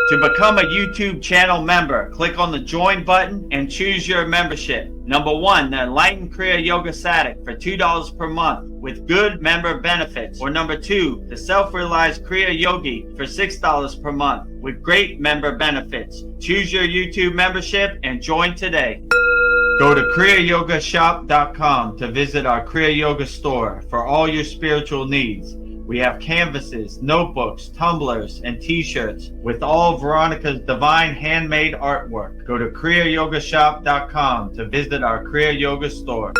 To become a YouTube channel member, click on the join button and choose your membership. Number 1, the Enlightened Kriya Yoga Satic for $2 per month with good member benefits. Or number 2, the Self-Realized Kriya Yogi for $6 per month with great member benefits. Choose your YouTube membership and join today. Go to kriyayogamasterclass.com to visit our Kriya Yoga store for all your spiritual needs. We have canvases, notebooks, tumblers, and t-shirts with all Veronica's divine handmade artwork. Go to kriyayogamasterclass.com to visit our Kriya Yoga store.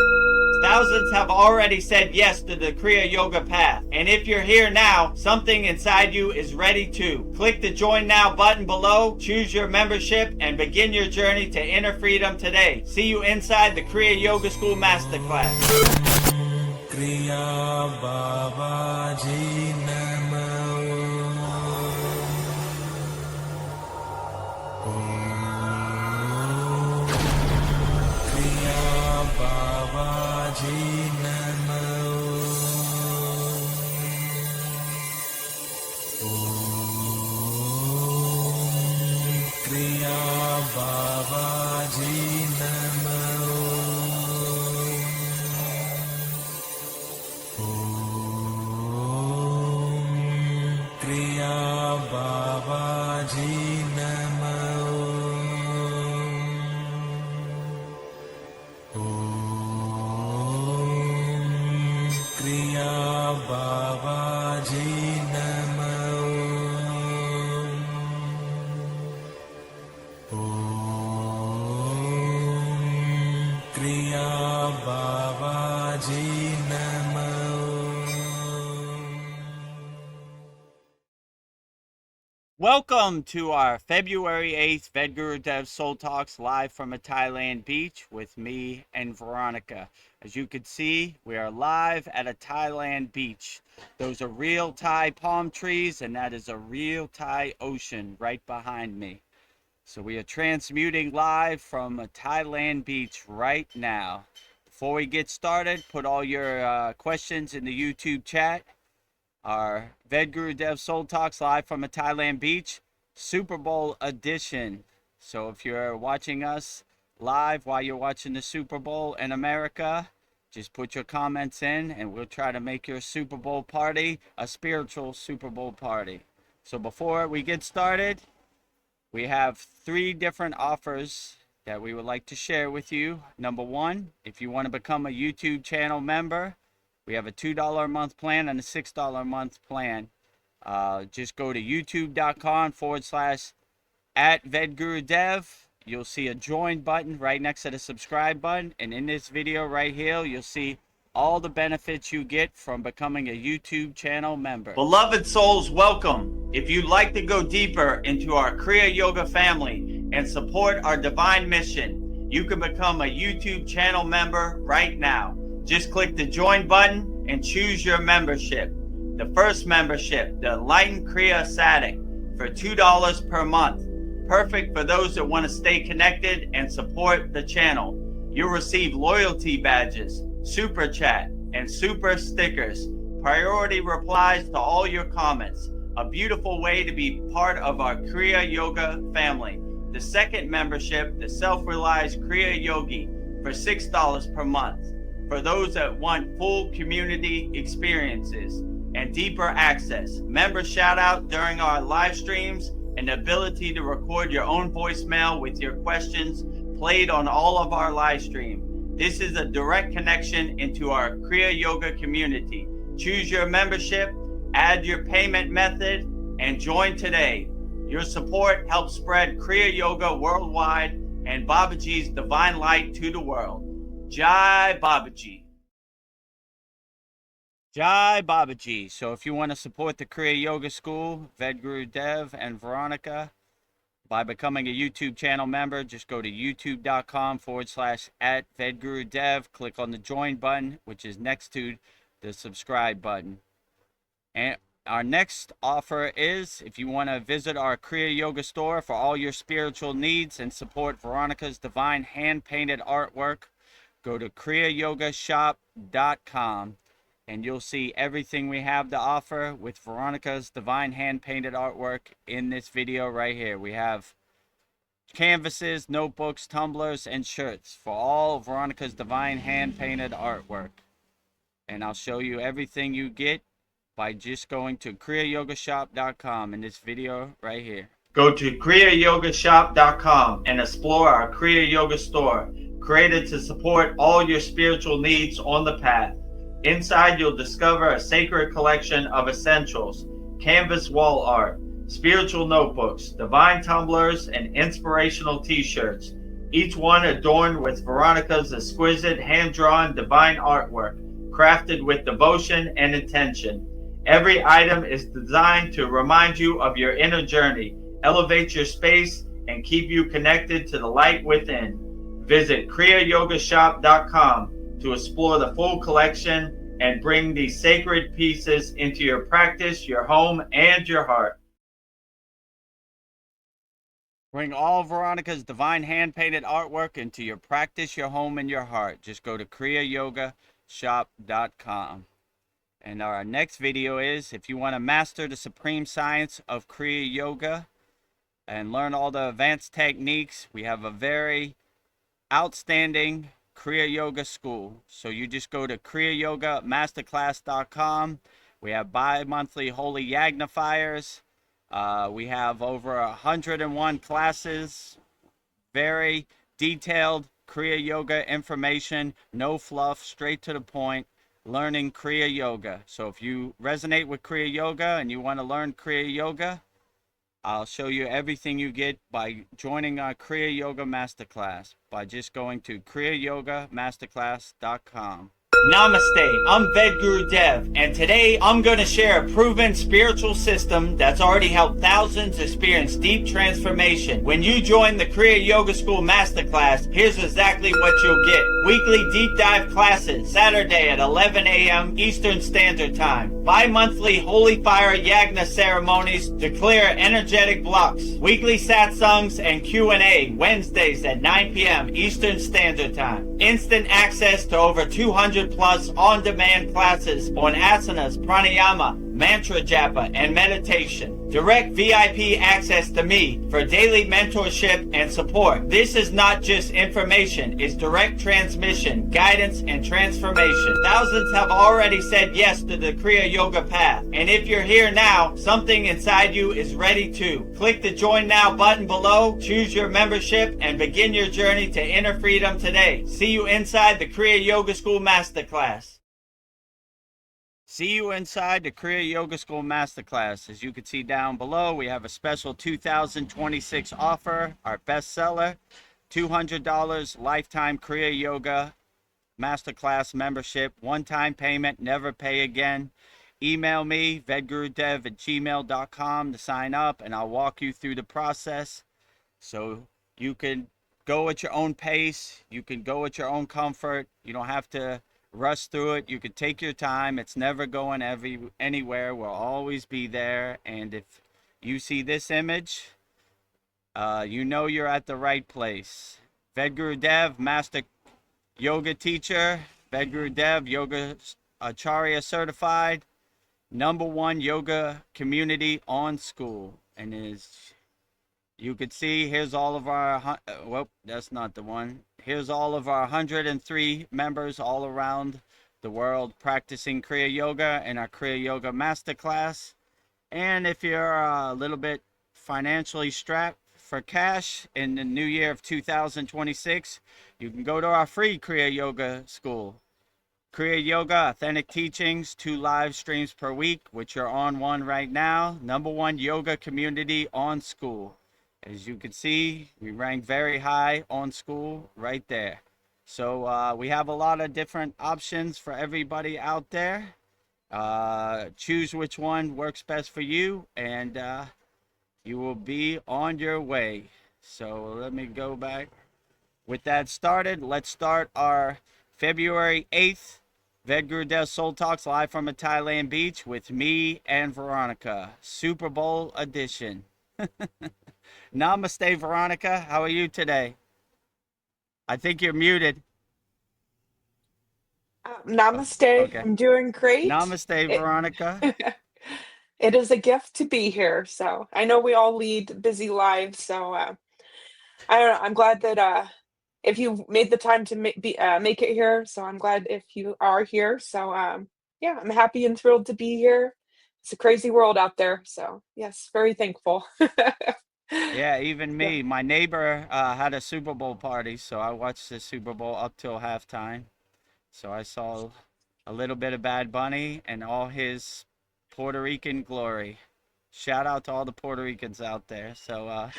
Thousands have already said yes to the Kriya Yoga path. And if you're here now, something inside you is ready too. Click the join now button below, choose your membership, and begin your journey to inner freedom today. See you inside the Kriya Yoga School Masterclass. Kriya Babaji Namo. Kriya Babaji Namo. Kriya Babaji Namo. Kriya Babaji Namo. Kriya Babaji Namo. Kriya Babaji Namo. Welcome to our February 8th VEDAGURUDEV'S Soul Talks live from a Thailand beach with me and Veronica. As you can see, we are live at a Thailand beach. Those are real Thai palm trees, and that is a real Thai ocean right behind me. So we are transmuting live from a Thailand beach right now. Before we get started, put all your questions in the YouTube chat. Our VEDAGURUDEV'S Soul Talks live from a Thailand beach, Super Bowl edition. So if you're watching us live while you're watching the Super Bowl in America, just put your comments in and we'll try to make your Super Bowl party a spiritual Super Bowl party. So before we get started, we have 3 different offers that we would like to share with you. Number 1, if you want to become a YouTube channel member, we have a $2 a month plan and a $6 a month plan. Just go to youtube.com/@VEDGURUDEV. You'll see a join button right next to the subscribe button. And in this video right here, you'll see all the benefits you get from becoming a YouTube channel member. Beloved souls, welcome. If you'd like to go deeper into our Kriya Yoga family and support our divine mission, you can become a YouTube channel member right now. Just click the join button and choose your membership. The first membership, the Enlightened Kriya Satic, for $2 per month. Perfect for those that want to stay connected and support the channel. You'll receive loyalty badges, super chat, and super stickers. Priority replies to all your comments. A beautiful way to be part of our Kriya Yoga family. The second membership, the Self-Realized Kriya Yogi, for $6 per month. For those that want full community experiences and deeper access, member shout out during our live streams, and the ability to record your own voicemail with your questions played on all of our live stream. This is a direct connection into our Kriya Yoga community. Choose your membership, add your payment method, and join today. Your support helps spread Kriya Yoga worldwide and Babaji's divine light to the world. Jai Babaji. Jai Babaji. So if you want to support the Kriya Yoga School, VEDAGURUDEV and Veronica, by becoming a YouTube channel member, just go to youtube.com/@VEDGURUDEV. Click on the join button, which is next to the subscribe button. And our next offer is, if you want to visit our Kriya Yoga store for all your spiritual needs and support Veronica's divine hand-painted artwork, go to kriyayogamasterclass.com. and you'll see everything we have to offer with Veronica's divine hand-painted artwork in this video right here. We have canvases, notebooks, tumblers, and shirts for all Veronica's divine hand-painted artwork. And I'll show you everything you get by just going to kriyayogashop.com in this video right here. Go to kriyayogashop.com and explore our Kriya Yoga store, created to support all your spiritual needs on the path. Inside, you'll discover a sacred collection of essentials, canvas wall art, spiritual notebooks, divine tumblers, and inspirational t-shirts, each one adorned with Veronica's exquisite hand-drawn divine artwork, crafted with devotion and intention. Every item is designed to remind you of your inner journey, elevate your space, and keep you connected to the light within. Visit kriyayogashop.com to explore the full collection and bring these sacred pieces into your practice, your home, and your heart. Bring all Veronica's divine hand-painted artwork into your practice, your home, and your heart. Just go to kriyayogashop.com. And our next video is, if you want to master the supreme science of Kriya Yoga and learn all the advanced techniques, we have a very outstanding Kriya Yoga school. So you just go to kriyayogamasterclass.com. We have bi-monthly holy yagnifiers. We have over 101 classes, very detailed Kriya Yoga information, no fluff, straight to the point, learning Kriya Yoga. So if you resonate with Kriya Yoga and you want to learn Kriya Yoga, I'll show you everything you get by joining our Kriya Yoga Masterclass by just going to kriyayogamasterclass.com. Namaste, I'm VEDAGURUDEV, and today I'm going to share a proven spiritual system that's already helped thousands experience deep transformation. When you join the Kriya Yoga School Masterclass, here's exactly what you'll get. Weekly deep dive classes, Saturday at 11 a.m. Eastern Standard Time. Bi-monthly Holy Fire Yagna ceremonies to clear energetic blocks. Weekly satsangs and Q&A, Wednesdays at 9 p.m. Eastern Standard Time. Instant access to over 200 plus on-demand classes on asanas, pranayama, mantra japa, and meditation. Direct VIP access to me for daily mentorship and support. This is not just information, it's direct transmission, guidance, and transformation. Thousands have already said yes to the Kriya Yoga path. And if you're here now, something inside you is ready to. Click the Join Now button below, choose your membership, and begin your journey to inner freedom today. See you inside the Kriya Yoga School Masterclass. See you inside the Kriya Yoga School Masterclass. As you can see down below, we have a special 2026 offer, our bestseller, $200 lifetime Kriya Yoga Masterclass membership, one-time payment, never pay again. Email me, vedgurudev@gmail.com to sign up, and I'll walk you through the process so you can go at your own pace, you can go at your own comfort, you don't have to rush through it. You could take your time. It's never going anywhere. We'll always be there. And if you see this image, you know you're at the right place. VEDGURUDEV, Master Yoga Teacher. VEDGURUDEV, Yoga Acharya Certified. #1 yoga community on SKOOL. And as you could see, here's all of our, well, that's not the one. Here's all of our 103 members all around the world practicing Kriya Yoga in our Kriya Yoga Masterclass. And if you're a little bit financially strapped for cash in the new year of 2026, you can go to our free Kriya Yoga School. Kriya Yoga, authentic teachings, 2 live streams per week, which are on one right now. #1 yoga community on SKOOL. As you can see, we rank very high on SKOOL right there. So we have a lot of different options for everybody out there. Choose which one works best for you, and you will be on your way. So let me go back. With that started, let's start our February 8th VEDGURUDEV'S Soul Talks live from a Thailand beach with me and Veronica. Super Bowl edition. Namaste, Veronica. How are you today? I think you're muted. Namaste. Okay. I'm doing great. Namaste, Veronica. It is a gift to be here. So I know we all lead busy lives. So I don't know. I'm glad that if you made the time to make it here. So I'm glad if you are here. So yeah, I'm happy and thrilled to be here. It's a crazy world out there. So yes, very thankful. Yeah, even Yeah. me. My neighbor had a Super Bowl party, so I watched the Super Bowl up till halftime. So I saw a little bit of Bad Bunny and all his Puerto Rican glory. Shout out to all the Puerto Ricans out there. So,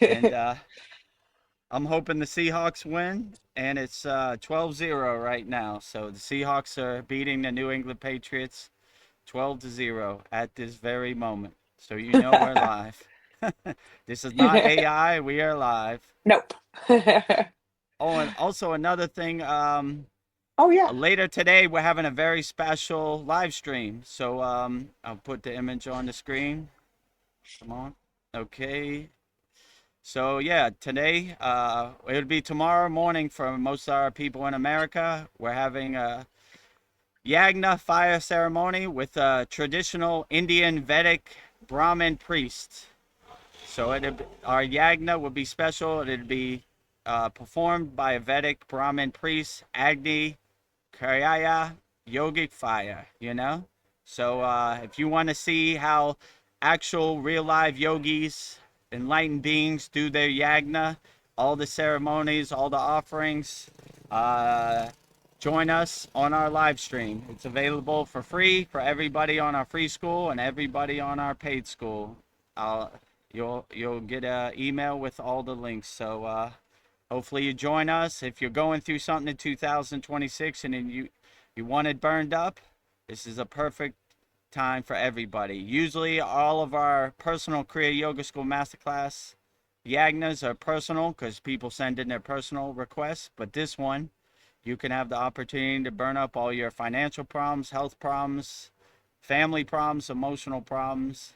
and I'm hoping the Seahawks win, and it's 12-0 right now. So the Seahawks are beating the New England Patriots 12-0 at this very moment. So you know we're live. This is not AI. We are live. Nope. Oh, and also another thing. Oh yeah. Later today, we're having a very special live stream. So I'll put the image on the screen. Come on. Okay. So yeah, today, it'll be tomorrow morning for most of our people in America. We're having a Yagna fire ceremony with a traditional Indian Vedic Brahmin priest. So our Yagna would be special. It'd be performed by a Vedic Brahmin priest, Agni Kriya yogic fire, you know? So if you want to see how actual real live yogis, enlightened beings do their yagna, all the ceremonies, all the offerings, uh, join us on our live stream. It's available for free for everybody on our free school and everybody on our paid school. I'll, you'll get an email with all the links. So hopefully you join us. If you're going through something in 2026 and then you want it burned up, this is a perfect time for everybody. Usually all of our personal Kriya Yoga School Masterclass Yagnas are personal because people send in their personal requests. But this one, you can have the opportunity to burn up all your financial problems, health problems, family problems, emotional problems.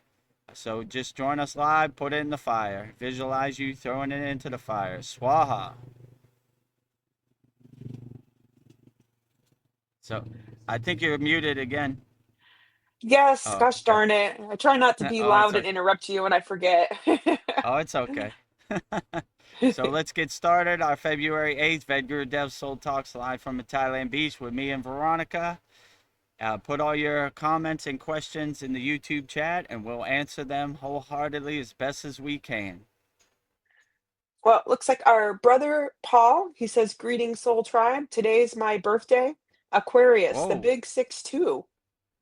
So just join us live, put it in the fire. Visualize you throwing it into the fire. Swaha. So I think you're muted again. Yes, Oh, gosh okay. darn it. I try not to be Oh, it's loud and okay. interrupt you when I forget. Oh, it's okay. So let's get started. Our February 8th VEDGURUDEV'S Soul Talks live from the Thailand beach with me and Veronica. Put all your comments and questions in the YouTube chat and we'll answer them wholeheartedly as best as we can. Well, it looks like our brother Paul, he says, "Greetings, Soul Tribe. Today's my birthday. Aquarius, the Whoa. big 6'2",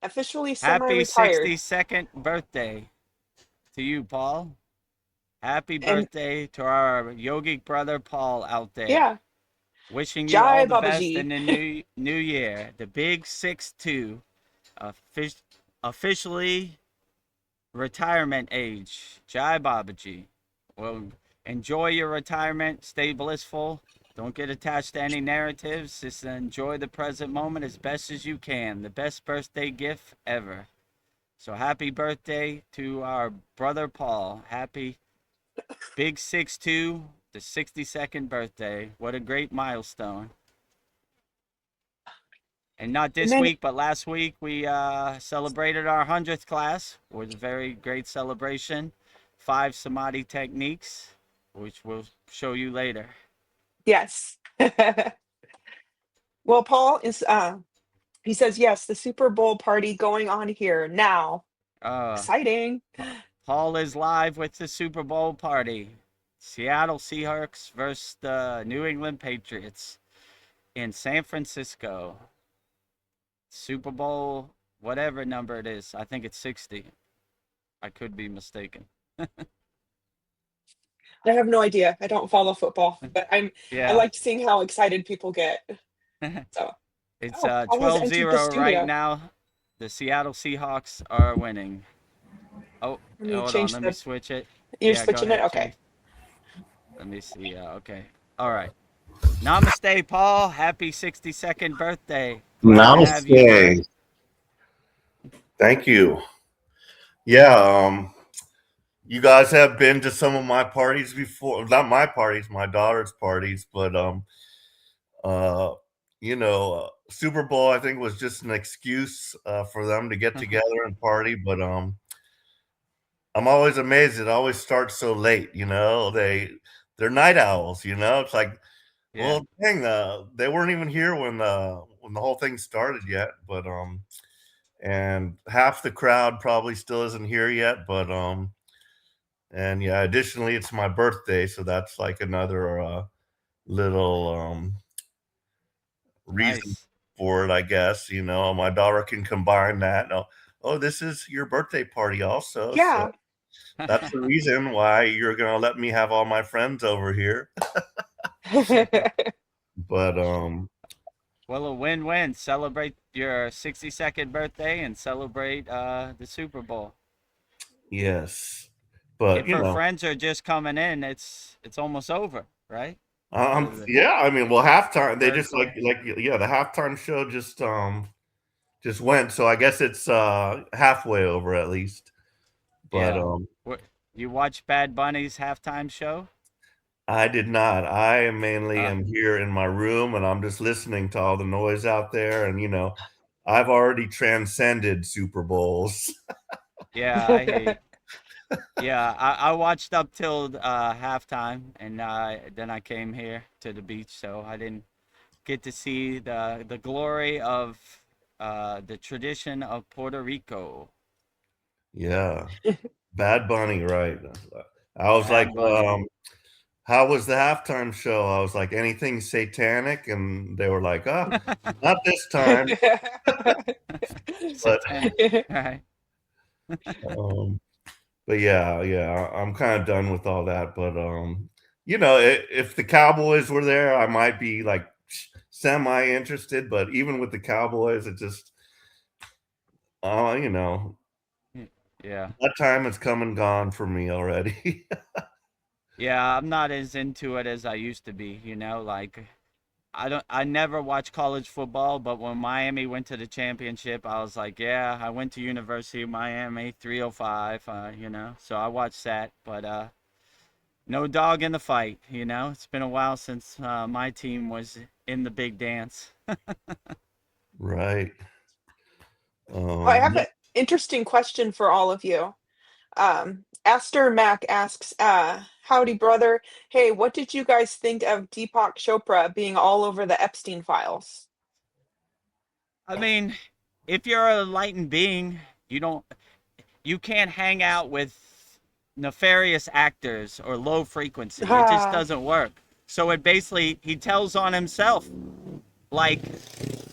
officially Happy semi-retired." 62nd birthday to you, Paul. Happy And birthday to our yogic brother Paul out there. yeah, Wishing you all Jai the best in Babaji. the new year. The big 6'2", officially retirement age. Jai Babaji. Well, enjoy your retirement. Stay blissful. Don't get attached to any narratives. Just enjoy the present moment as best as you can. The best birthday gift ever. So happy birthday to our brother Paul. Happy big 6'2", the 62nd birthday. What a great milestone. And not And this then week, but last week we celebrated our 100th class. It was a very great celebration. 5 Samadhi techniques, which we'll show you later. yes. Well, Paul is he says, "Yes, the Super Bowl party going on here now. Uh, Exciting." Paul is live with the Super Bowl party. Seattle Seahawks versus the New England Patriots in San Francisco. Super Bowl, whatever number it is. I think it's 60. I could be mistaken. I have no idea. I don't follow football, but I Yeah. like seeing how excited people get. So, It's oh, Paul has entered the 12-0 right studio. now. The Seattle Seahawks are winning. Oh, Let me hold on. change Let me the switch it. You're Yeah, go switching it? ahead, Okay. change. Let me see. Okay. All right. Namaste, Paul. Happy 62nd birthday. Glad to have you here. Namaste. Thank you. Yeah, you guys have been to some of my parties before. Not my parties, my daughter's parties, but uh, Super Bowl, I think, was just an excuse for them to get together and party. But I'm always amazed. It always starts so late. They're night owls. It's like, Yeah, well, dang, they weren't even here when the whole thing started yet. But and half the crowd probably still isn't here yet. But and yeah, additionally, it's my birthday, so that's like another little reason nice. for it, I guess. My daughter can combine that. Oh, this is your birthday party also. So Yeah. that's the reason why you're gonna let me have all my friends over here. But Well, a win-win. Celebrate your 62nd birthday and celebrate the Super Bowl. yes. But If her friends are just coming in, it's almost over, right? The yeah, I mean, well, halftime they just rehearsal. yeah, the halftime show just went, so I guess it's halfway over at least. But Yeah. What, you watch Bad Bunny's halftime show? I did not. I mainly Uh, am here in my room and I'm just listening to all the noise out there. And, I've already transcended Super Bowls. yeah, I hear you. Yeah, I watched up till halftime, and then I came here to the beach, so I didn't get to see the glory of the tradition of Puerto Rico. Yeah. Bad Bunny, right. I was like, Bad Bunny. how was the halftime show? I was like, anything satanic? And they were like, not this time. But Satanic. Right. um, but yeah, I'm kind of done with all that. But if the Cowboys were there, I might be like semi interested. But even with the Cowboys, it just uh, you know, Yeah. that time has come and gone for me already. Yeah, I'm not as into it as I used to be, like I never watched college football, but when Miami went to the championship, I was like, yeah, I went to University of Miami, 305, so I watched that, but no dog in the fight, It's been a while since my team was in the big dance. Right. Well, I have Yeah. an interesting question for all of you. Aster Mac asks, howdy, brother. Hey, what did you guys think of Deepak Chopra being all over the Epstein files? I mean, if you're an enlightened being, you don't you can't hang out with nefarious actors or low frequency. It just Ah, doesn't work. So it basically he tells on himself. Like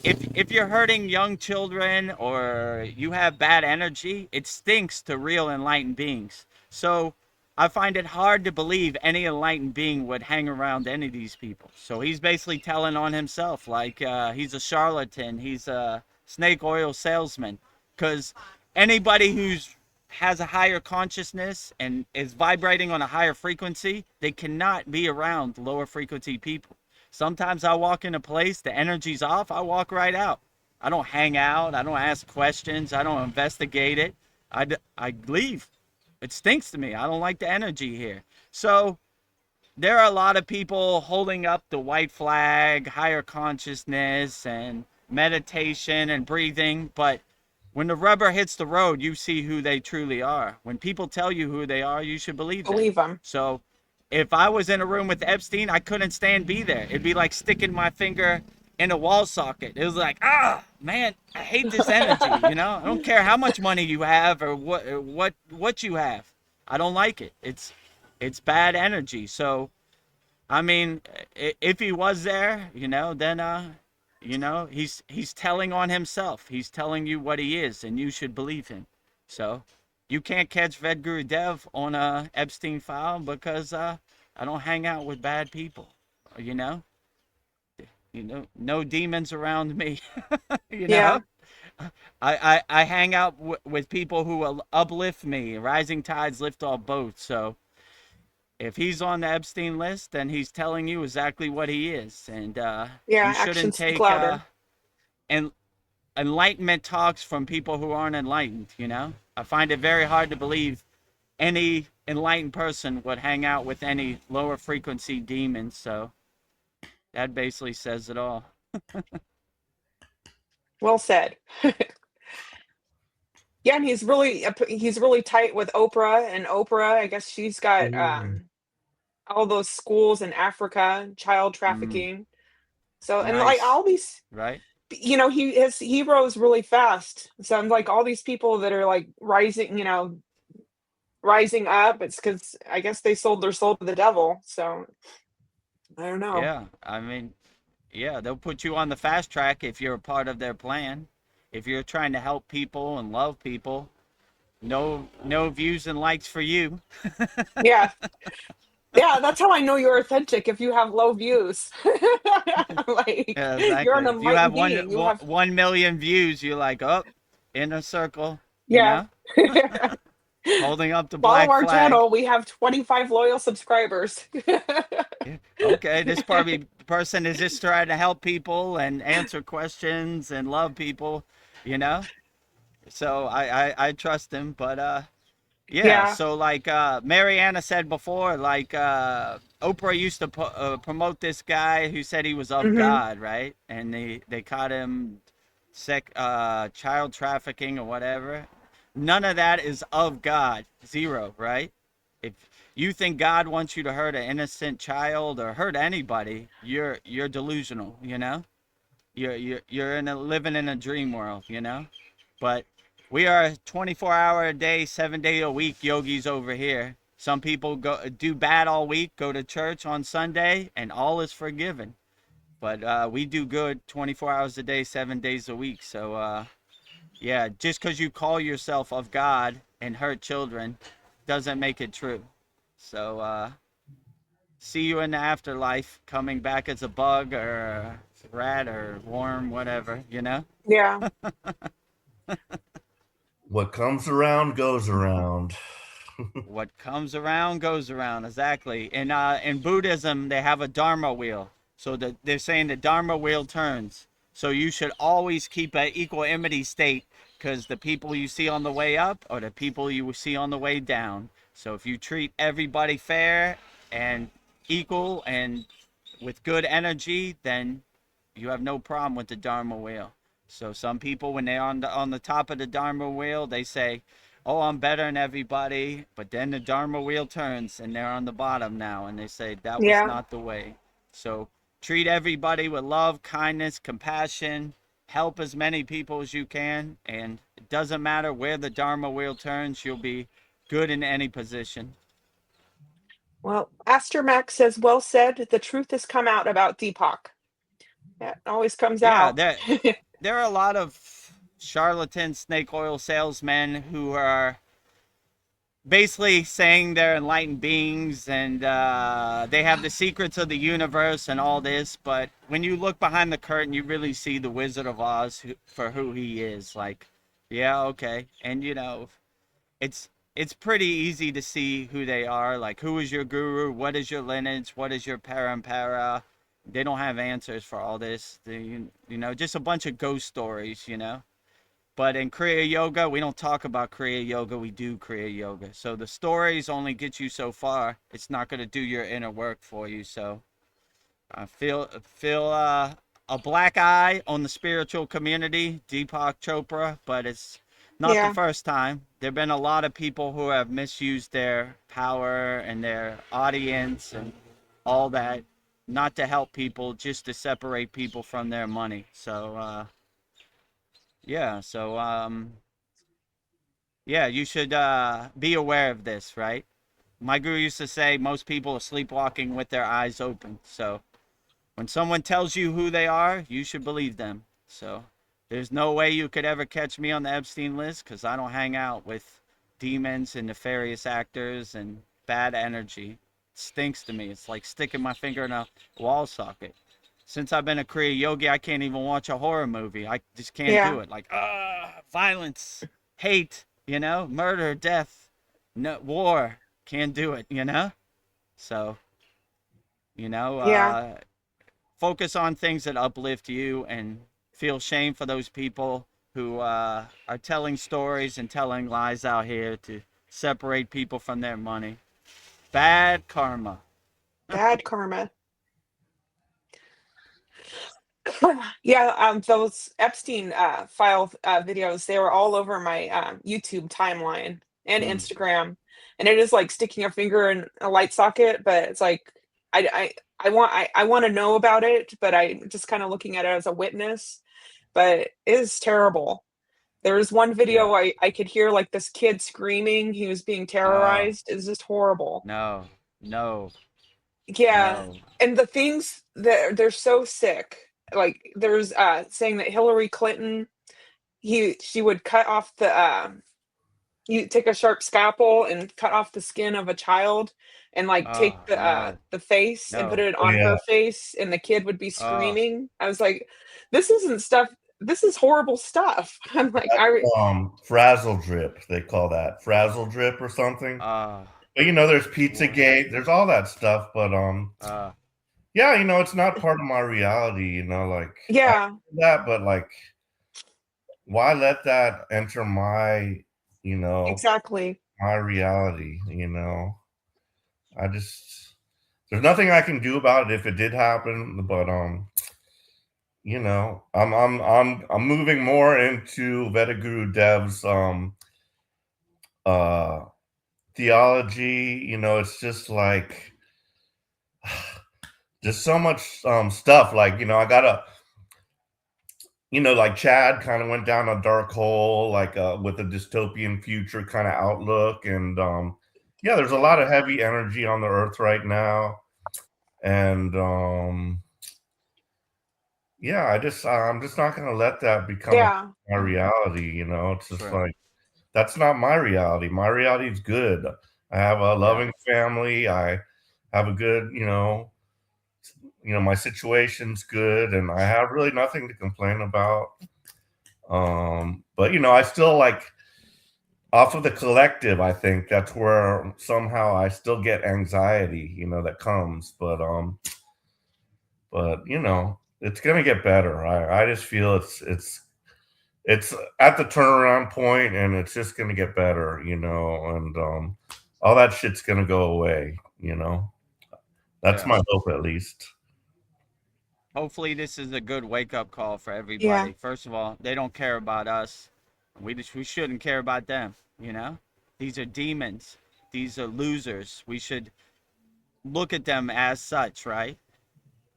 if you're hurting young children or you have bad energy, it stinks to real enlightened beings. So I find it hard to believe any enlightened being would hang around any of these people. So he's basically telling on himself, like he's a charlatan, he's a snake oil salesman, because anybody who's has a higher consciousness and is vibrating on a higher frequency, they cannot be around lower frequency people. Sometimes I walk in a place, the energy's off, I walk right out. I don't hang out, I don't ask questions, I don't investigate it. I leave. It stinks to me. I don't like the energy here. So there are a lot of people holding up the white flag, higher consciousness, and meditation and breathing. But when the rubber hits the road, you see who they truly are. When people tell you who they are, you should believe them. believe him. So if I was in a room with Epstein, I couldn't stand be there. It'd be like sticking my finger in a wall socket. It was like, man, I hate this energy. I don't care how much money you have or what you have. I don't like it. It's bad energy. So I mean, if he was there, then he's telling on himself. He's telling you what he is, and you should believe him. So you can't catch VEDGURUDEV on a Epstein file because I don't hang out with bad people. You know, no demons around me. you Yeah, know, I hang out with people who will uplift me. Rising tides lift all boats. So if he's on the Epstein list, then he's telling you exactly what he is, and you yeah, shouldn't actions speak take louder. en- enlightenment talks from people who aren't enlightened. I find it very hard to believe any enlightened person would hang out with any lower frequency demons. So that basically says it all. Well said. Yeah, and he's really tight with Oprah, and Oprah, I guess she's got Mm, all those schools in Africa, child Mm, trafficking. So, and like nice, all these, right? he rose really fast. So I'm like all these people that are like rising up. It's because I guess they sold their soul to the devil. So I don't know. Yeah, I mean, yeah, they'll put you on the fast track if you're a part of their plan. If you're trying to help people and love people, no views and likes for you. Yeah, yeah, that's how I know you're authentic. If you have low views, like Yeah, you're an exactly. If you have enlightened being. You have 1 million views, you're like, oh, inner circle, you yeah. know, holding up the Follow black our flag. channel. We have 25 loyal subscribers. Yeah. Okay, this probably person is just trying to help people and answer questions and love people, you know. So I trust him, but yeah. Yeah. So like Mariana said before, like Oprah used to promote this guy who said he was of Hmm. God, right? And they caught him child trafficking or whatever. None of that is of God. Zero, right? If you think God wants you to hurt an innocent child or hurt anybody, you're delusional, you know? You're living in a dream world, you know? But we are 24-hour a day, 7 day a week yogis over here. Some people go do bad all week, go to church on Sunday, and all is forgiven. But we do good 24 hours a day, 7 days a week. So yeah, just because you call yourself of God and hurt children doesn't make it true. So see you in the afterlife, coming back as a bug or a rat or worm, whatever, you know? Yeah. what comes around goes around. What comes around goes around, exactly. In Buddhism, they have a dharma wheel. So they're saying the dharma wheel turns. So you should always keep an equanimity state because the people you see on the way up are the people you will see on the way down. So if you treat everybody fair and equal and with good energy, then you have no problem with the dharma wheel. So some people, when they're on the top of the dharma wheel, they say, "Oh, I'm better than everybody," but then the dharma wheel turns and they're on the bottom now, and they say that was Yeah. not the way. So treat everybody with love, kindness, compassion. Help as many people as you can, and it doesn't matter where the dharma wheel turns. You'll be good in any position. Well, Aster Max says, well said. The truth has come out about Deepak. That always comes Yeah, out. there are a lot of charlatan snake oil salesmen who are basically saying they're enlightened beings and they have the secrets of the universe and all this, but when you look behind the curtain you really see the Wizard of Oz for who he is. Like, yeah, okay. And it's pretty easy to see who they are. Like, who is your guru, what is your lineage, what is your parampara. They don't have answers for all this. Just a bunch of ghost stories, but in Kriya Yoga, we don't talk about Kriya Yoga, we do Kriya Yoga. So the stories only get you so far. It's not going to do your inner work for you. So I feel a black eye on the spiritual community, Deepak Chopra, but it's not the Yeah. first time. There've been a lot of people who have misused their power and their audience and all that, not to help people, just to separate people from their money. So yeah, so yeah, you should be aware of this, right? My guru used to say most people are sleepwalking with their eyes open. So when someone tells you who they are, you should believe them. So there's no way you could ever catch me on the Epstein list because I don't hang out with demons and nefarious actors and bad energy. It stinks to me. It's like sticking my finger in a wall socket. Since I've been a Kriya yogi, I can't even watch a horror movie. I just can't do Yeah. it. Like, violence, hate, murder, death, no, war. Can't do it. So, you know, Yeah. uh, focus on things that uplift you and feel shame for those people who are telling stories and telling lies out here to separate people from their money. Bad karma. Bad karma. Yeah, those Epstein file videos, they were all over my YouTube timeline and Mm, Instagram, and it is like sticking a finger in a light socket, but it's like I want to know about it, but I just kind of looking at it as a witness, but it is terrible. There was one yeah. video I could hear like this kid screaming, he was being Oh, terrorized. It's just horrible. no, no, Yeah, no. and the things that they're so sick. Like there's saying that Hillary Clinton, she would cut off the you take a sharp scalpel and cut off the skin of a child and like take Oh, no, the face and put no. it Oh on yeah, her face and the kid would be Oh, screaming. I was like, this isn't stuff, this is horrible stuff. I'm like, frazzle drip. They call that frazzle drip or something. uh, But there's what? Pizzagate. There's all that stuff. But Uh, yeah, it's not part of my reality. Like I yeah, do that, but like, why let that enter you know, exactly. my reality? I just there's nothing I can do about it if it did happen. But I'm moving more into VEDAGURUDEV'S uh theology. It's just like just so much stuff. Like, I gotta, like Chad kind of went down a dark hole, like with a dystopian future kind of outlook. And yeah, there's a lot of heavy energy on the earth right now. And yeah, I'm just not gonna let that become Yeah, my mm, reality. It's just true. like that's not my reality. My reality is good. I have a Yeah, loving family. I have a good, my situation's good, and I have really nothing to complain about. But I still like off of the collective. I think that's where somehow I still get anxiety, that comes. But it's gonna get better. I just feel it's at the turnaround point, and it's just gonna get better, and all that shit's gonna go away. That's yeah. my hope, at least. Hopefully, this is a good wake-up call for yeah, everybody. First of all, they don't care about us. We shouldn't care about them, you know? These are demons. These are losers. We should look at them as such, right?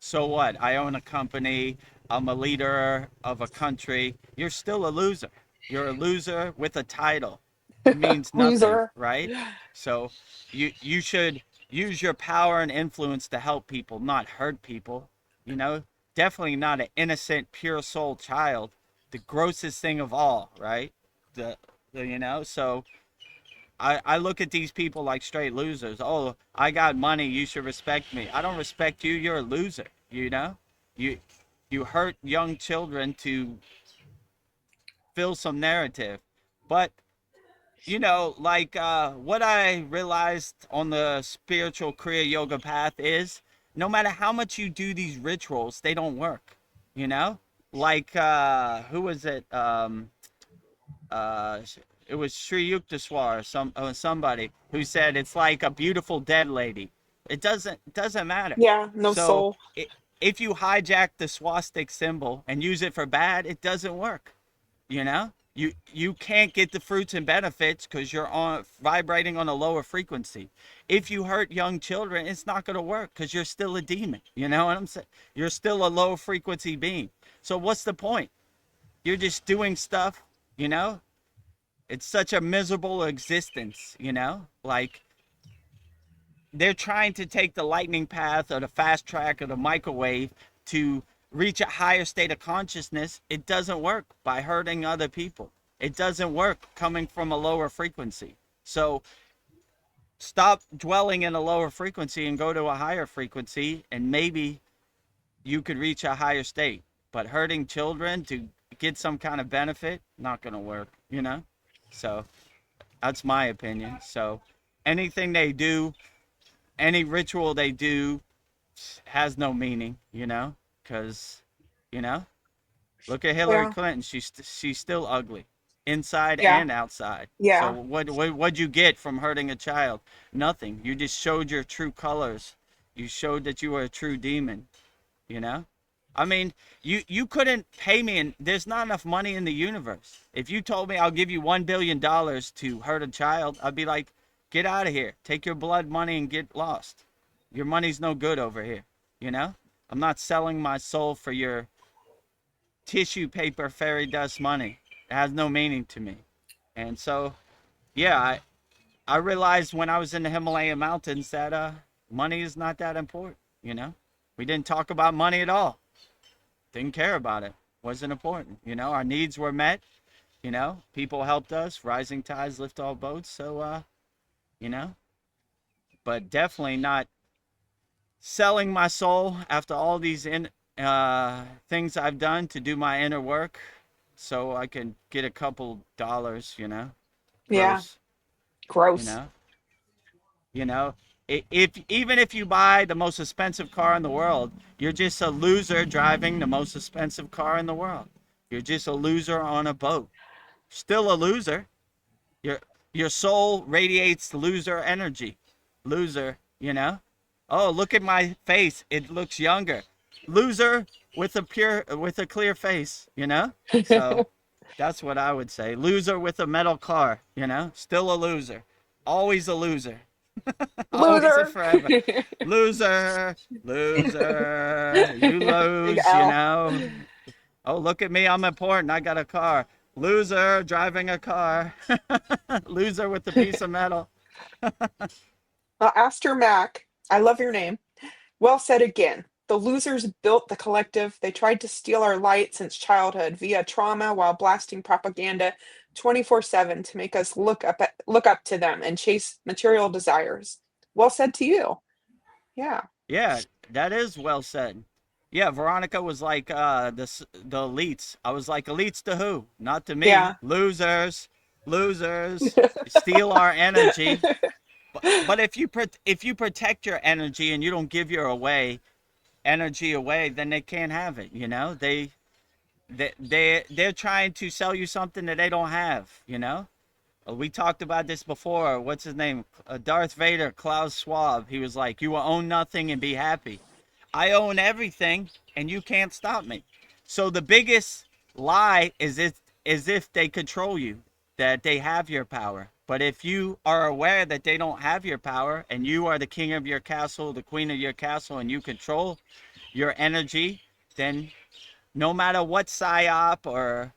So what? I own a company. I'm a leader of a country. You're still a loser. You're a loser with a title. It means nothing, loser. right? So you should use your power and influence to help people, not hurt people. You know, definitely not an innocent, pure soul child. The grossest thing of all, right? The, so I look at these people like straight losers. Oh, I got money, you should respect me. I don't respect you, you're a loser, you know? You you hurt young children to fill some narrative. But like what I realized on the spiritual Kriya yoga path is no matter how much you do these rituals, they don't work. You know? Like who was it? Uh, it was Sri Yukteswar, somebody who said it's like a beautiful dead lady. It doesn't matter. Yeah, no So soul. if you hijack the swastik symbol and use it for bad, it doesn't work. You can't get the fruits and benefits because you're on vibrating on a lower frequency. If you hurt young children, it's not going to work because you're still a demon. You know what I'm saying? You're still a low frequency being. So what's the point? You're just doing stuff, you know it's such a miserable existence, like they're trying to take the lightning path or the fast track or the microwave to reach a higher state of consciousness. It doesn't work by hurting other people. It doesn't work coming from a lower frequency. So stop dwelling in a lower frequency and go to a higher frequency, and maybe you could reach a higher state. But hurting children to get some kind of benefit, not going to work. So that's my opinion. So anything they do, any ritual they do has no meaning, because, you know, look at Hillary Yeah, Clinton. She's still ugly, inside yeah, and outside. So yeah, what'd you get from hurting a child? Nothing. You just showed your true colors. You showed that you were a true demon, you know? I mean, you couldn't pay me, and there's not enough money in the universe. If you told me I'll give you $1 billion to hurt a child, I'd be like, get out of here. Take your blood money and get lost. Your money's no good over here. You know? I'm not selling my soul for your tissue paper fairy dust money. It has no meaning to me. And so, yeah, I realized when I was in the Himalayan mountains that money is not that important, you know? We didn't talk about money at all. Didn't care about it. Wasn't important. You know, our needs were met. You know, people helped us. Rising tides lift all boats. So, you know, but definitely not selling my soul after all these things I've done to do my inner work so I can get a couple dollars, you know, Yeah, gross, you gross. know, you know. If even if you buy the most expensive car in the world, you're just a loser driving the most expensive car in the world. You're just a loser on a boat. Still a loser. Your your soul radiates loser energy. Loser, you know? Oh, look at my face. It looks younger. Loser with a clear face, you know? So that's what I would say. Loser with a metal car, you know? Still a loser. Always a loser. Always and Loser. forever. Loser, loser, you Big lose, you L. know? Oh, look at me. I'm important. I got a car. Loser driving a car. Loser with a piece of metal. Aster Mac, I love your name. Well said again. The losers built the collective. They tried to steal our light since childhood via trauma while blasting propaganda 24/7 to make us look up to them and chase material desires. Well said to you. Yeah. Yeah, that is well said. Yeah, Veronica was like the elites. I was like, elites to who? Not to me. Yeah. Losers, losers, steal our energy. But if you protect your energy and you don't give your energy away, then they can't have it. You know, they're trying to sell you something that they don't have. You know, we talked about this before. What's his name? Darth Vader, Klaus Schwab. He was like, "You will own nothing and be happy." I own everything, and you can't stop me. So the biggest lie is if they control you, that they have your power. But if you are aware that they don't have your power, and you are the king of your castle, the queen of your castle, and you control your energy, then no matter what psyop or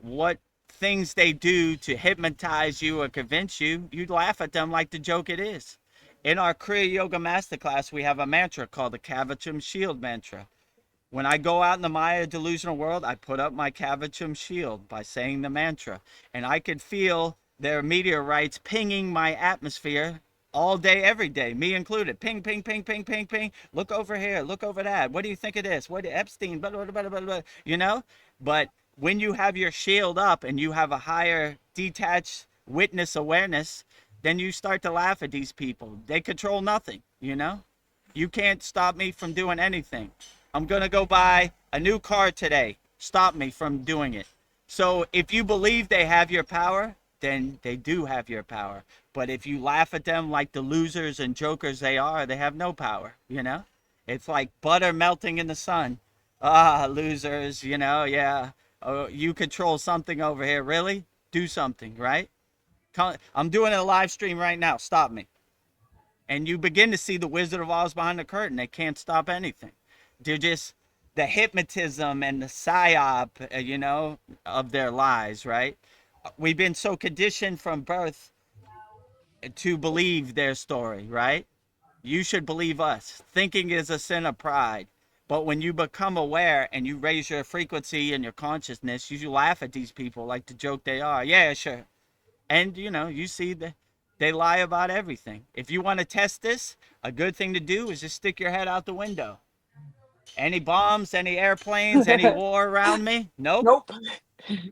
what things they do to hypnotize you or convince you, you laugh at them like the joke it is. In our Kriya Yoga Masterclass, we have a mantra called the Kavachum Shield Mantra. When I go out in the Maya delusional world, I put up my Kavachum shield by saying the mantra, and I can feel their meteorites pinging my atmosphere all day, every day, me included. Ping, ping, ping, ping, ping, ping. Look over here. Look over that. What do you think of this? What Epstein? Blah, blah, blah, blah, blah. You know. But when you have your shield up and you have a higher detached witness awareness, then you start to laugh at these people. They control nothing. You know. You can't stop me from doing anything. I'm going to go buy a new car today. Stop me from doing it. So if you believe they have your power, then they do have your power. But if you laugh at them like the losers and jokers they are, they have no power, you know? It's like butter melting in the sun. Ah, losers, you know, yeah. Oh, you control something over here. Really? Do something, right? I'm doing a live stream right now. Stop me. And you begin to see the Wizard of Oz behind the curtain. They can't stop anything. They're just the hypnotism and the psyop, you know, of their lies, right? We've been so conditioned from birth to believe their story, right? You should believe us. Thinking is a sin of pride. But when you become aware and you raise your frequency and your consciousness, you laugh at these people like the joke they are. Yeah, sure. And, you know, you see that they lie about everything. If you want to test this, a good thing to do is just stick your head out the window. Any bombs, any airplanes, any war around me? Nope. Nope.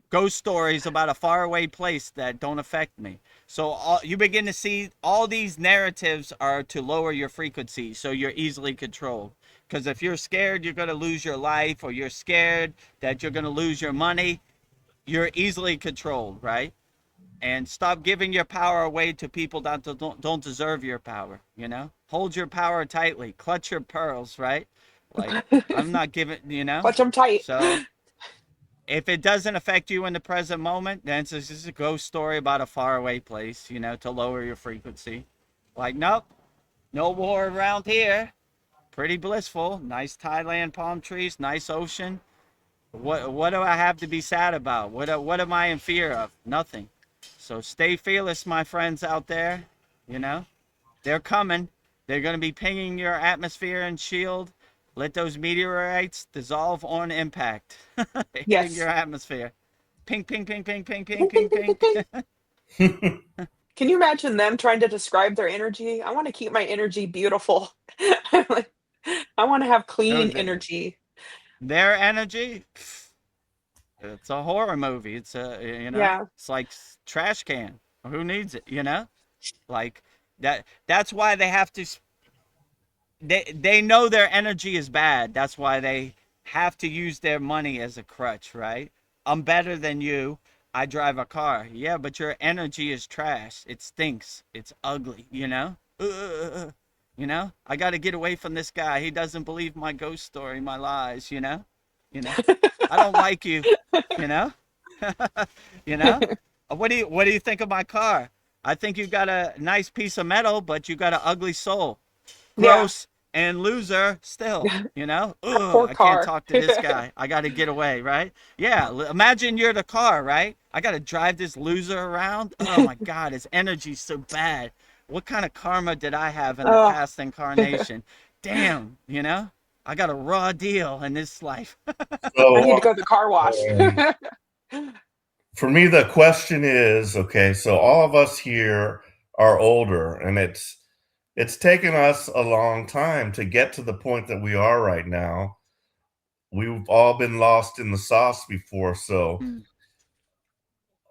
Ghost stories about a faraway place that don't affect me. So you begin to see all these narratives are to lower your frequency so you're easily controlled. Because if you're scared you're going to lose your life, or you're scared that you're going to lose your money, you're easily controlled, right? And stop giving your power away to people that don't deserve your power, you know? Hold your power tightly. Clutch your pearls, right? Like, I'm not giving, you know? Clutch them tight. So if it doesn't affect you in the present moment, then it's just a ghost story about a faraway place, you know, to lower your frequency. Like, nope, no war around here. Pretty blissful. Nice Thailand palm trees, nice ocean. What do I have to be sad about? What am I in fear of? Nothing. So stay fearless, my friends out there. You know, they're coming. They're going to be pinging your atmosphere and shield. Let those meteorites dissolve on impact, hitting your Yes. atmosphere. Ping, ping, ping, ping, ping, ping, Ping, ping, ping, ping, ping, ping. ping. Can you imagine them trying to describe their energy? I want to keep my energy beautiful. I'm like, I want to have Oh, clean energy. their energy. It's a horror movie. It's Yeah. it's like trash can. Who needs it? You know, like that. That's why they have to. They know their energy is bad. That's why they have to use their money as a crutch, right? I'm better than you. I drive a car. Yeah, but your energy is trash. It stinks. It's ugly. You know. You know. I got to get away from this guy. He doesn't believe my ghost story, my lies. You know. You know. I don't like you. You know. You know? What do you think of my car? I think you got a nice piece of metal, but you got an ugly soul. Yeah. Gross and loser still, you know? That Ugh, poor I can't car. talk to this guy. I got to get away, right? Yeah, imagine you're the car, right? I got to drive this loser around. Oh my God, his energy's so bad. What kind of karma did I have in the Oh, past incarnation? Damn, you know? I got a raw deal in this life. I So need to go to the car wash. for me, the question is, okay, so all of us here are older, and it's taken us a long time to get to the point that we are right now. We've all been lost in the sauce before, so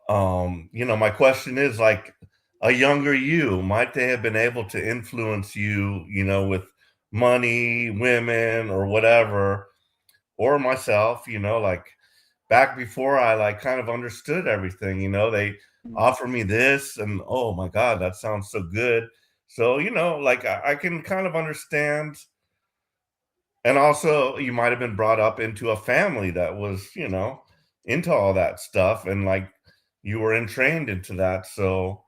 my question is like a younger you, might they have been able to influence you, with money, women, or whatever, or myself, like back before I like kind of understood everything, they offer me this and oh my God, that sounds so good. So, like I can kind of understand. And also you might have been brought up into a family that was, into all that stuff and like you were entrained into that. So,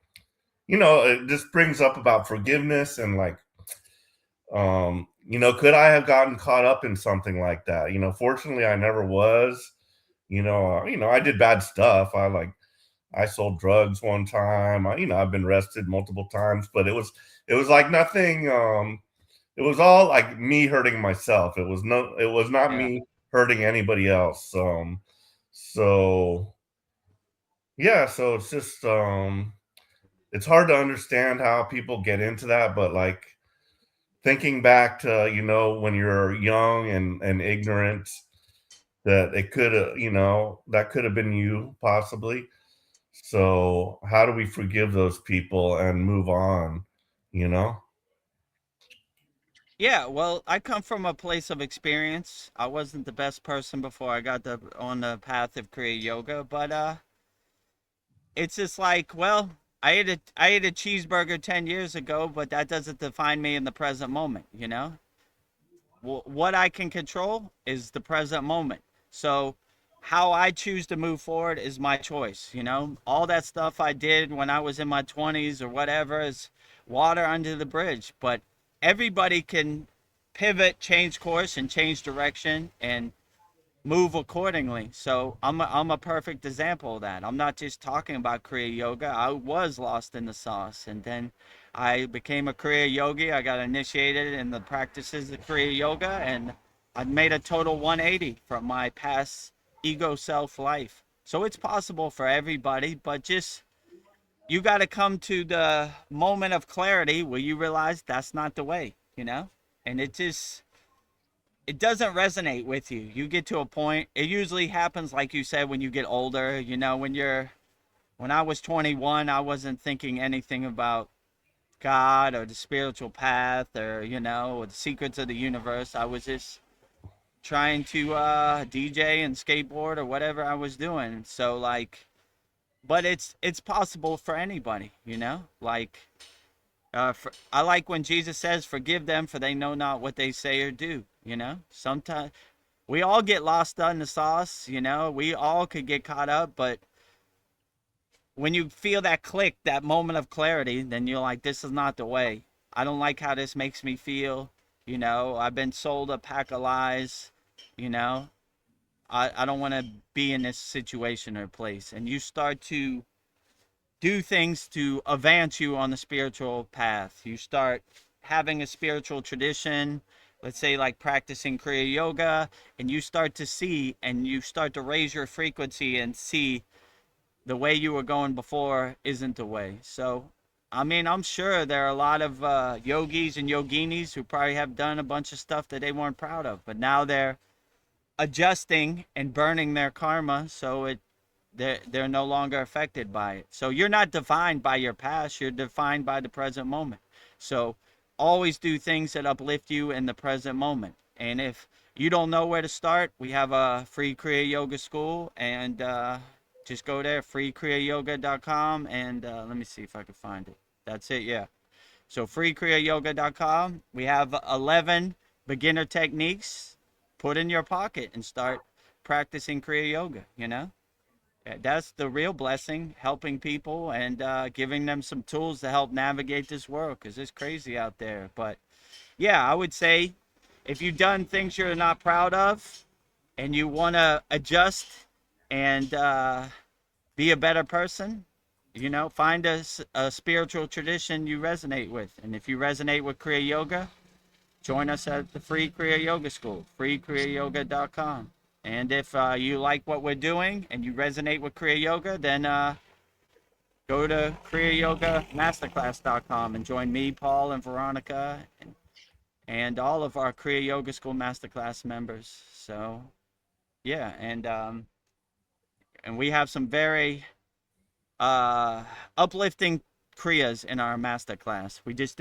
it just brings up about forgiveness and like could I have gotten caught up in something like that? Fortunately I never was. I did bad stuff. I sold drugs one time. I've been arrested multiple times, but it was like nothing. It was all like me hurting myself. It was not Yeah. me hurting anybody else. So yeah, so it's just it's hard to understand how people get into that, but like thinking back to, when you're young and ignorant, that it could have, that could have been you possibly. So how do we forgive those people and move on, you know? Yeah, well, I come from a place of experience. I wasn't the best person before I got on the path of Kriya yoga, but it's just like, well, I ate a cheeseburger 10 years ago, but that doesn't define me in the present moment, you know? What I can control is the present moment. So how I choose to move forward is my choice, you know? All that stuff I did when I was in my 20s or whatever is water under the bridge, but everybody can pivot, change course and change direction and move accordingly. So I'm a perfect example of that. I'm not just talking about Kriya yoga. I was lost in the sauce, and then I became a Kriya yogi. I got initiated in the practices of Kriya yoga, and I made a total 180 from my past ego self life. So it's possible for everybody, but just you got to come to the moment of clarity where you realize that's not the way, you know, and it doesn't resonate with you. You get to a point, it usually happens like you said when you get older, you know, when I was 21, I wasn't thinking anything about God or the spiritual path or, or the secrets of the universe. I was just trying to DJ and skateboard or whatever I was doing. So like but it's possible for anybody, you know? I like when Jesus says, "Forgive them, for they know not what they say or do." You know, sometimes we all get lost in the sauce. You know, we all could get caught up, but when you feel that click, that moment of clarity, then you're like, this is not the way. I don't like how this makes me feel. You know, I've been sold a pack of lies. You know, I don't want to be in this situation or place. And you start to do things to advance you on the spiritual path. You start having a spiritual tradition, let's say like practicing Kriya yoga, and you start to see and you start to raise your frequency and see the way you were going before isn't the way. So, I mean, I'm sure there are a lot of yogis and yoginis who probably have done a bunch of stuff that they weren't proud of, but now they're adjusting and burning their karma, so they're no longer affected by it. So you're not defined by your past, you're defined by the present moment. So always do things that uplift you in the present moment. And if you don't know where to start, we have a free Kriya Yoga school, and just go there, freekriyayogamasterclass.com, and let me see if I can find it. That's it, yeah. So freekriyayogamasterclass.com. We have 11 beginner techniques. Put in your pocket and start practicing Kriya Yoga, you know? That's the real blessing, helping people and giving them some tools to help navigate this world, because it's crazy out there. But yeah, I would say if you've done things you're not proud of and you want to adjust and be a better person, you know, find a spiritual tradition you resonate with. And if you resonate with Kriya Yoga, join us at the free Kriya Yoga school, freekriyayoga.com. And if you like what we're doing and you resonate with Kriya Yoga, then go to kriyayogamasterclass.com and join me, Paul, and Veronica, and all of our Kriya Yoga School Masterclass members. So, yeah, and we have some very uplifting kriyas in our masterclass. We just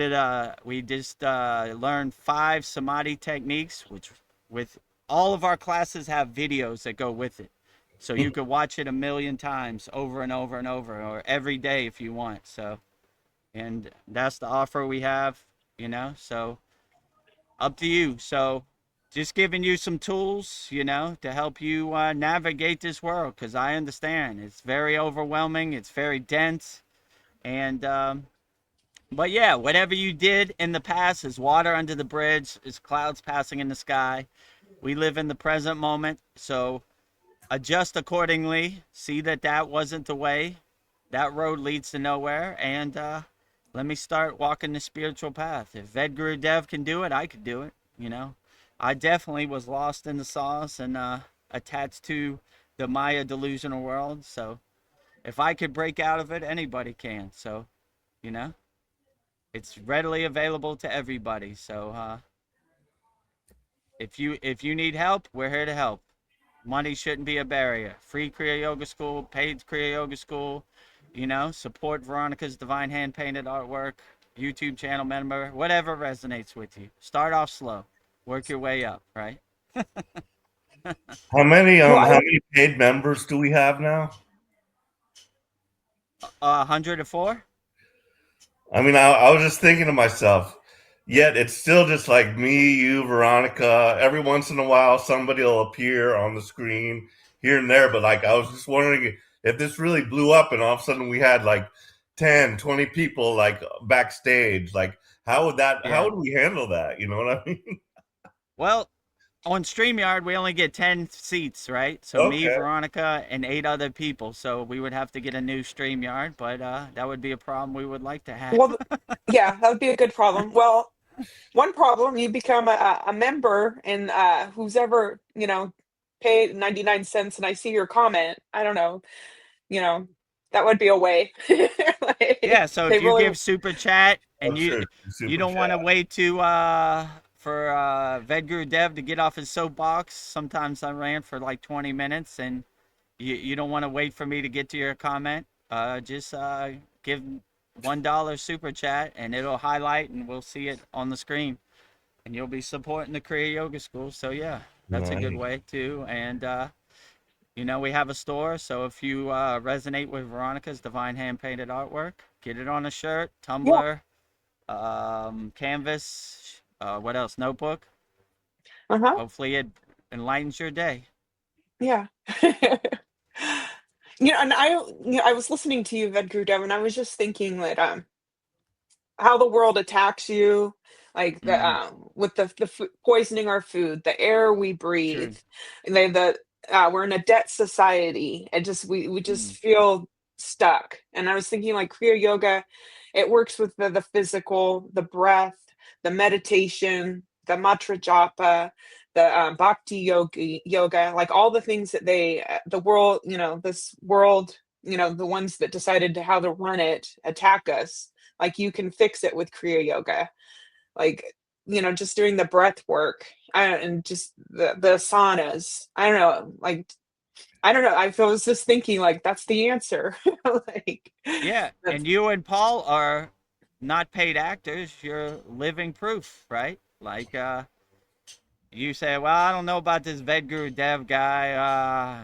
learned 5 samadhi techniques, which with all of our classes have videos that go with it. So you could watch it a million times over and over and over, or every day if you want. So, and that's the offer we have, you know, so up to you. So just giving you some tools, you know, to help you navigate this world, because I understand it's very overwhelming, it's very dense, and but yeah, whatever you did in the past is water under the bridge, is clouds passing in the sky. We live in the present moment, so adjust accordingly. See that that wasn't the way. That road leads to nowhere, and let me start walking the spiritual path. If VEDGURUDEV can do it, I could do it. You know, I definitely was lost in the sauce and attached to the Maya delusional world. So if I could break out of it, anybody can. So, you know, it's readily available to everybody. So if you need help, we're here to help. Money shouldn't be a barrier. Free Kriya Yoga School, paid Kriya Yoga School, you know, support Veronica's Divine Hand Painted Artwork, YouTube channel member, whatever resonates with you. Start off slow, work your way up, right? How Well, many paid members do we have now? 104? I mean, I was just thinking to myself, yet it's still just like me, you, Veronica. Every once in a while, somebody will appear on the screen here and there. But like, I was just wondering if this really blew up and all of a sudden we had like 10, 20 people like backstage. Like, how Yeah. would we handle that? You know what I mean? Well, on StreamYard, we only get 10 seats, right? So me, Okay. Veronica, and 8 other people. So we would have to get a new StreamYard, but that would be a problem we would like to have. well, yeah, that would be a good problem. Well, one problem, you become a member, and who's ever, you know, paid 99 cents, and I see your comment. I don't know, you know, that would be a way. Yeah, Like, so they if you really, give super chat Oh, and you sure. you Super don't chat. want to wait to for Vedguru Dev to get off his soapbox. Sometimes I ran for like 20 minutes, and you don't want to wait for me to get to your comment. Just give $1 super chat and it'll highlight and we'll see it on the screen. And you'll be supporting the Kriya Yoga School. So yeah, that's a good Nice. way too. And you know, we have a store, so if you resonate with Veronica's Divine Hand Painted Artwork, get it on a shirt, yeah. tumbler, canvas, what else? Notebook. Uh-huh. Hopefully it enlightens your day. Yeah. And I was listening to you, Vedgurudev, and I was just thinking that how the world attacks you, like Mm-hmm. with the poisoning our food, the air we breathe, True. and we're in a debt society, and just we just Mm-hmm. feel stuck. And I was thinking like Kriya Yoga, it works with the physical, the breath, the meditation, the mantra japa, the bhakti yoga, like all the things that the world, this world, the ones that decided to how to run it attack us, like you can fix it with Kriya Yoga. Like, just doing the breath work and just the asanas. I don't know. Like, I don't know. Was just thinking like that's the answer. Like Yeah, that's and you and Paul are not paid actors. You're living proof, right? Like, you say, well, I don't know about this Vedguru Dev guy.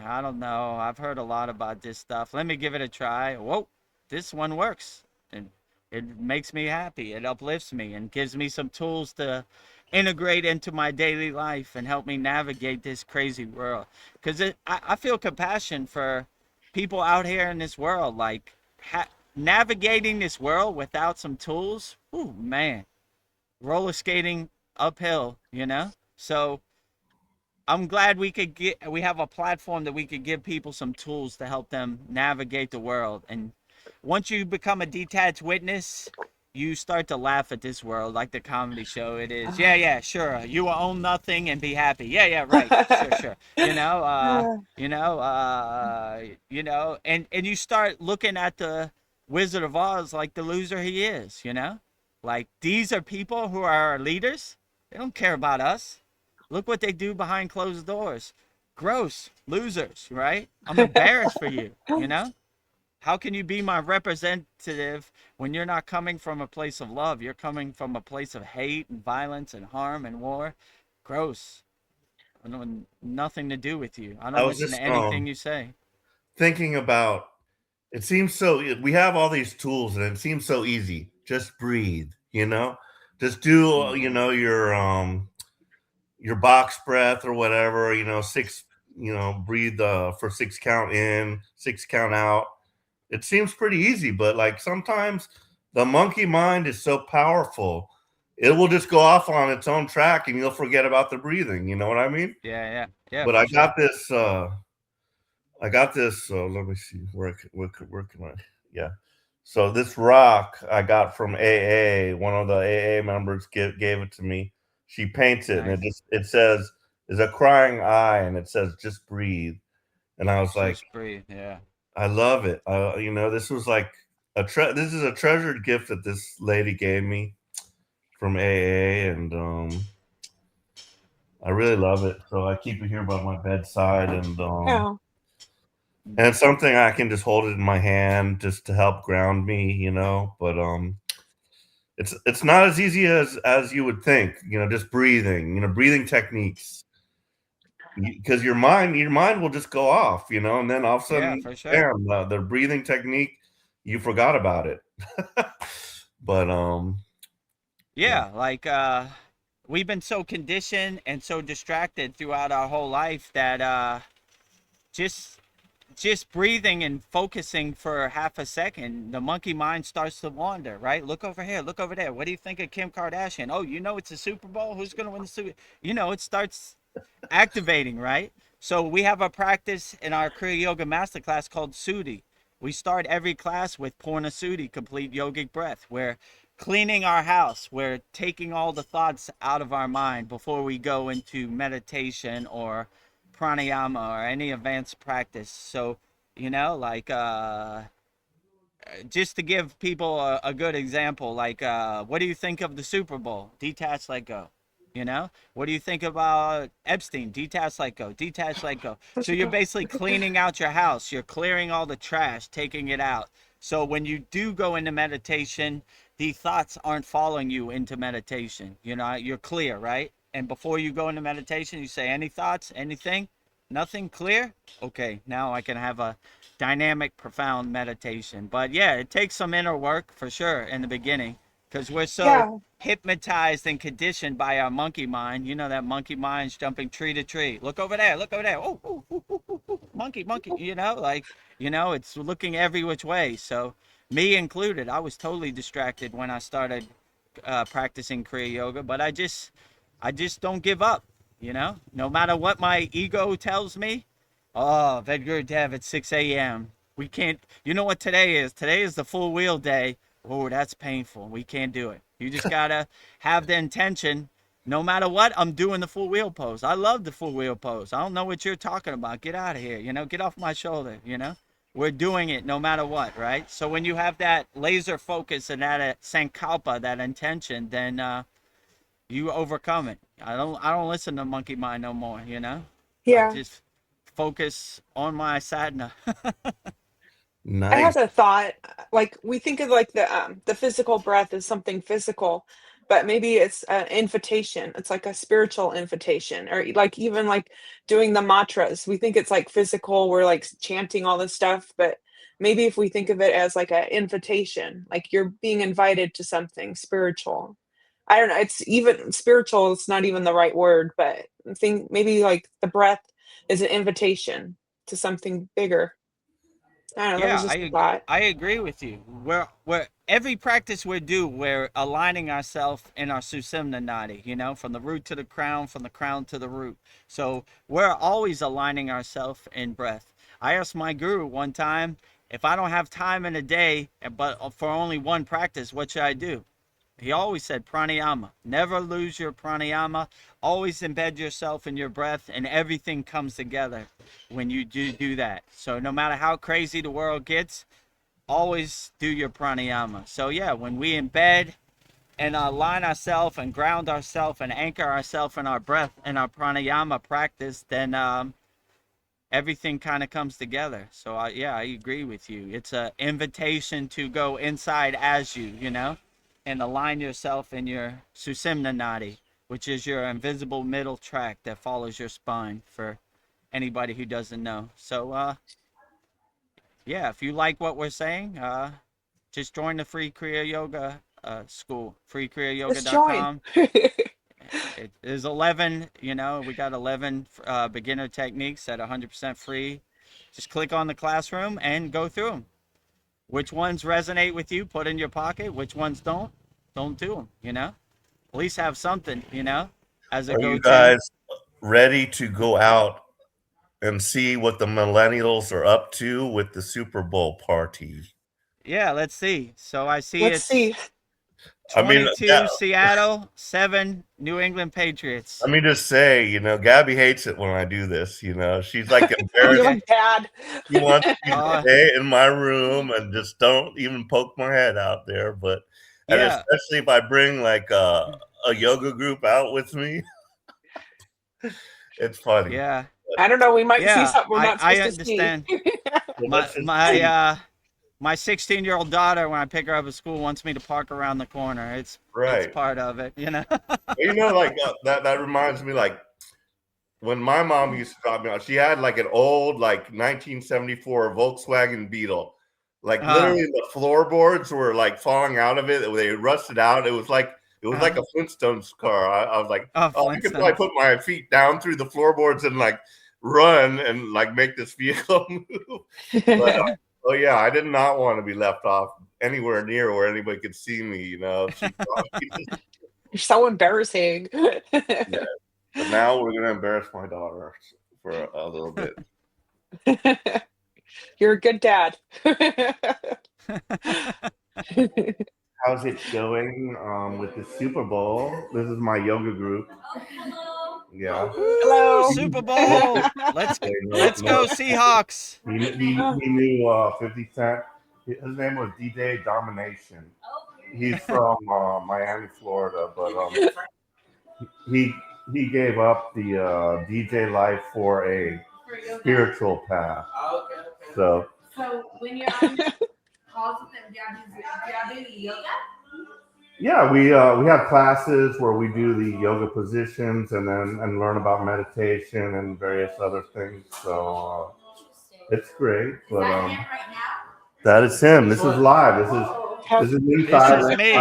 I don't know. I've heard a lot about this stuff. Let me give it a try. Whoa, this one works. And it makes me happy. It uplifts me and gives me some tools to integrate into my daily life and help me navigate this crazy world. Because I feel compassion for people out here in this world. Like, navigating this world without some tools, ooh, man, roller skating uphill, you know? So I'm glad we have a platform that we could give people some tools to help them navigate the world. And once you become a detached witness, you start to laugh at this world like the comedy show it is. Yeah, yeah, sure. You will own nothing and be happy. Yeah, yeah, right. Sure, sure. And you start looking at the Wizard of Oz like the loser he is, you know? Like, these are people who are our leaders. They don't care about us. Look what they do behind closed doors. Gross. Losers, right? I'm embarrassed for you, you know? How can you be my representative when you're not coming from a place of love? You're coming from a place of hate and violence and harm and war. Gross. I want nothing to do with you. I I don't was listen to just anything you say. thinking about, it seems so we have all these tools and it seems so easy. Just breathe, just do, Mm-hmm. your box breath or whatever, six, breathe for 6 count in, 6 count out. It seems pretty easy, but like sometimes the monkey mind is so powerful, it will just go off on its own track and you'll forget about the breathing. You know what I mean? Yeah, yeah, yeah, But for sure. let me see, where can I, yeah. So this rock I got from AA. One of the AA members gave it to me. She paints it, and Nice. it says, "There's a crying eye," and it says, "Just breathe." And I was like, Just breathe. Yeah. I love it. This was like this is a treasured gift that this lady gave me from AA, and I really love it. So I keep it here by my bedside, Yeah. and it's something I can just hold it in my hand just to help ground me, But it's not as easy as you would think, just breathing, breathing techniques, because your mind will just go off, and then all of a Yeah, sudden, for sure. bam, the breathing technique, you forgot about it. But yeah, Yeah, like we've been so conditioned and so distracted throughout our whole life that just just breathing and focusing for half a second, the monkey mind starts to wander, right? Look over here, look over there. What do you think of Kim Kardashian? Oh, it's a Super Bowl? Who's going to win the Super? It starts activating, right? So we have a practice in our Kriya Yoga Masterclass called Sudhi. We start every class with Purna Sudhi, complete yogic breath. We're cleaning our house. We're taking all the thoughts out of our mind before we go into meditation or pranayama or any advanced practice. So, like just to give people a good example, like what do you think of the Super Bowl? Detach, let go. What do you think about Epstein? Detach, let go. Detach, let go. So you're basically cleaning out your house. You're clearing all the trash, taking it out. So when you do go into meditation, the thoughts aren't following you into meditation. You're clear, right? And before you go into meditation, you say, any thoughts, anything, nothing, clear? Okay, now I can have a dynamic, profound meditation. But yeah, it takes some inner work for sure in the beginning. because we're so Yeah. hypnotized and conditioned by our monkey mind. You know that monkey mind's jumping tree to tree. Look over there. Look over there. Oh, oh, oh, oh, oh, oh. Monkey, monkey. It's looking every which way. So me included, I was totally distracted when I started practicing Kriya Yoga, but I just don't give up. No matter what my ego tells me. Oh, VEDAGURUDEV at 6 a.m. We can't. You know what today is? Today is the full wheel day. Oh, that's painful. We can't do it. You just gotta have the intention. No matter what, I'm doing the full wheel pose. I love the full wheel pose. I don't know what you're talking about. Get out of here. Get off my shoulder. We're doing it no matter what, right? So when you have that laser focus and that sankalpa, that intention, then you overcome it. I don't listen to monkey mind no more. I Yeah. just focus on my sadhana. I Nice. had a thought, like we think of like the physical breath as something physical, but maybe it's an invitation. It's like a spiritual invitation, or like even like doing the mantras. We think it's like physical, we're like chanting all this stuff, but maybe if we think of it as like an invitation, like you're being invited to something spiritual. I don't know, it's even spiritual, it's not even the right word, but I think maybe like the breath is an invitation to something bigger. I don't know, that was Yeah, just a thought. I agree with you. We're every practice we do, we're aligning ourselves in our Susimna Nadi, from the root to the crown, from the crown to the root. So we're always aligning ourselves in breath. I asked my guru one time, if I don't have time in a day, but for only one practice, what should I do? He always said pranayama. Never lose your pranayama. Always embed yourself in your breath, and everything comes together when you do that. So no matter how crazy the world gets, always do your pranayama. So yeah, when we embed and align ourselves and ground ourselves and anchor ourselves in our breath and our pranayama practice, then everything kind of comes together. So I agree with you. It's an invitation to go inside as and align yourself in your Susimna Nadi, which is your invisible middle track that follows your spine, for anybody who doesn't know. So yeah, if you like what we're saying, just join the free Kriya Yoga school, Just join. freekriyayogamasterclass.com. It is 11, we got 11 beginner techniques at 100% free. Just click on the classroom and go through them. Which ones resonate with you, put in your pocket. Which ones don't do them, At least have something, as a Are you go-to. guys ready to go out and see what the millennials are up to with the Super Bowl party? Yeah, let's see. So I see Let's it's see. 22 Seattle, 7 New England Patriots. Let me just say, Gabby hates it when I do this. She's like You're embarrassed. like, Dad. She wants me to stay in my room and just don't even poke my head out there. And especially if I bring like a yoga group out with me, it's funny. Yeah. I don't know. We might see something we're not supposed I to see. understand. My 16-year-old daughter, when I pick her up at school, wants me to park around the corner. It's part of it, Like that reminds me, like when my mom used to drop me off, she had like an old, like 1974 Volkswagen Beetle. Like literally the floorboards were like falling out of it. They rusted out. It was like a Flintstones car. I was like, I could probably put my feet down through the floorboards and like run and like make this vehicle move. But oh yeah, I did not want to be left off anywhere near where anybody could see me. You're so embarrassing. Yeah. But now we're gonna embarrass my daughter for a little bit. You're a good dad. How's it going with the Super Bowl? This is my yoga group. Yeah. Hello. Super Bowl. Let's go Seahawks. He knew 50 Cent. His name was DJ Domination. He's from Miami, Florida, but he gave up the DJ life for a spiritual path. So when you're on calls with them, do y'all do yoga? Yeah, we have classes where we do the yoga positions and learn about meditation and various other things. So it's great. But Is that him right now? that is him. This is live. This is This is in This is Thailand. me.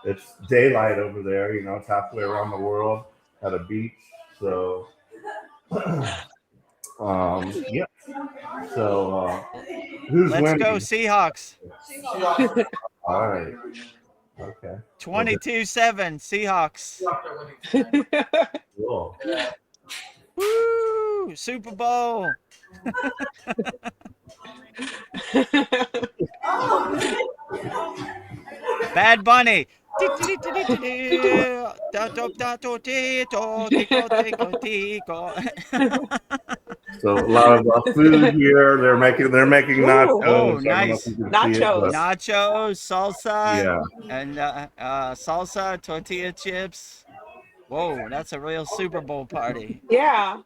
It's daylight over there. You know, it's halfway around the world at a beach. So, yeah. So, who's Let's go winning? Seahawks. All right. Okay. Well, 22-7 Seahawks. cool. Woo! Super Bowl. Bad Bunny. So a lot of food here. They're making Ooh, Oh, nachos. I don't know if nice. you can see it, but nachos. Nachos, salsa, yeah. and salsa, tortilla chips. Whoa, that's a real Super Bowl party. Yeah.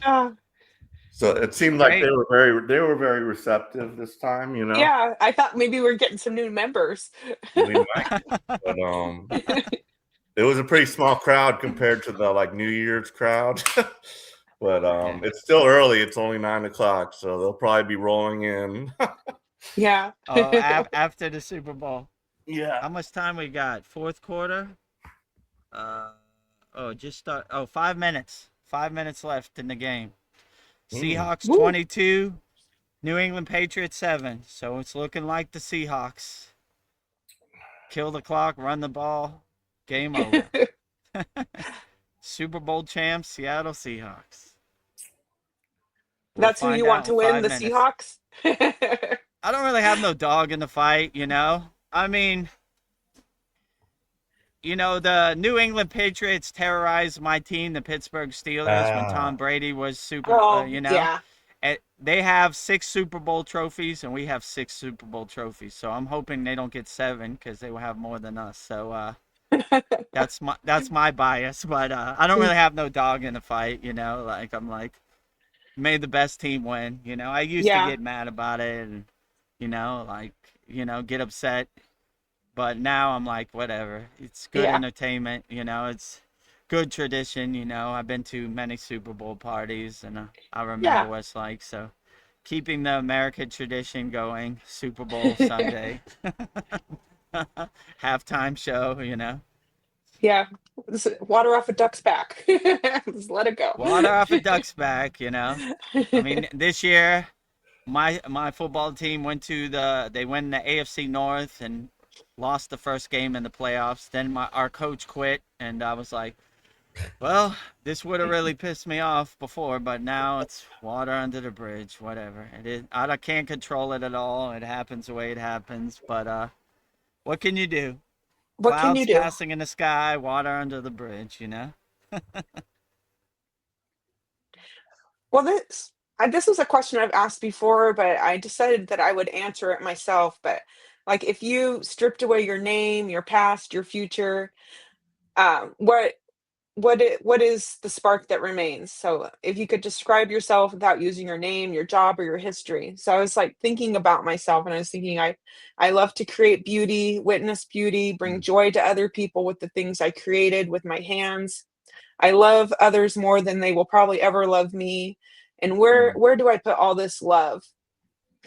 Uh, So it seemed like Great. they were very receptive this time. You know, yeah, I thought maybe we're getting some new members. we might, but it was a pretty small crowd compared to the like New Year's crowd. But Yeah. it's still early. It's only 9 o'clock, so they'll probably be rolling in. Yeah. Oh, after the Super Bowl. Yeah. How much time we got? Fourth quarter? Just start. Oh, 5 minutes. 5 minutes left in the game. Seahawks Woo. 22, New England Patriots 7. So it's looking like the Seahawks. Kill the clock, run the ball, game over. Super Bowl champs, Seattle Seahawks. We'll That's who find you want out to in win, 5 the minutes. Seahawks? I don't really have no dog in the fight, you know? I mean, you know, the New England Patriots terrorized my team, the Pittsburgh Steelers, when Tom Brady was Oh, you know? yeah. They have 6 Super Bowl trophies, and we have 6 Super Bowl trophies. So I'm hoping they don't get 7 because they will have more than us. So that's my bias. But I don't really have no dog in the fight, you know? Like, I'm like, may the best team win. You know, I used to Yeah. get mad about it and, you know, like, you know, get upset. But now I'm like, whatever. It's good Yeah. entertainment, you know, it's good tradition, you know. I've been to many Super Bowl parties and I remember Yeah. what it's like. So keeping the American tradition going, Super Bowl Sunday, halftime show, you know. Yeah. Water off a duck's back. Just let it go. Water off a duck's back, you know. I mean, this year my football team they went the AFC North and lost the first game in the playoffs. Then our coach quit, and I was like, well, this would have really pissed me off before, but now it's water under the bridge. Whatever it is, I can't control it at all. It happens the way it happens. But what can you do? What can you Clouds do? passing in the sky, water under the bridge. You know. Well, this was a question I've asked before, but I decided that I would answer it myself. But like, if you stripped away your name, your past, your future, what what is the spark that remains? So if you could describe yourself without using your name, your job, or your history. So I was like thinking about myself, and I was thinking I love to create beauty, witness beauty, bring joy to other people with the things I created with my hands. I love others more than they will probably ever love me. And where do I put all this love?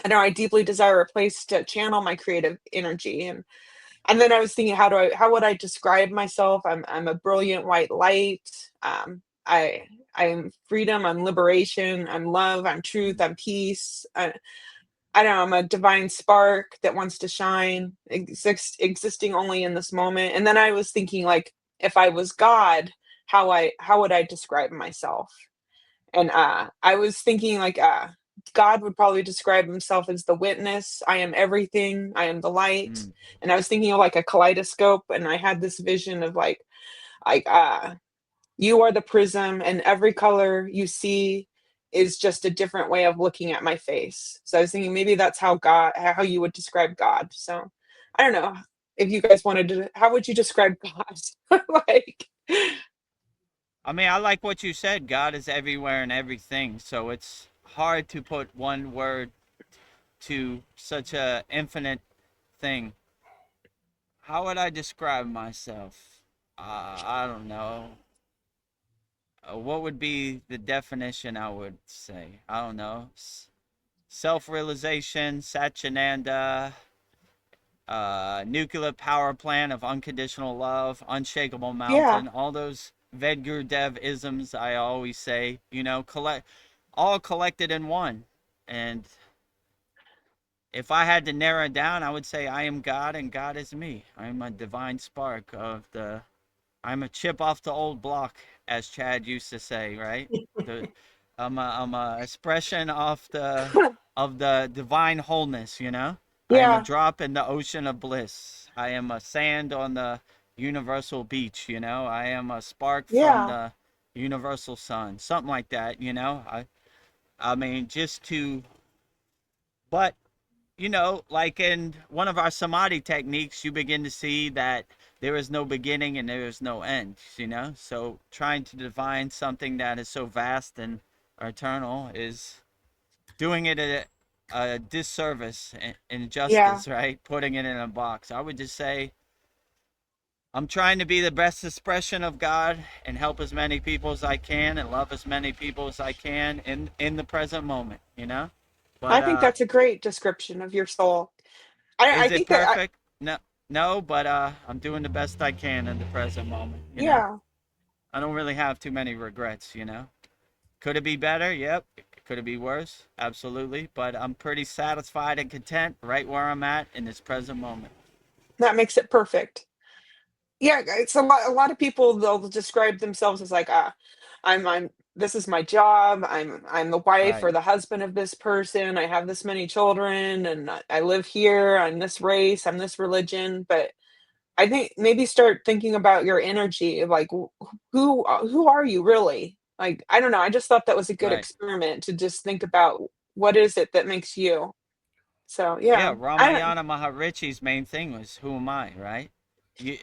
I know I deeply desire a place to channel my creative energy. And then I was thinking, how would I describe myself? I'm a brilliant white light. I'm freedom, I'm liberation, I'm love, I'm truth, I'm peace. I don't know, I'm a divine spark that wants to shine, existing only in this moment. And then I was thinking, like, if I was God, how would I describe myself? And I was thinking, like, God would probably describe himself as the witness. I am everything. I am the light. Mm. And I was thinking of like a kaleidoscope, and I had this vision of like you are the prism, and every color you see is just a different way of looking at my face. So I was thinking maybe that's how you would describe God. So I don't know if you guys wanted to. How would you describe God? like, I mean, I like what you said. God is everywhere and everything. So it's hard to put one word to such a infinite thing. How would I describe myself? I don't know. what would be the definition? I would say, I don't know, self-realization, Satchinanda, nuclear power plant of unconditional love, unshakable Yeah. mountain, all those VEDGURUDEV isms I always say, you know, all collected in one. And if I had to narrow it down, I would say I am God and God is me. I'm a divine spark of the, I'm a chip off the old block, as Chad used to say, right? The, I'm a expression of the divine wholeness, you know? I am a Yeah. drop in the ocean of bliss. I am a sand on the universal beach, you know? I am a spark from Yeah. the universal sun. Something like that, you know? I mean, just to, but you know, like in one of our samadhi techniques, you begin to see that there is no beginning and there is no end, you know? So trying to define something that is so vast and eternal is doing it a disservice and Yeah. injustice, right? Putting it in a box. I would just say I'm trying to be the best expression of God and help as many people as I can and love as many people as I can in the present moment, you know? I But think that's a great description of your soul. I is it think that perfect? No, no, but I'm doing the best I can in the present moment. You know, yeah. I don't really have too many regrets. You know, could it be better? Yep. Could it be worse? Absolutely. But I'm pretty satisfied and content right where I'm at in this present moment. That makes it perfect. Yeah, it's a lot of people, they'll describe themselves as like, I'm this is my job, I'm the wife Right. or the husband of this person, I have this many children, and I live here, I'm this race, I'm this religion, but I think maybe start thinking about your energy, like, who are you really? Like, I don't know, I just thought that was a good Right. experiment to just think about what is it that makes you. So, Yeah, yeah, Ramayana Maharishi's main thing was who am I, right? You,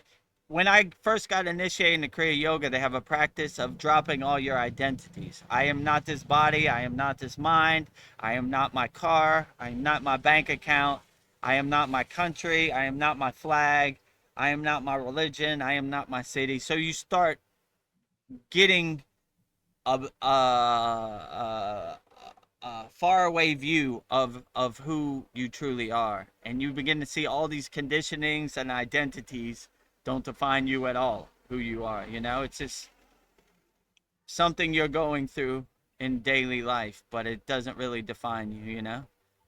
when I first got initiated into Kriya Yoga, they have a practice of dropping all your identities. I am not this body, I am not this mind, I am not my car, I am not my bank account, I am not my country, I am not my flag, I am not my religion, I am not my city. So you start getting a faraway view of who you truly are, and you begin to see all these conditionings and identities don't define you at all. Who you are, you know, it's just something you're going through in daily life, but it doesn't really define you, you know.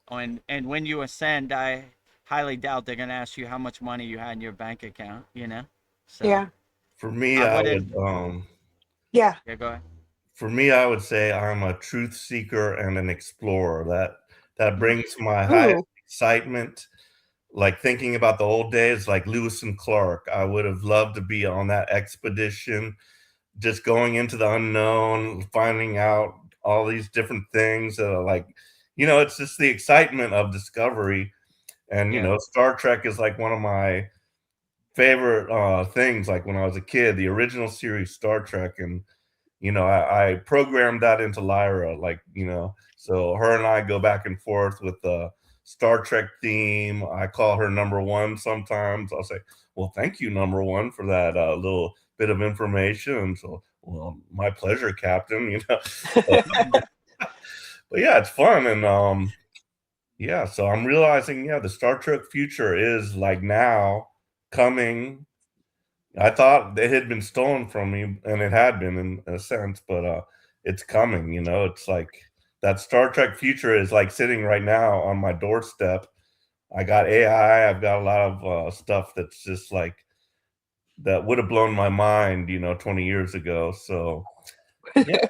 And when you ascend, I highly doubt they're gonna ask you how much money you had in your bank account, you know. So yeah, For me, I I wouldn't. would yeah. Yeah, go ahead. for me, I would say I'm a truth seeker and an explorer. That Mm, brings my highest Ooh, excitement. Like thinking about the old days, like Lewis and Clark. I would have loved to be on that expedition, just going into the unknown, finding out all these different things that are like, it's just the excitement of discovery. And yeah, Star Trek is like one of my favorite things. Like when I was a kid, the original series Star Trek, and I programmed that into Lyra, like, so her and I go back and forth with the Star Trek theme. I call her number one sometimes. I'll say, well, thank you, number one, for that little bit of information. And so, well, my pleasure, Captain. But yeah, it's fun. And yeah, so I'm realizing, yeah, the Star Trek future is like now coming. I thought it had been stolen from me, and it had been in a sense, but it's coming. It's like that Star Trek future is like sitting right now on my doorstep. I got AI. I've got a lot of stuff that's just like that would have blown my mind, 20 years ago. So yeah,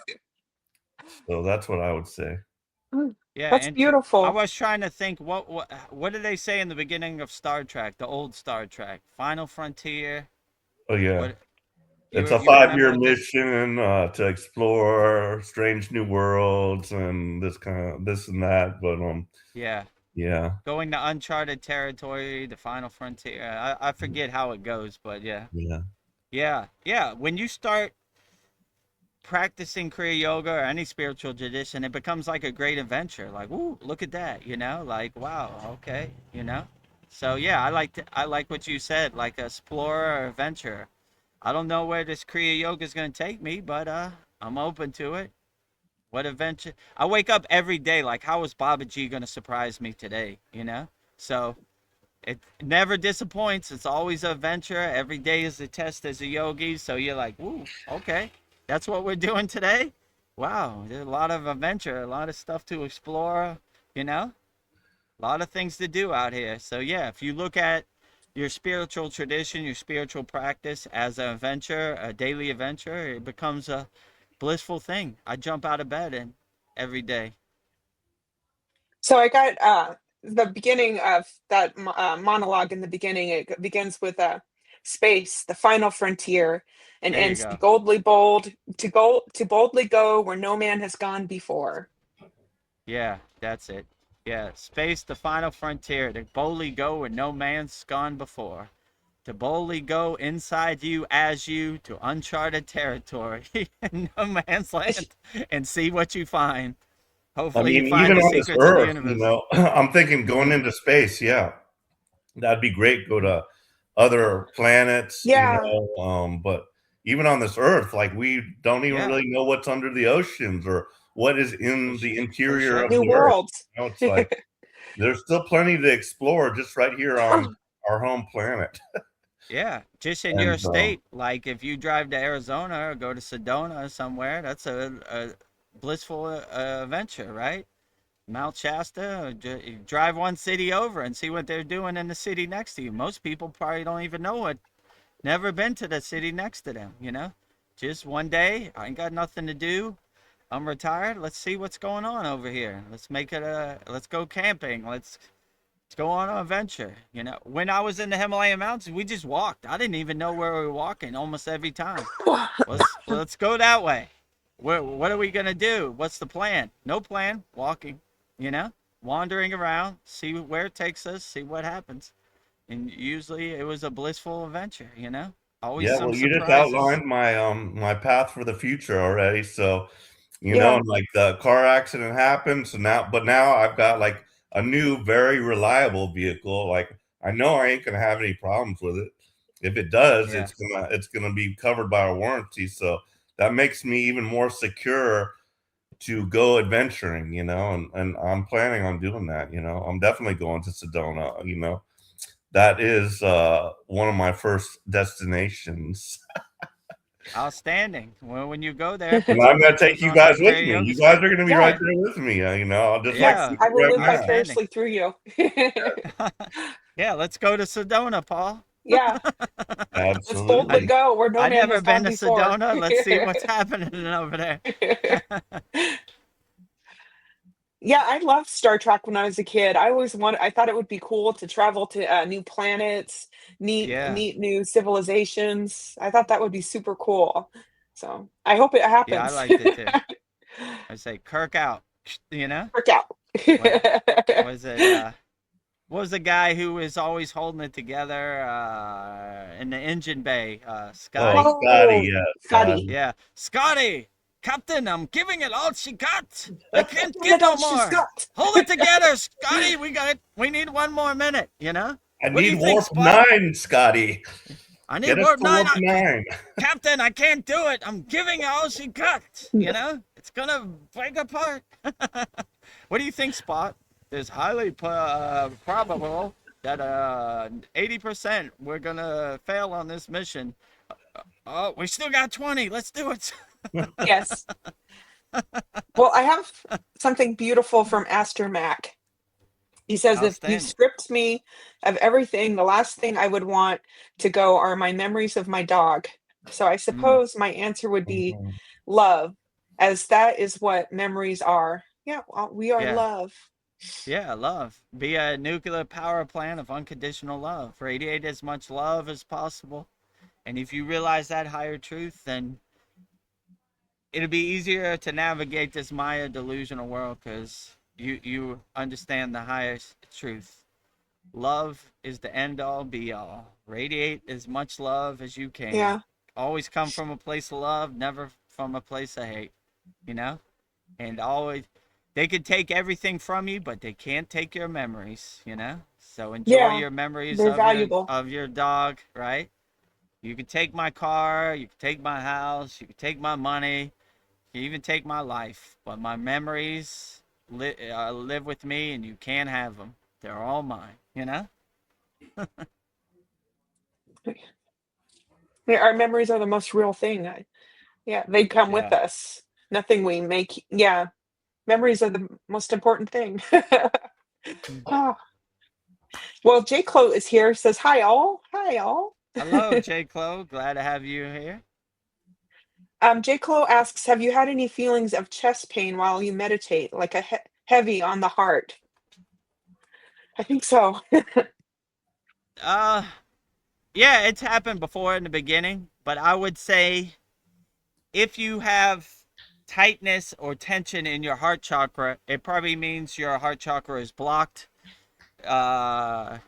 so that's what I would say. mm, yeah. that's And I beautiful. was trying to think what did they say in the beginning of Star Trek, the old Star Trek, Final Frontier? Oh yeah, What it's a you remember 5-year what they? mission to explore strange new worlds and this and that. But Yeah, yeah, going to uncharted territory, the final frontier. I forget how it goes, but yeah, yeah. yeah, yeah. When you start practicing Kriya Yoga or any spiritual tradition, it becomes like a great adventure. Like, ooh, look at that, you know? Like, wow, okay, you know? So yeah, I like what you said, like explorer or adventurer. I don't know where this Kriya Yoga is gonna take me, but I'm open to it. What adventure? I wake up every day like, how is Baba G gonna surprise me today? You know? So it never disappoints. It's always an adventure. Every day is a test as a yogi. So you're like, ooh, okay, that's what we're doing today. Wow, there's a lot of adventure, a lot of stuff to explore. You know, a lot of things to do out here. So yeah, if you look at your spiritual tradition, your spiritual practice as an adventure, a daily adventure, it becomes a blissful thing. I jump out of bed and every day. So I got the beginning of that monologue in the beginning. It begins with space, the final frontier, and There you ends go. boldly bold to boldly go where no man has gone before. Yeah, that's it. Yeah, space, the final frontier, to boldly go where no man's gone before. To boldly go inside you as you to uncharted territory, no man's land, and see what you find. I Hopefully you mean, find even the on this secrets of the earth, you universe. know, I'm thinking going Hmm. into space. Yeah, that'd be great. Go to other planets, you Yeah, know. But even on this earth, like we don't even Yeah, really know what's under the oceans or what is for, in the for interior of sure. new the earth. worlds. You know, it's like there's still plenty to explore just right here on our home planet. Yeah, just in your And state, like if you drive to Arizona or go to Sedona or somewhere, that's a blissful adventure, right? Mount Shasta, you drive one city over and see what they're doing in the city next to you. Most people probably don't even know it, never been to the city next to them, you know? Just one day, I ain't got nothing to do. I'm retired. Let's see what's going on over here. Let's go camping. Let's go on an adventure. You know, when I was in the Himalayan mountains, we just walked. I didn't even know where we were walking almost every time. Let's go that way. What are we gonna do? What's the plan? No plan. Walking. You know, wandering around, see where it takes us, see what happens. And usually it was a blissful adventure. You know, always yeah, some well, you just surprises. outlined my path for the future already. So, you know, Yeah, and like the car accident happened, so now I've got like a new, very reliable vehicle. Like I know I ain't gonna have any problems with it. If it does, Yeah. it's gonna be covered by a warranty. So that makes me even more secure to go adventuring, you know, and I'm planning on doing that, you know. I'm definitely going to Sedona, you know. That is one of my first destinations. Outstanding. Well, when you go there, And put I'm some gonna take pictures you on guys that with Kriya me. yoga You guys stick. are gonna be right yeah, there with me. You know, just like yes. Yeah, I will right live now. outstanding. vicariously through you. Yeah, let's go to Sedona, Paul. Yeah, let's boldly I Absolutely. go where no I man never has been gone to before. Sedona. Let's see what's happening over there. Yeah, I loved Star Trek when I was a kid. I thought it would be cool to travel to new planets, Yeah, meet new civilizations. I thought that would be super cool. So I hope it yeah, I happens. liked it too. I say Kirk out. You know Work out. what was it? What was the guy who was always holding it together in the engine bay? Oh, Scotty. Scotty, Oh, yeah, Scotty. Scotty. Yeah, Scotty, Captain, I'm giving it all she got. I can't Give get it no all she's more. got. Hold it together, Scotty. We need one more minute. You know. I What do need you think, warp Spot? 9, Scotty. I need Get us warp to nine. warp 9. Captain, I can't do it. I'm giving it all she got. You know, it's gonna break apart. What do you think, Spot? It's highly probable that 80% we're gonna fail on this mission. Oh, we still got 20. Let's do it. Yes. Well, I have something beautiful from Aster Mac. He says, if you Outstanding. stripped me of everything, the last thing I would want to go are my memories of my dog. So I Mm, suppose my answer would be Mhm. love, as that is what memories are. Yeah, well, we are yeah. love. Yeah, love. Be a nuclear power plant of unconditional love. Radiate as much love as possible. And if you realize that higher truth, then it'll be easier to navigate this Maya delusional world because you understand the highest truth. Love is the end all be all. Radiate as much love as you can. Yeah, Always come from a place of love, never from a place of hate, you know? And always, they could take everything from you, but they can't take your memories, you know? So enjoy yeah, your memories they're valuable. of your dog, right? You can take my car, you can take my house, you can take my money, You even take my life, but my memories live with me, and you can't have them. They're all mine. You know. Yeah, our memories are the most real thing. Yeah, they come with Yeah. us. Nothing we make. Yeah, memories are the most important thing. Oh, well, J. Clo is here. Says hi all. Hi all. Hello, J. Clo. Glad to have you here. J. Clo asks, have you had any feelings of chest pain while you meditate, like a heavy on the heart? I think so. Uh, yeah, it's happened before in the beginning, but I would say if you have tightness or tension in your heart chakra, it probably means your heart chakra is blocked. Uh,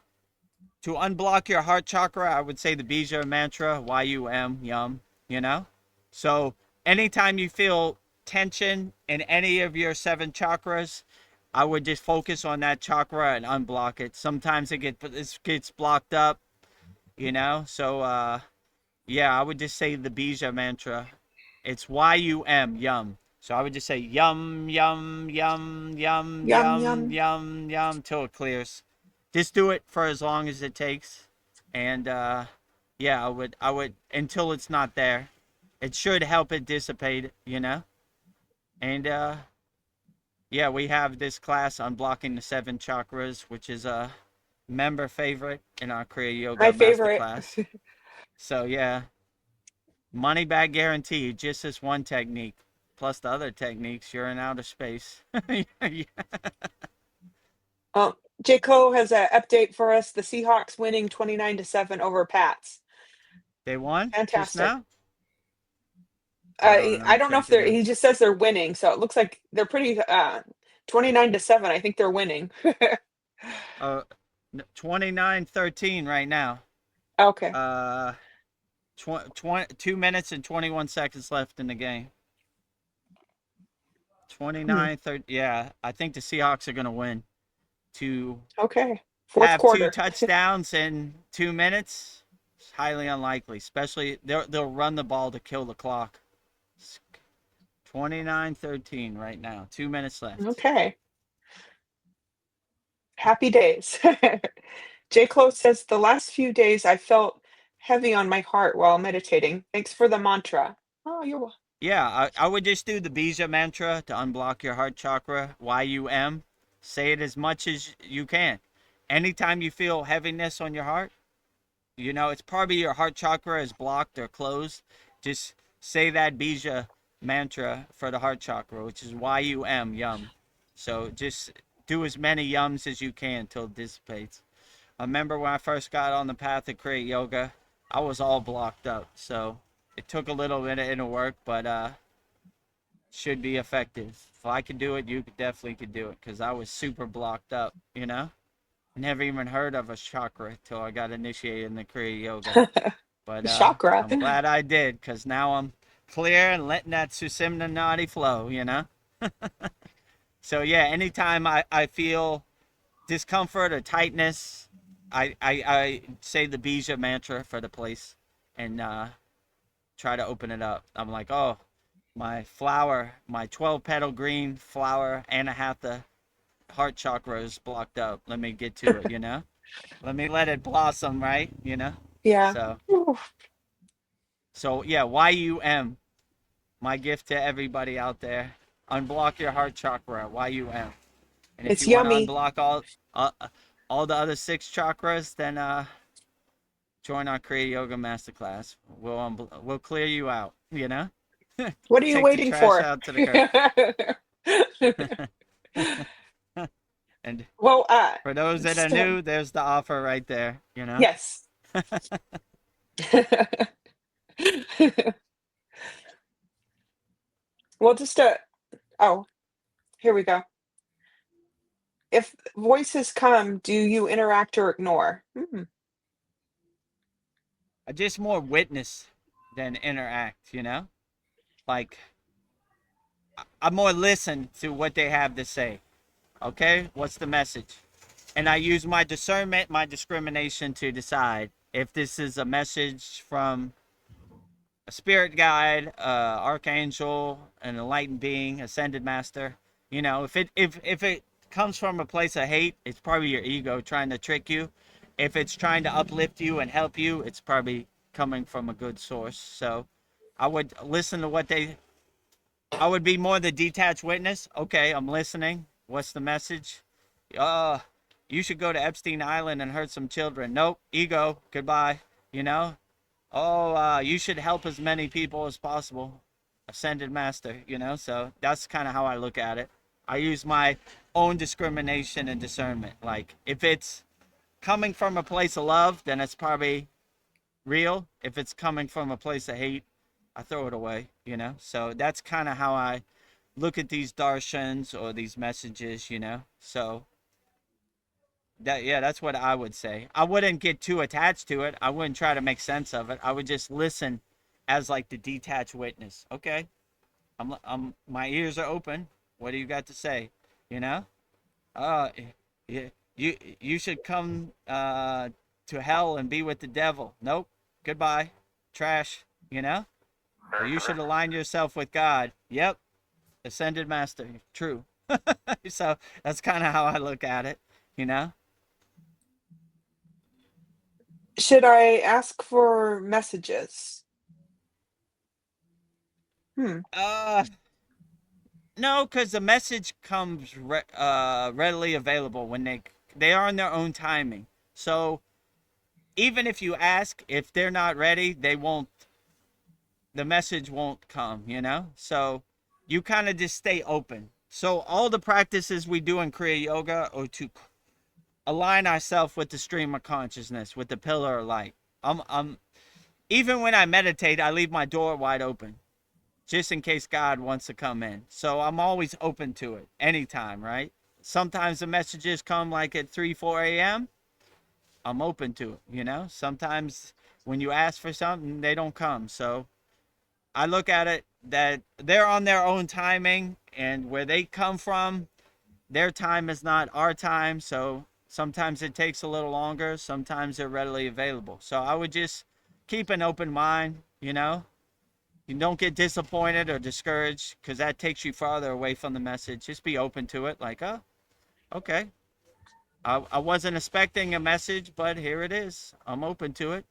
to unblock your heart chakra, I would say the Bija mantra, YUM, yum, you know? So anytime you feel tension in any of your 7 chakras, I would just focus on that chakra and unblock it. Sometimes it gets blocked up, you know? So, yeah, I would just say the Bija mantra. It's YUM, yum. So I would just say yum, yum, yum, yum, Yum, yum, yum. yum, yum, till it clears. Just do it for as long as it takes. And yeah, I would until it's not there. It should help it dissipate, you know? And yeah, we have this class on blocking the 7 chakras, which is a member favorite in our Kriya My Yoga favorite. Masterclass. So yeah, money back guarantee, just this one technique. Plus the other techniques, you're in outer space. Yeah. Um, J. Clo has an update for us. The Seahawks winning 29-7 over Pats. They won just Fantastic. now? I don't I know. don't know Check if the they're, he news. just says they're winning, so it looks like they're pretty 29-7. I think they're winning. 29-13 right now. Okay. Uh, 2 minutes and 21 seconds left in the game. Hmm. 29-30. Yeah, I think the Seahawks are going to win. To Okay. Fourth have 2 quarter. touchdowns in 2 minutes, it's highly unlikely. Especially they'll run the ball to kill the clock. 29-13 right now. 2 minutes left. Okay. Happy days. J. Clo says the last few days I felt heavy on my heart while meditating. Thanks for the mantra. Oh, you're welcome. Yeah, I would just do the Bija mantra to unblock your heart chakra, YUM. Say it as much as you can. Anytime you feel heaviness on your heart, you know, it's probably your heart chakra is blocked or closed. Just say that Bija mantra for the heart chakra, which is YUM, yum. So just do as many yums as you can till it dissipates. I remember when I first got on the path of Kriya Yoga, I was all blocked up. So it took a little bit of inner work, but should be effective. If I could do it, you definitely could do it, because I was super blocked up, you know? Never even heard of a chakra till I got initiated in the Kriya Yoga. But Chakra. I'm glad I did, because now I'm clear and letting that Susimna Nadi flow, you know? So yeah, anytime I feel discomfort or tightness, I say the Bija mantra for the place and try to open it up. I'm like, oh, my flower, my 12 petal green flower, Anahata heart chakra is blocked up. Let me get to it, you know? Let me let it blossom, right? You know? Yeah. So, Ooh, so yeah, YUM, my gift to everybody out there. Unblock your heart chakra, YUM. And if it's you want to yummy. unblock uh, all the other 6 chakras, then join our Kriya Yoga Masterclass. We'll clear you out, you know? What are you Take the waiting trash for? out to the curb. And Well, for those that are just new, there's the offer right there, you know? yes. Well, just oh, here we go. If voices come, do you interact or ignore? Hmm. I just more witness than interact, you know? Like, I more listen to what they have to say. Okay? What's the message? And I use my discernment, my discrimination to decide if this is a message from a spirit guide, archangel, an enlightened being, ascended master. You know, if it comes from a place of hate, it's probably your ego trying to trick you. If it's trying to uplift you and help you, it's probably coming from a good source. So I would listen to what they I would be more the detached witness. Okay, I'm listening. What's the message? Uh, you should go to Epstein Island and hurt some children. Nope, ego, goodbye. You know? Oh, you should help as many people as possible. Ascended master, you know? So that's kind of how I look at it. I use my own discrimination and discernment. Like, if it's coming from a place of love, then it's probably real. If it's coming from a place of hate, I throw it away, you know? So that's kind of how I look at these darshans or these messages, you know? So that's what I would say. I wouldn't get too attached to it. I wouldn't try to make sense of it. I would just listen as like the detached witness. Okay, my ears are open. What do you got to say? You know? Uh, yeah, you should come to hell and be with the devil. Nope. Goodbye. Trash. You know? Or you should align yourself with God. Yep. Ascended master. True. So that's kind of how I look at it. You know? Should I ask for messages? Hmm. Uh, no, because the message comes readily available when they are on their own timing. So even if you ask, if they're not ready, they won't. The message won't come. You know. So you kind of just stay open. So all the practices we do in Kriya Yoga are to align ourselves with the stream of consciousness, with the pillar of light. Even when I meditate, I leave my door wide open, just in case God wants to come in. So I'm always open to it anytime, right? Sometimes the messages come like at 3, 4 a.m. I'm open to it, you know? Sometimes when you ask for something, they don't come. So I look at it that they're on their own timing, and where they come from, their time is not our time. So sometimes it takes a little longer. Sometimes they're readily available. So I would just keep an open mind, you know? You don't get disappointed or discouraged, because that takes you farther away from the message. Just be open to it. Like, oh, okay. I wasn't expecting a message, but here it is. I'm open to it.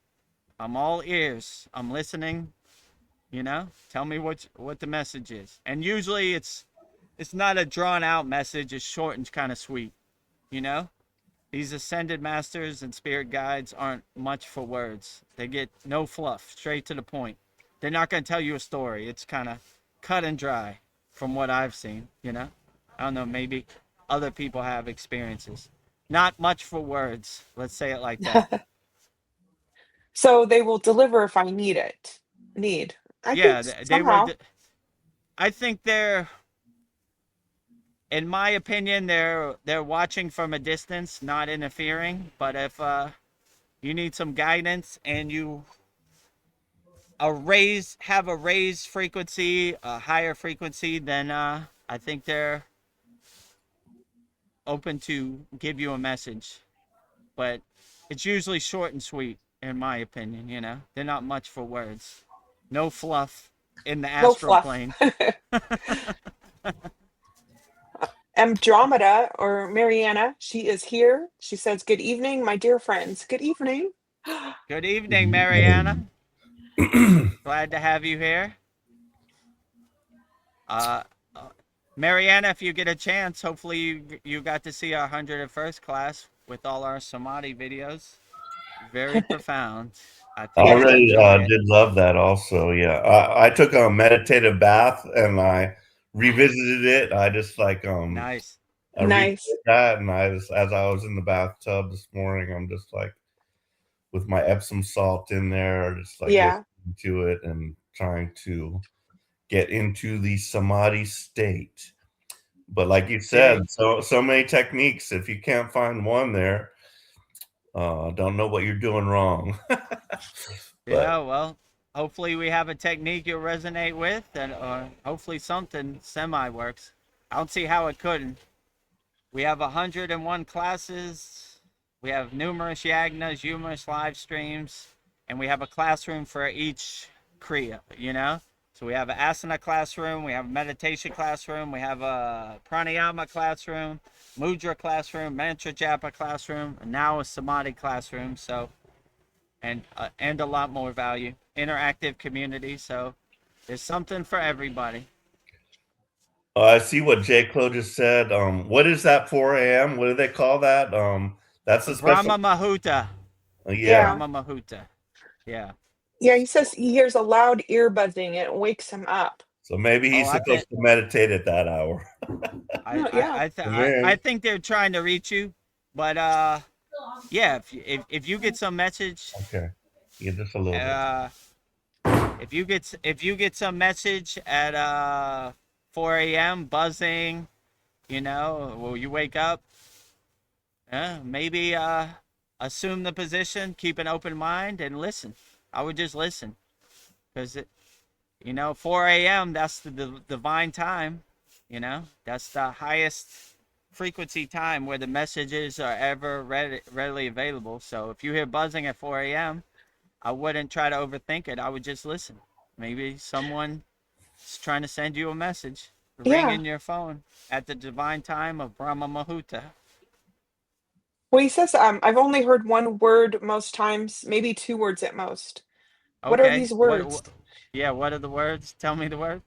I'm all ears. I'm listening. You know, tell me what the message is. And usually it's not a drawn out message. It's short and kind of sweet. You know, these ascended masters and spirit guides aren't much for words. They get no fluff, straight to the point. They're not going to tell you a story. It's kind of cut and dry from what I've seen, you know? I don't know, maybe other people have experiences. Not much for words. Let's say it like that. So they will deliver if I need it. Need. I think Yeah, they were. somehow. I think they're, in my opinion, they're watching from a distance, not interfering. But if you need some guidance and you have a raised frequency, a higher frequency, then I think they're open to give you a message. But it's usually short and sweet, in my opinion. You know, they're not much for words. No fluff in the No astral fluff. plane. Andromeda or Mariana, she is here. She says, "Good evening, my dear friends." Good evening. Good evening, Mariana. Glad to have you here. Uh, Mariana, if you get a chance, hopefully you got to see our 101st class with all our Samadhi videos. Very profound. I I think you'll really enjoy it. did love that also. Yeah. I took a meditative bath and I revisited it. I just like, Nice. I read Nice. that, and as I was in the bathtub this morning, I'm just like with my Epsom salt in there, just like Yeah. listening to it and trying to get into the samadhi state. But like you said, See? so many techniques. If you can't find one there, don't know what you're doing wrong. But Yeah, well, hopefully we have a technique you'll resonate with, and or hopefully something semi works. I don't see how it couldn't. We have 101 classes. We have numerous yagnas, numerous live streams, and we have a classroom for each Kriya, you know? So we have an asana classroom, we have a meditation classroom, we have a pranayama classroom, mudra classroom, mantra japa classroom, and now a samadhi classroom. So, and a lot more value. Interactive community. So there's something for everybody. I see what J. Clo just said. What is that 4 a.m.? What do they call that? That's a special. Brahma Mahuta. Yeah. Yeah. Brahma Mahuta. Yeah. Yeah, he says he hears a loud ear buzzing. It wakes him up. So maybe Oh, he's supposed to meditate at that hour. Oh, yeah. I think they're trying to reach you, but yeah, if you get some message, Okay. Yeah, just a little bit. if you get some message at 4 a.m. buzzing, you know, well, you wake up, maybe assume the position, keep an open mind, and listen. I would just listen, because you know, 4 a.m. that's the divine time. You know, that's the highest frequency time where the messages are ever readily available. So if you hear buzzing at 4 a.m., I wouldn't try to overthink it. I would just listen. Maybe someone is trying to send you a message. Ring Yeah. in your phone at the divine time of Brahma Muhurta. Well, he says, I've only heard one word most times, maybe two words at most. What are Okay. these words? Yeah, what are the words? Tell me the word.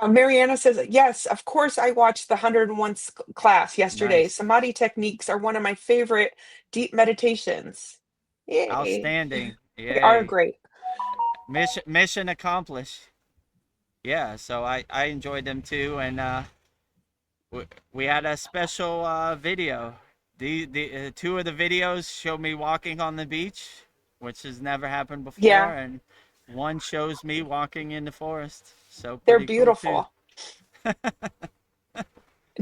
Mariana says, yes, of course, I watched the 101 class yesterday. Nice. Samadhi techniques are one of my favorite deep meditations. Yay. Outstanding. They are Yay. great. Mission accomplished. Yeah, so I enjoyed them too, and we had a special video. The two of the videos show me walking on the beach, which has never happened before, Yeah, and one shows me walking in the forest. So they're pretty cool too. beautiful.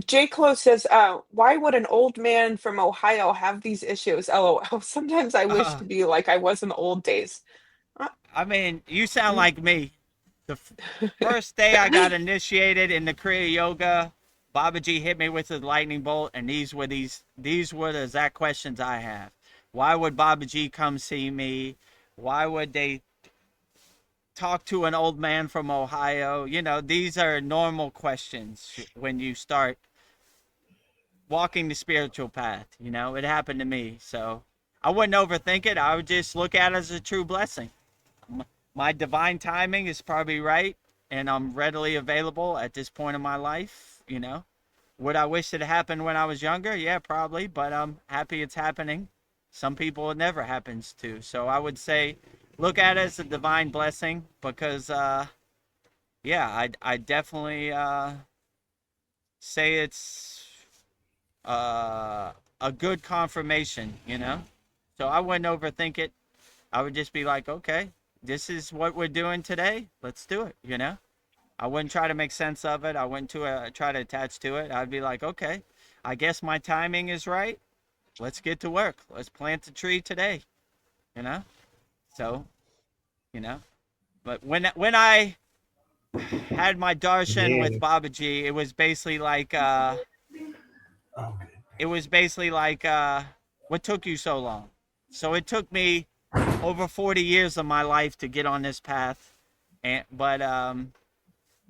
J. Clo says, why would an old man from Ohio have these issues? LOL. Sometimes I wish Uh, to be like I was in the old days. Uh, I mean, you sound mm. like me. The first day I got initiated in the Kriya Yoga, Babaji hit me with a lightning bolt, and these were the exact questions I have. Why would Babaji come see me? Why would they talk to an old man from Ohio? You know, these are normal questions when you start walking the spiritual path. You know, it happened to me, so I wouldn't overthink it. I would just look at it as a true blessing. My divine timing is probably right, and I'm readily available at this point in my life. You know, would I wish it happened when I was younger? Yeah, probably, but I'm happy it's happening. Some people it never happens to. So I would say look at it as a divine blessing, because yeah, I definitely say it's a good confirmation, you know? So I wouldn't overthink it. I would just be like, okay, this is what we're doing today. Let's do it, you know? I wouldn't try to make sense of it. I wouldn't try to attach to it. I'd be like, okay, I guess my timing is right. Let's get to work. Let's plant the tree today, you know? So, you know, but when I had my darshan Yeah. with Babaji, it was basically like what took you so long? So it took me over 40 years of my life to get on this path, but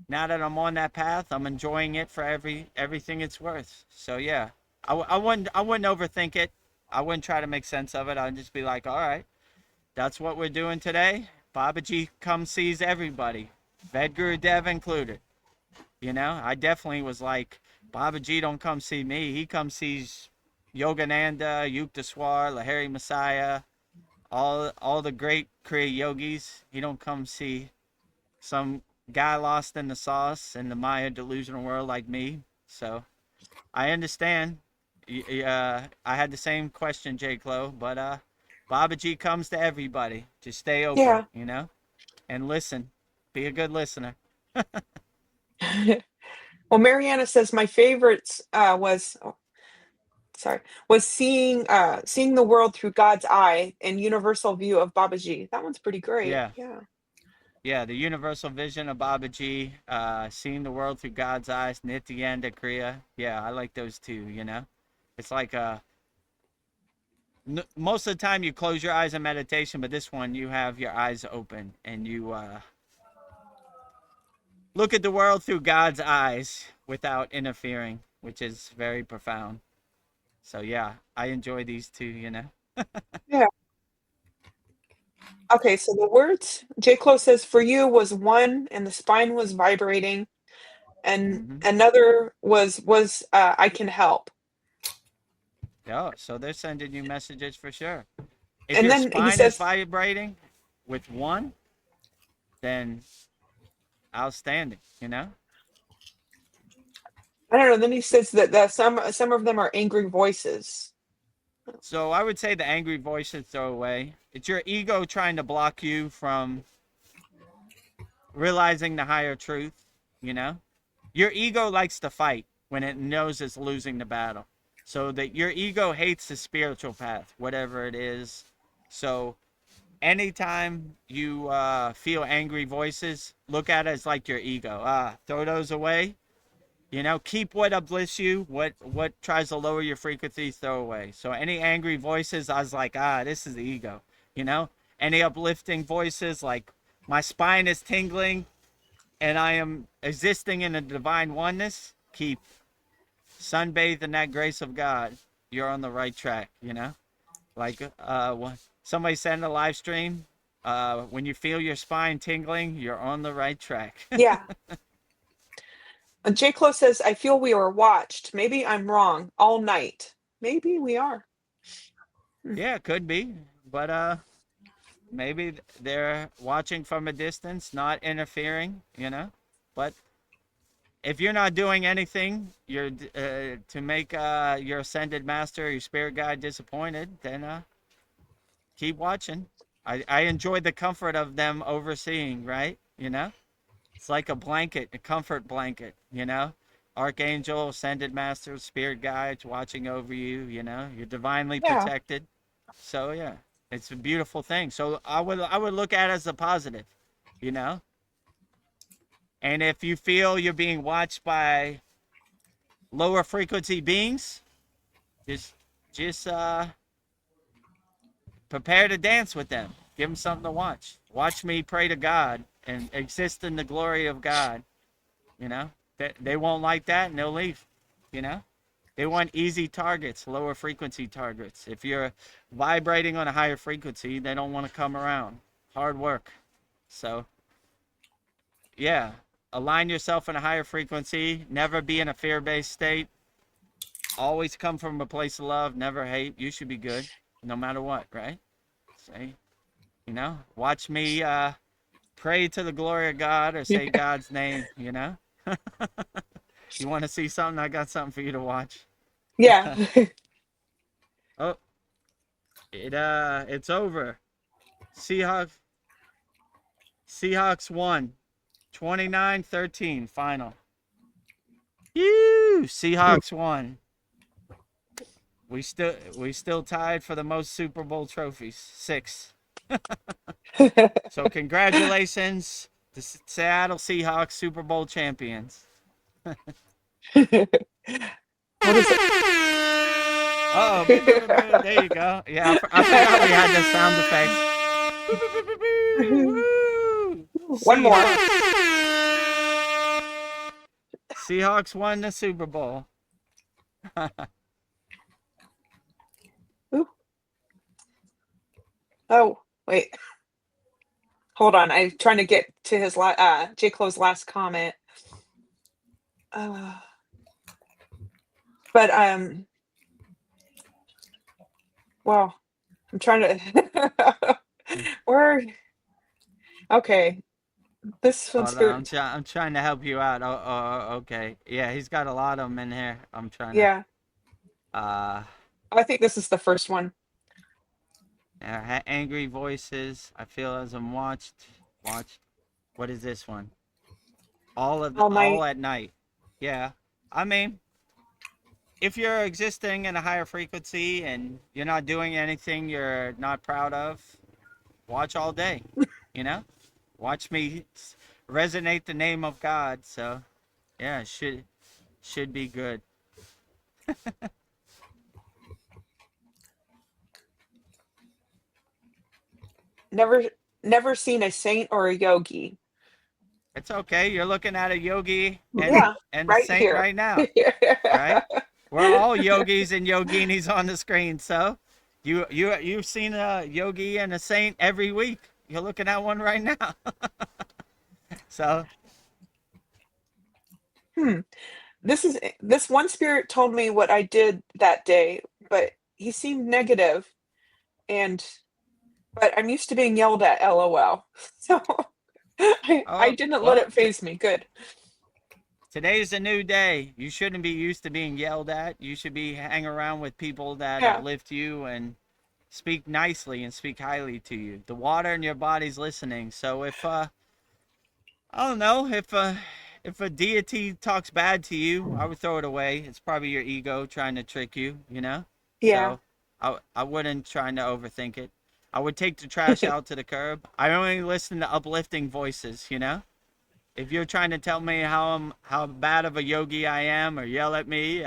now that I'm on that path, I'm enjoying it for everything it's worth. So yeah, I wouldn't overthink it. I wouldn't try to make sense of it. I'd just be like, all right, that's what we're doing today. Babaji comes sees everybody, VEDGURUDEV included. You know, I definitely was like, Babaji don't come see me. He comes sees Yogananda, Yukteswar, Lahiri Messiah, all the great Kriya yogis. He don't come see some guy lost in the sauce in the Maya delusional world like me. So I understand. I had the same question, J. Clo, but Babaji comes to everybody. Just stay open, Yeah. you know, and listen. Be a good listener. Well, Mariana says my favorites was seeing the world through God's eye and universal view of Babaji. That one's pretty great. Yeah. Yeah. Yeah, the universal vision of Babaji, seeing the world through God's eyes, Nityanda Kriya. Yeah, I like those too, you know? It's like most of the time you close your eyes in meditation, but this one you have your eyes open and you look at the world through God's eyes without interfering, which is very profound. So yeah, I enjoy these two, you know. Yeah. Okay, so the words J. Clo says for you was one and the spine was vibrating, and Mm-hmm. another was I can help. Yeah, so they're sending you messages for sure. If And your then he spine is says, vibrating with one, then outstanding, you know. I don't know, then he says that some of them are angry voices. So I would say the angry voices throw away. It's your ego trying to block you from realizing the higher truth, you know? Your ego likes to fight when it knows it's losing the battle. So that your ego hates the spiritual path, whatever it is. So anytime you feel angry voices, look at it as like your ego. Throw those away. You know, keep what uplifts you, what tries to lower your frequency, throw away. So any angry voices, I was like, this is the ego. You know, any uplifting voices, like my spine is tingling and I am existing in a divine oneness, keep sunbathe in that grace of God. You're on the right track, you know? Like somebody said in a live stream, when you feel your spine tingling, you're on the right track. Yeah. J. Clo says, I feel we are watched. Maybe I'm wrong. All night. Maybe we are. Yeah, it could be. But maybe they're watching from a distance, not interfering, you know? But if you're not doing anything you're to make your ascended master, your spirit guide disappointed, then keep watching. I enjoy the comfort of them overseeing, right? You know? It's like a blanket, a comfort blanket, you know? Archangel, ascended masters, spirit guides watching over you, you know? You're divinely Yeah. protected. So yeah, it's a beautiful thing. So I would look at it as a positive, you know? And if you feel you're being watched by lower frequency beings, just prepare to dance with them. Give them something to watch. Watch me pray to God and exist in the glory of God. You know, they won't like that and they'll leave. You know, they want easy targets, lower frequency targets. If you're vibrating on a higher frequency, they don't want to come around. Hard work. So, yeah, align yourself in a higher frequency. Never be in a fear-based state. Always come from a place of love. Never hate. You should be good, no matter what, right? Say, you know, watch me pray to the glory of God or say God's name. You know, you want to see something? I got something for you to watch. Yeah. Oh, it's over. Seahawks won 29-13 final. Yoo! Seahawks won. We still tied for the most Super Bowl trophies, 6. So congratulations to Seattle Seahawks Super Bowl champions. What is it? Oh, there you go. Yeah, I forgot we had the sound effects. One more. Seahawks won the Super Bowl. Ooh. Oh, wait. Hold on. I'm trying to get to his J. Clo's last comment. Uh, but well, I'm trying to where okay. This one's Hold on, good. I'm trying to help you out. Okay. Yeah, he's got a lot of them in here. I'm trying to. Yeah. Uh, I think this is the first one. angry voices. I feel as I'm watched. What is this one? All Night. at night. Yeah. I mean, if you're existing in a higher frequency and you're not doing anything you're not proud of, watch all day. You know, watch me resonate the name of God. So, yeah, should be good. Never never seen a saint or a yogi. It's okay. You're looking at a yogi Yeah, and a right saint here. right now, right? We're all yogis and yoginis on the screen. So you've seen a yogi and a saint every week. You're looking at one right now. So Hmm. This one spirit told me what I did that day, but he seemed negative and but I'm used to being yelled at, LOL. So I oh didn't let well, it phase me. Good. today's a new day. You shouldn't be used to being yelled at. You should be hang around with people that Yeah. uplift you and speak nicely and speak highly to you. The water in your body's listening. So if I don't know, if a deity talks bad to you, I would throw it away. It's probably your ego trying to trick you, you know? Yeah. So I wouldn't try to overthink it. I would take the trash out to the curb. I only listen to uplifting voices, you know? If you're trying to tell me how bad of a yogi I am or yell at me,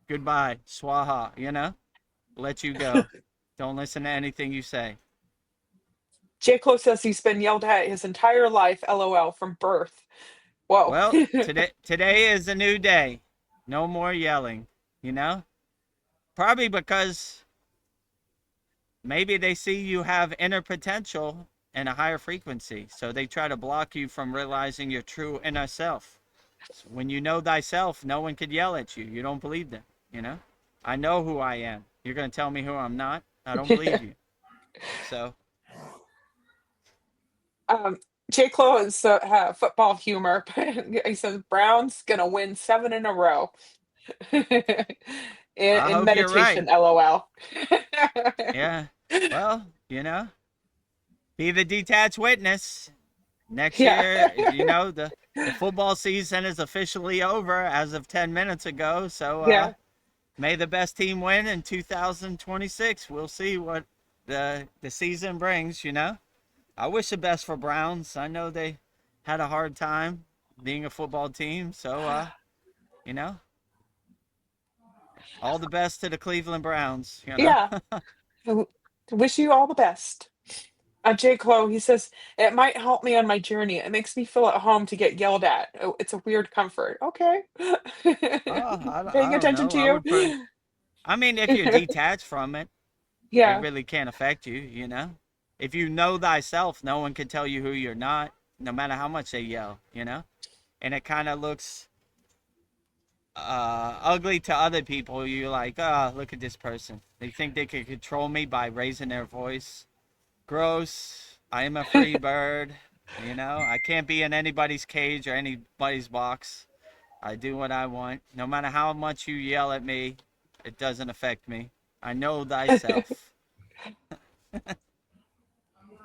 goodbye, swaha, you know? Let you go. Don't listen to anything you say. J. Clo says he's been yelled at his entire life, LOL, from birth. Whoa. Well, today is a new day. No more yelling, you know? Probably because maybe they see you have inner potential and a higher frequency. So they try to block you from realizing your true inner self. So when you know thyself, no one could yell at you. You don't believe them, you know? I know who I am. You're going to tell me who I'm not? I don't believe you. So, um, J. Clo is football humor. He says Brown's gonna win 7 in a row. I In hope you're right. meditation, LOL. Yeah. Well, you know, be the detached witness. Next Yeah. year, you know, the football season is officially over as of 10 minutes ago. So Yeah. may the best team win in 2026. We'll see what the season brings, you know. I wish the best for Browns. I know they had a hard time being a football team. So you know, all the best to the Cleveland Browns, you know. Yeah. W- Wish you all the best. J. Clo, he says, it might help me on my journey. It makes me feel at home to get yelled at. Oh, it's a weird comfort. Okay. Oh, I Paying don't attention know. to you. I mean, if you're detached from it, it Yeah. really can't affect you, you know? If you know thyself, no one can tell you who you're not, no matter how much they yell, you know? And it kind of looks ugly to other people. You're like, oh, look at this person. They think they can control me by raising their voice. Gross. I am a free bird. You know, I can't be in anybody's cage or anybody's box. I do what I want. No matter how much you yell at me, it doesn't affect me. I know thyself.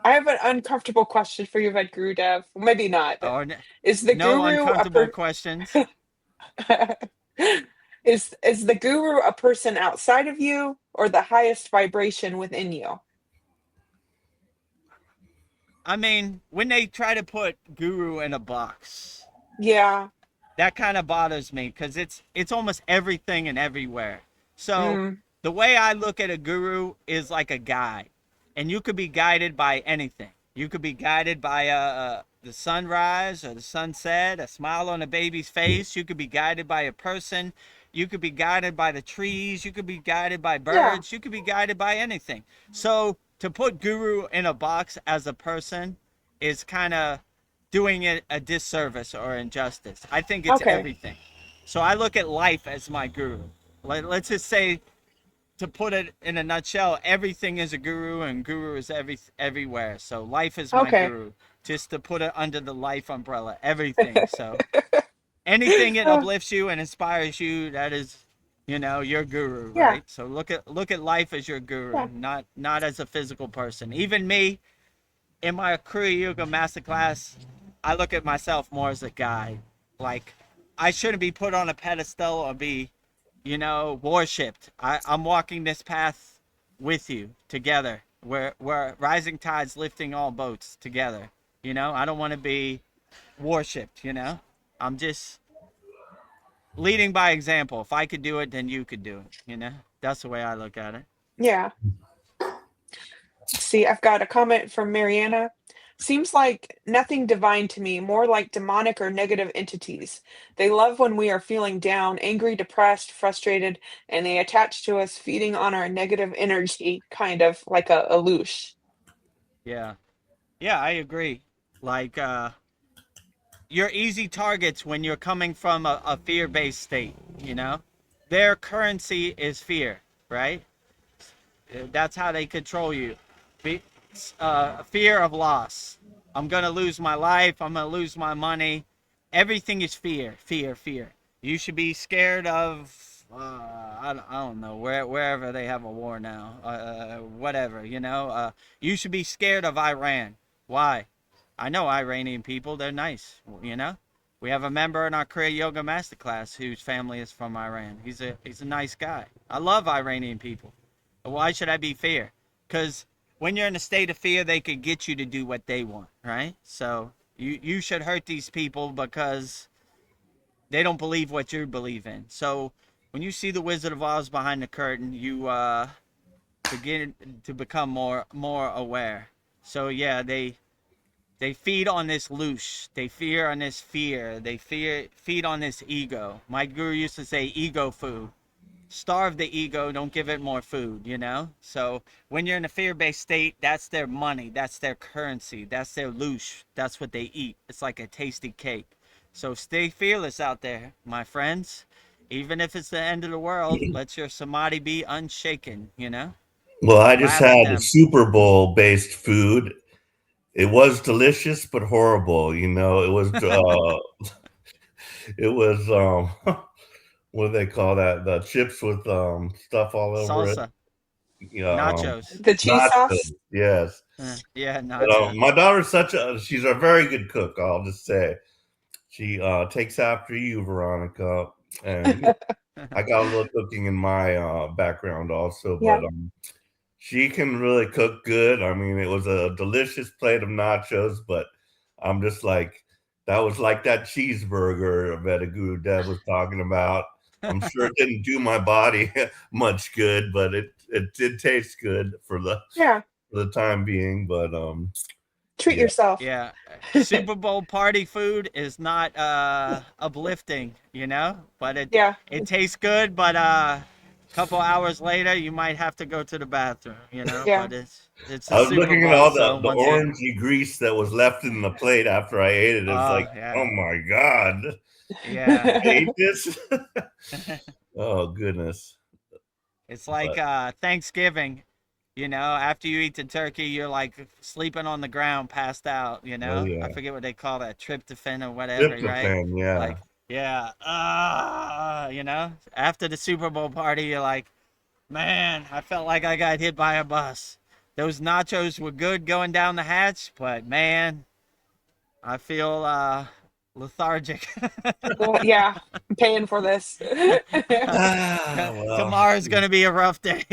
I have an uncomfortable question for you, Vedgurudev. Maybe not, but Or is the no guru a uncomfortable questions. is the guru a person outside of you or the highest vibration within you? I mean, when they try to put guru in a box, Yeah. that kind of bothers me because it's almost everything and everywhere. So Mm, the way I look at a guru is like a guide, and you could be guided by anything. You could be guided by the sunrise or the sunset, a smile on a baby's face. You could be guided by a person. You could be guided by the trees. You could be guided by yeah. birds. You could be guided by anything. So to put guru in a box as a person is kind of doing it a disservice or injustice. I think it's Okay. everything. So I look at life as my guru. Let's just say, to put it in a nutshell, everything is a guru and guru is everywhere. So life is my Okay. guru. Just to put it under the life umbrella, everything. So anything that uplifts you and inspires you, that is, you know, your guru, Yeah. right? So look at life as your Yeah. guru, not as a physical person. Even me, in my Kriya Yoga Masterclass, I look at myself more as a guide. Like, I shouldn't be put on a pedestal or be, you know, worshipped. I'm walking this path with you together. We're rising tides lifting all boats together. You know, I don't want to be worshipped, you know? I'm just leading by example. If I could do it, then you could do it, you know? That's the way I look at it. Yeah. See, I've got a comment from Mariana. Seems like nothing divine to me, more like demonic or negative entities. They love when we are feeling down, angry, depressed, frustrated, and they attach to us, feeding on our negative energy, kind of like a leash. Yeah. Yeah, I agree. Like, you're easy targets when you're coming from a fear-based state, you know? Their currency is fear, right? That's how they control you. Fear of loss. I'm going to lose my life. I'm going to lose my money. Everything is fear, fear, fear. You should be scared of, I don't know, wherever they have a war now. Whatever, you know. You should be scared of Iran. Why? I know Iranian people. They're nice, you know. We have a member in our Kriya Yoga Masterclass whose family is from Iran. He's a nice guy. I love Iranian people. Why should I be fear? Because when you're in a state of fear, they could get you to do what they want, right? So you should hurt these people because they don't believe what you believe in. So when you see the Wizard of Oz behind the curtain, you begin to become more aware. So yeah, they feed on this loose. They fear on this fear. They feed on this ego. My guru used to say ego food. Starve the ego, don't give it more food, you know? So when you're in a fear-based state, that's their money, that's their currency, that's their loosh, that's what they eat. It's like a tasty cake. So stay fearless out there, my friends. Even if it's the end of the world, let your samadhi be unshaken, you know? Well, I just Laugh at had a them. Super Bowl based food. It was delicious, but horrible. You know, it was what do they call that? The chips with stuff all over it. Salsa, Yeah, nachos. The cheese sauce? nachos. Yes. Yeah, But, nachos. my daughter's she's a very good cook, I'll just say. She takes after you, Veronica. And I got a little cooking in my background also, Yeah. but she can really cook good. I mean, it was a delicious plate of nachos, but I'm just like, that was like that cheeseburger Vedaguru Dev was talking about. I'm sure it didn't do my body much good, but it did taste good Yeah. for the time being. But Treat yeah, yourself. Yeah, Super Bowl party food is not uplifting, you know, but Yeah. it tastes good. But a couple hours later, you might have to go to the bathroom, you know. Yeah. But it's a I was Super looking at Bowl, all so the once again, orangey grease that was left in the plate after I ate it. It's like, oh oh yeah, my God, yeah. I ate this. Oh goodness. It's like But Thanksgiving, you know. After you eat the turkey, you're like sleeping on the ground, passed out, you oh know. I yeah, forget what they call that, tryptophan or whatever, right? tryptophan, yeah. Like, yeah, you know. After the Super Bowl party, you're like, man, I felt like I got hit by a bus. Those nachos were good going down the hatch, but man, I feel lethargic. Well, yeah. I'm paying for this. Ah, well, Tomorrow's gonna be a rough day.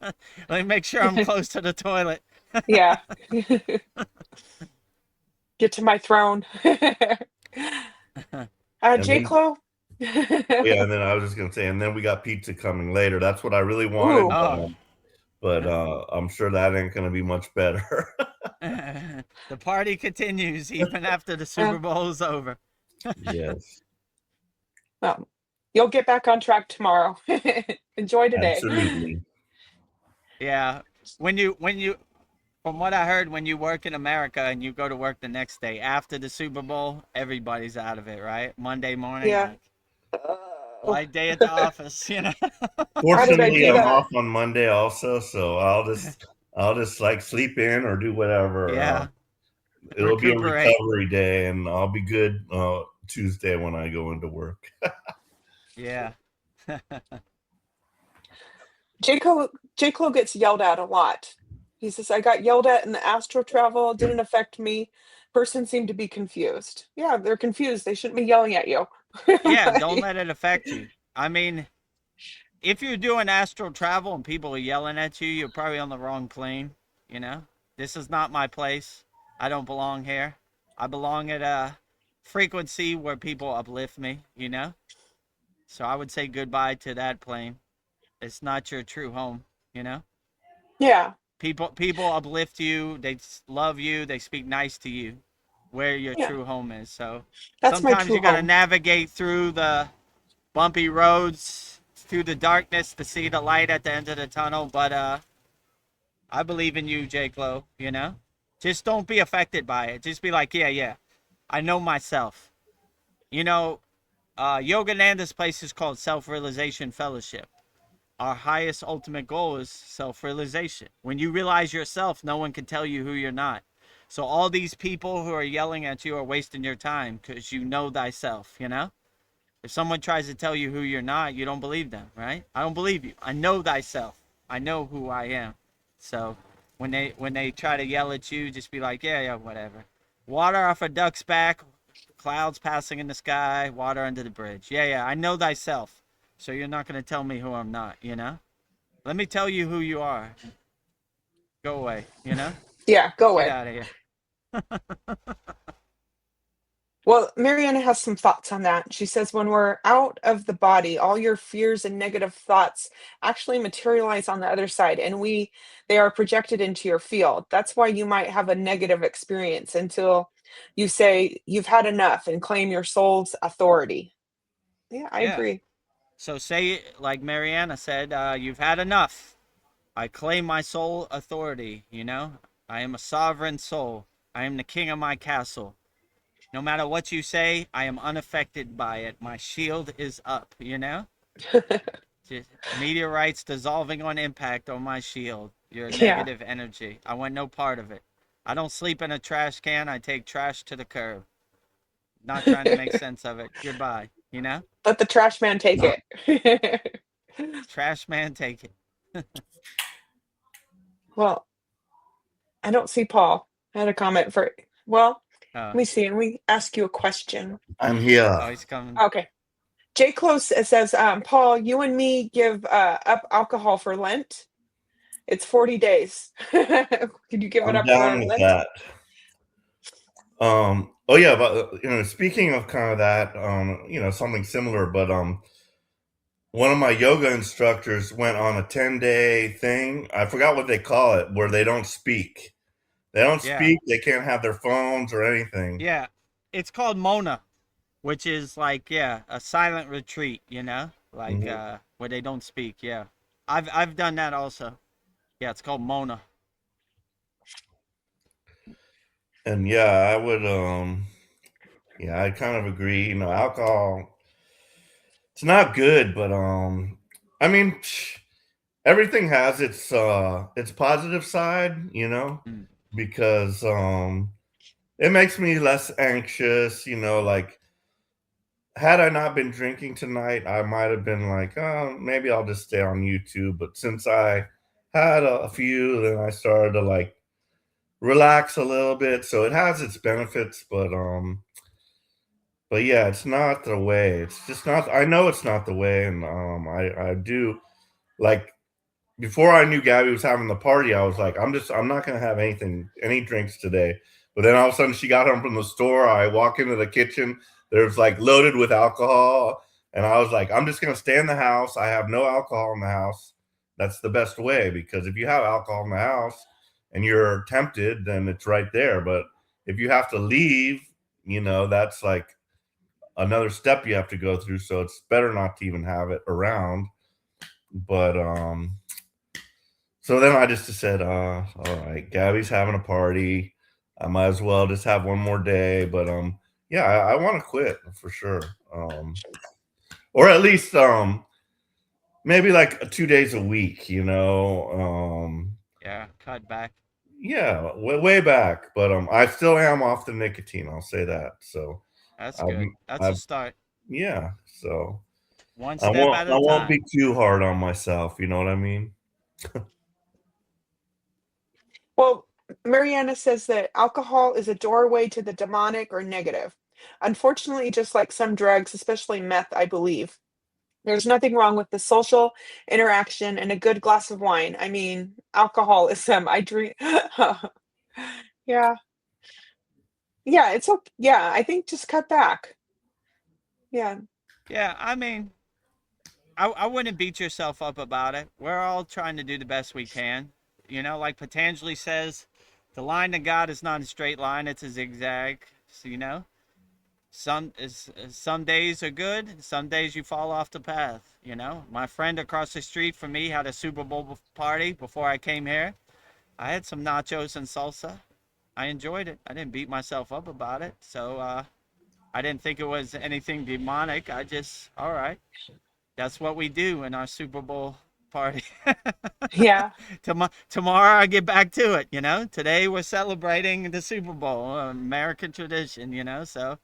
Let me make sure I'm close to the toilet. Yeah. Get to my throne. and J. then Clo? yeah, and then I was just gonna say, and then we got pizza coming later. That's what I really wanted, Ooh. Oh, but I'm sure that ain't gonna be much better. the party continues even after the Uh, Super Bowl is over. Yes, well, you'll get back on track tomorrow. Enjoy today. absolutely. Yeah, when you from what I heard, when you work in America and you go to work the next day after the Super Bowl, everybody's out of it, right? Monday morning, Yeah. like Oh, light day at the office, you know. how did I Fortunately, do I'm that? off on Monday also, so I'll just like sleep in or do whatever. Yeah, It'll be a recuperate. recovery day, and I'll be good Tuesday when I go into work. Yeah. J. Clo gets yelled at a lot. He says, I got yelled at in the astral travel. It didn't affect me. Person seemed to be confused. Yeah, they're confused. They shouldn't be yelling at you. Yeah, don't let it affect you. I mean, if you're doing astral travel and people are yelling at you, you're probably on the wrong plane, you know? This is not my place. I don't belong here. I belong at a frequency where people uplift me, you know? So I would say goodbye to that plane. It's not your true home, you know? Yeah. People uplift you. They love you. They speak nice to you, where your Yeah, true home is. So that's my sometimes true you got to home. navigate through the bumpy roads, through the darkness to see the light at the end of the tunnel. But I believe in you, J. Clo. You know, just don't be affected by it. Just be like, yeah, yeah, I know myself. You know, Yogananda's place is called Self Realization Fellowship. Our highest ultimate goal is self-realization. When you realize yourself, no one can tell you who you're not. So all these people who are yelling at you are wasting your time because you know thyself, you know? If someone tries to tell you who you're not, you don't believe them, right? I don't believe you. I know thyself. I know who I am. So when they try to yell at you, just be like, yeah, yeah, whatever. Water off a duck's back, clouds passing in the sky, water under the bridge. Yeah, yeah, I know thyself. So you're not going to tell me who I'm not, you know? Let me tell you who you are. Go away, you know? Yeah, go Get away. out of here. Well, Mariana has some thoughts on that. She says, when we're out of the body, all your fears and negative thoughts actually materialize on the other side, and they are projected into your field. That's why you might have a negative experience until you say you've had enough and claim your soul's authority. Yeah, I Yeah. agree. So say, like Mariana said, you've had enough. I claim my soul authority, you know? I am a sovereign soul. I am the king of my castle. No matter what you say, I am unaffected by it. My shield is up, you know? Just meteorites dissolving on impact on my shield. Your Yeah. negative energy. I want no part of it. I don't sleep in a trash can. I take trash to the curb. Not trying to make sense of it. Goodbye, you know? Let the trash man take it. Trash man, take it. Well, I don't see Paul. I had a comment for, well, let Oh, me see. Let me ask you a question. I'm here. oh, he's coming. Okay. J. Close says, Paul, you and me give up alcohol for Lent. It's 40 days. Could you give it I'm up for down with Lent? that. Oh yeah, but speaking of kind of that, something similar, but one of my yoga instructors went on a 10-day thing. I forgot what they call it, where they don't speak. They don't Yeah, speak. They can't have their phones or anything. yeah. It's called Mona, which is like, yeah, a silent retreat, you know? Like Mhm. where they don't speak, yeah. I've done that also. Yeah, it's called Mona. And yeah, I would, yeah, I kind of agree. Alcohol, it's not good, but I mean, everything has its positive side, Mm. because it makes me less anxious, like had I not been drinking tonight, I might have been like, oh, maybe I'll just stay on YouTube. But since I had a few, then I started to like relax a little bit. So it has its benefits, but yeah, it's not the way. It's just not. I know it's not the way, and I do like before I knew Gabby was having the party. I was like, I'm not gonna have any drinks today. But then all of a sudden, she got home from the store. I walk into the kitchen. There's like loaded with alcohol, and I was like, I'm just gonna stay in the house. I have no alcohol in the house. That's the best way, because if you have alcohol in the house and you're tempted, then it's right there. But if you have to leave, that's like another step you have to go through. So it's better not to even have it around. But so then I just said, all right, Gabby's having a party. I might as well just have one more day. But yeah, I want to quit for sure. Or at least maybe like 2 days a week, Yeah, cut back. yeah, way back. But I still am off the nicotine. I'll say that. So That's I've, good. That's a I've start. yeah. So One I step won't at I a won't time. be too hard on myself. You know what I mean? Well, Mariana says that alcohol is a doorway to the demonic or negative. Unfortunately, just like some drugs, especially meth, I believe. There's nothing wrong with the social interaction and a good glass of wine. I mean, alcoholism. I drink. Yeah. Yeah, it's okay. Yeah, I think just cut back. Yeah. Yeah, I mean, I wouldn't beat yourself up about it. We're all trying to do the best we can. You know, like Patanjali says, the line to God is not a straight line; it's a zigzag. So, you know, some days are good, some days you fall off the path. You know, my friend across the street from me had a Super Bowl party before I came here. I had some nachos and salsa. I enjoyed it. I didn't beat myself up about it. So I didn't think it was anything demonic. I just, all right, that's what we do in our Super Bowl party. Yeah. Tomorrow I get back to it, you know. Today we're celebrating the Super Bowl, American tradition, you know. So,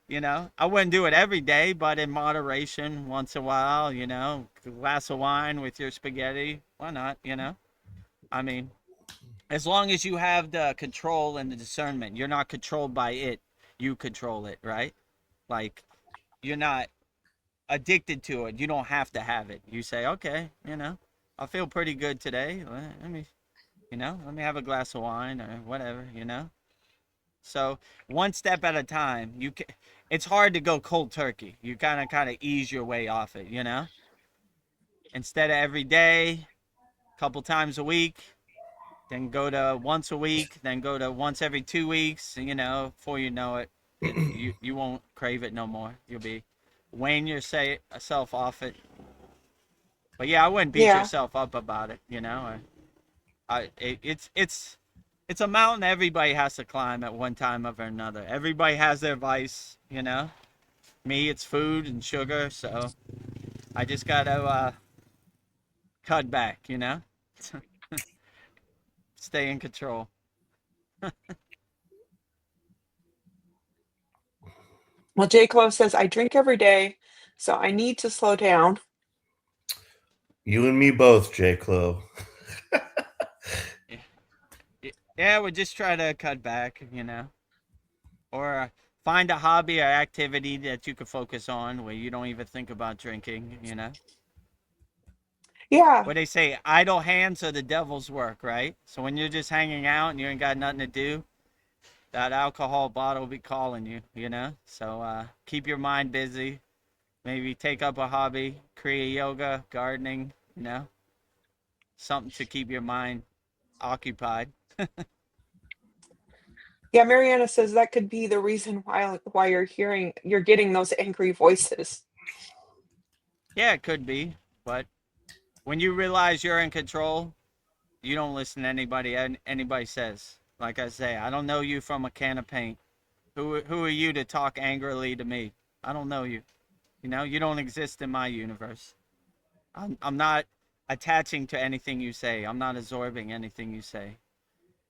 you know, I wouldn't do it every day, but in moderation, once in a while, you know, a glass of wine with your spaghetti. Why not, you know? I mean, as long as you have the control and the discernment, you're not controlled by it. You control it, right? Like, you're not addicted to it. You don't have to have it. You say, okay, you know, I feel pretty good today. Let me, you know, let me have a glass of wine or whatever, you know. So one step at a time. It's hard to go cold turkey. You kind of ease your way off it, you know. Instead of every day, couple times a week, then go to once a week, then go to once every 2 weeks. You know, before you know it, you won't crave it no more. You'll be weighing yourself off it. But yeah, I wouldn't beat Yeah. yourself up about it. You know, it's a mountain everybody has to climb at one time or another. Everybody has their vice. You know, me it's food and sugar, so I just gotta cut back. You know, stay in control. Well, J. Clove says, I drink every day, so I need to slow down. You and me both, J. Clo. Yeah, we just try to cut back. You know, or find a hobby or activity that you can focus on where you don't even think about drinking. You know. Yeah. What they say, idle hands are the devil's work, right? So when you're just hanging out and you ain't got nothing to do, that alcohol bottle will be calling you, you know? So keep your mind busy. Maybe take up a hobby, Kriya yoga, gardening, you know? Something to keep your mind occupied. Yeah, Mariana says that could be the reason why you're getting those angry voices. Yeah, it could be. But when you realize you're in control, you don't listen to anybody says. Like I say, I don't know you from a can of paint. Who are you to talk angrily to me? I don't know you. You know, you don't exist in my universe. I'm not attaching to anything you say. I'm not absorbing anything you say.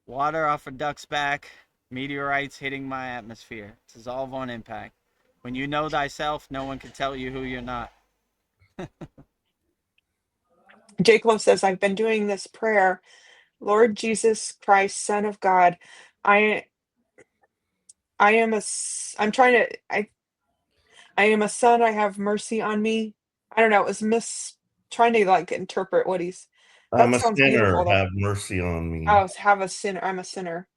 Water off a duck's back, meteorites hitting my atmosphere. Dissolve on impact. When you know thyself, no one can tell you who you're not. J. Clove says, I've been doing this prayer. Lord Jesus Christ, Son of God, I I am I'm trying to I am a son, I have mercy on me. I don't know, it was trying to like interpret what he's I'm that a sounds sinner. beautiful though. Have mercy on me. Oh, have a sinner. I'm a sinner.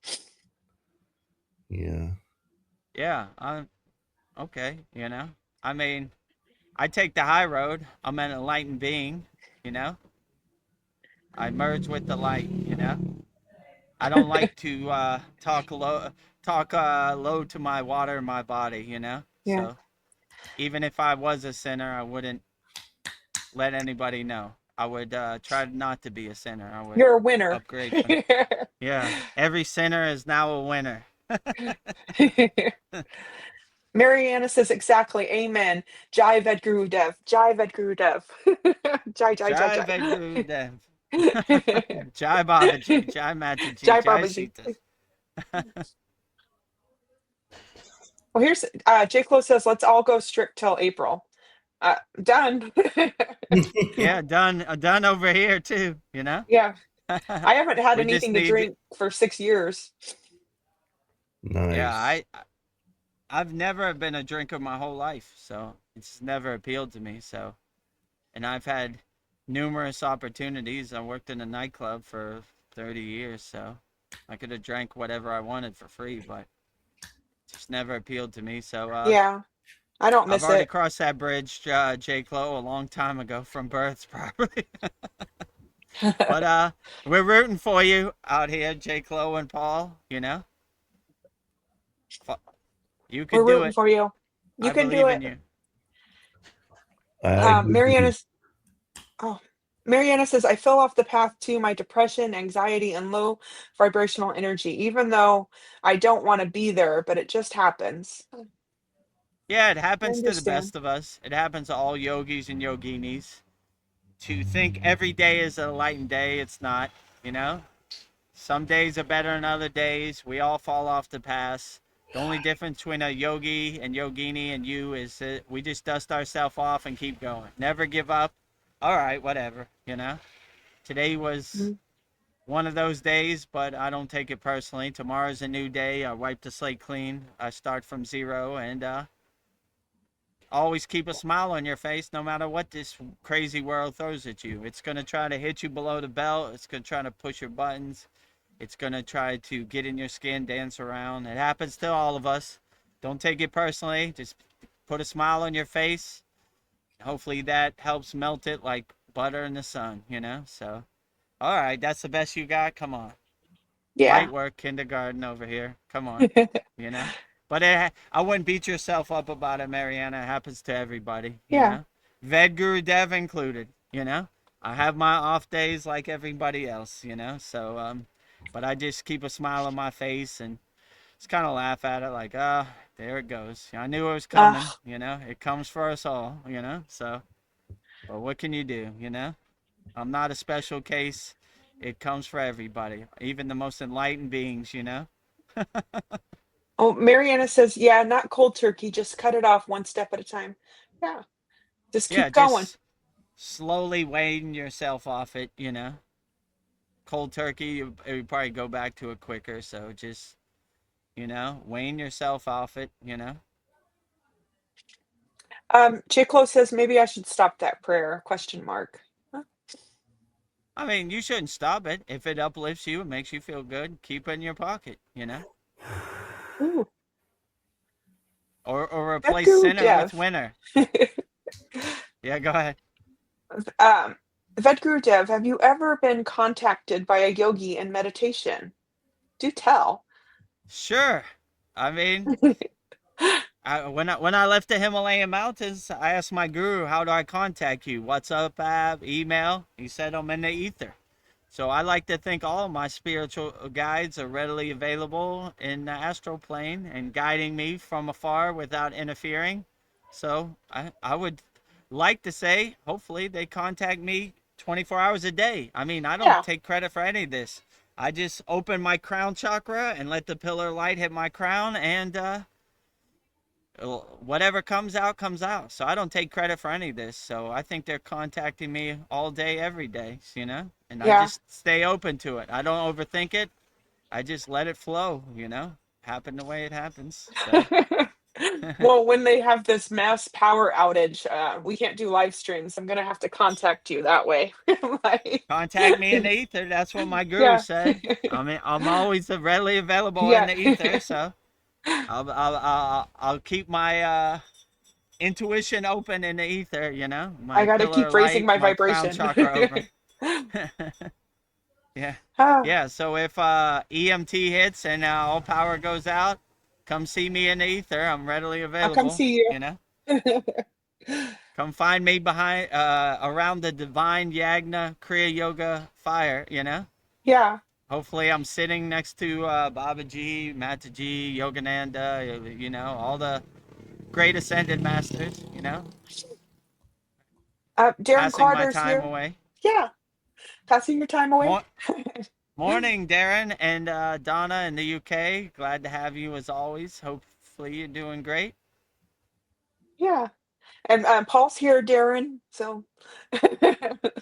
Yeah. Yeah, I'm okay, you know. I mean, I take the high road. I'm an enlightened being, you know. I merge with the light, you know. I don't like to talk low to my water and my body, you know. Yeah. So even if I was a sinner, I wouldn't let anybody know. I would try not to be a sinner. I would You're a winner. upgrade from. Yeah, every sinner is now a winner. Mariana says exactly. Amen. Jai Vedgurudev. Jai Vedgurudev. Jai, jai, jai, Jai jai. Vegurudev. Jai Babaji. Jai Mataji. Jai Jai Babaji. Sita. Well, here's J. Clo says, let's all go strict till April. Done. Yeah, done over here too. You know. Yeah. I haven't had We just anything to need. drink for 6 years. Yeah, Nice. I've never been a drinker my whole life, so it's never appealed to me. So, and I've had numerous opportunities. I worked in a nightclub for 30 years, so I could have drank whatever I wanted for free, but it just never appealed to me. So, Yeah. I don't I've miss already it. crossed that bridge, J. Clo, a long time ago from birth, probably. But we're rooting for you out here, J. Clo and Paul. You know, you We're could do rooting it. for you. You I can do believe in it. you. I agree. Oh, Mariana says, I fell off the path to my depression, anxiety, and low vibrational energy, even though I don't want to be there, but it just happens. Yeah, it I happens to the understand. best of us. It happens to all yogis and yoginis. To think every day is a enlightened day, it's not. You know, some days are better than other days. We all fall off the path. The only difference between a yogi and yogini and you is that we just dust ourselves off and keep going. Never give up. All right, whatever. You know, today was Mhm. one of those days, but I don't take it personally. Tomorrow's a new day. I wipe the slate clean. I start from zero, and always keep a smile on your face no matter what this crazy world throws at you. It's going to try to hit you below the belt. It's going to try to push your buttons. It's going to try to get in your skin, dance around. It happens to all of us. Don't take it personally. Just put a smile on your face. Hopefully that helps melt it like butter in the sun, you know? So, all right, that's the best you got. Come on. Light Yeah. work, kindergarten over here. Come on, you know. But I wouldn't beat yourself up about it, Mariana. It happens to everybody, you Yeah. know. VEDGURUDEV included, you know. I have my off days like everybody else, you know. So, but I just keep a smile on my face and just kind of laugh at it, like, ah, oh, there it goes. I knew it was coming, you know. It comes for us all, you know. So, but what can you do, you know? I'm not a special case. It comes for everybody, even the most enlightened beings, you know? Oh, Mariana says, yeah, not cold turkey, just cut it off one step at a time. Yeah. Just Yeah, keep going. just slowly wean yourself off it, you know? Cold turkey, it would probably go back to it quicker. So just, you know, wean yourself off it, you know? Chiclo says, maybe I should stop that prayer, question mark. Huh? I mean, you shouldn't stop it. If it uplifts you, it makes you feel good, keep it in your pocket, you know? Ooh, Or that replace guru sinner with dev. winner. Yeah, go ahead. Um, Vedguru Dev, have you ever been contacted by a yogi in meditation? Do tell. Sure. I mean, when I left the Himalayan mountains, I asked my guru, "How do I contact you? WhatsApp app, email?" He said, "I'm in the ether." So I like to think all of my spiritual guides are readily available in the astral plane and guiding me from afar without interfering. So I would like to say, hopefully, they contact me 24 hours a day. I mean, I don't Yeah. take credit for any of this. I just open my crown chakra and let the pillar light hit my crown, and whatever comes out comes out. So I don't take credit for any of this. So I think they're contacting me all day every day, you know, and I Yeah. just stay open to it. I don't overthink it. I just let it flow, you know, happen the way it happens. So Well, when they have this mass power outage, we can't do live streams. I'm gonna have to contact you that way. Like, contact me in the ether. That's what my guru yeah. said. I mean, I'm always readily available in Yeah. the ether. So I'll keep my intuition open in the ether, you know, I my gotta pillar keep raising light, my my crown vibration. chakra open. Yeah. Ah, Yeah. So if EMT hits and all power goes out, come see me in the ether. I'm readily I'll come available. see you. You know, come find me behind, around the divine Yagna Kriya Yoga fire. You know, Yeah. hopefully I'm sitting next to Babaji, Mataji, Yogananda. You know, all the great ascended masters. You know, Darren passing my Carter's time here. away. Yeah. Passing your time away. More. Morning, Darren and Donna in the UK. Glad to have you as always. Hopefully, you're doing great. Yeah. And Paul's here, Darren. So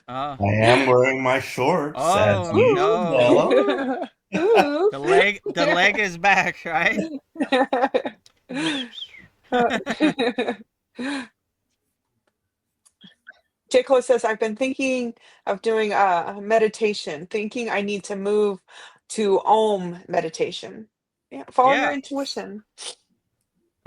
Oh, I am wearing my shorts as oh Ooh. no, usual. Ooh. the leg is back, right? Uh, J. Cole says, I've been thinking of doing a meditation, thinking I need to move to Om meditation. Yeah, follow your Yeah, intuition.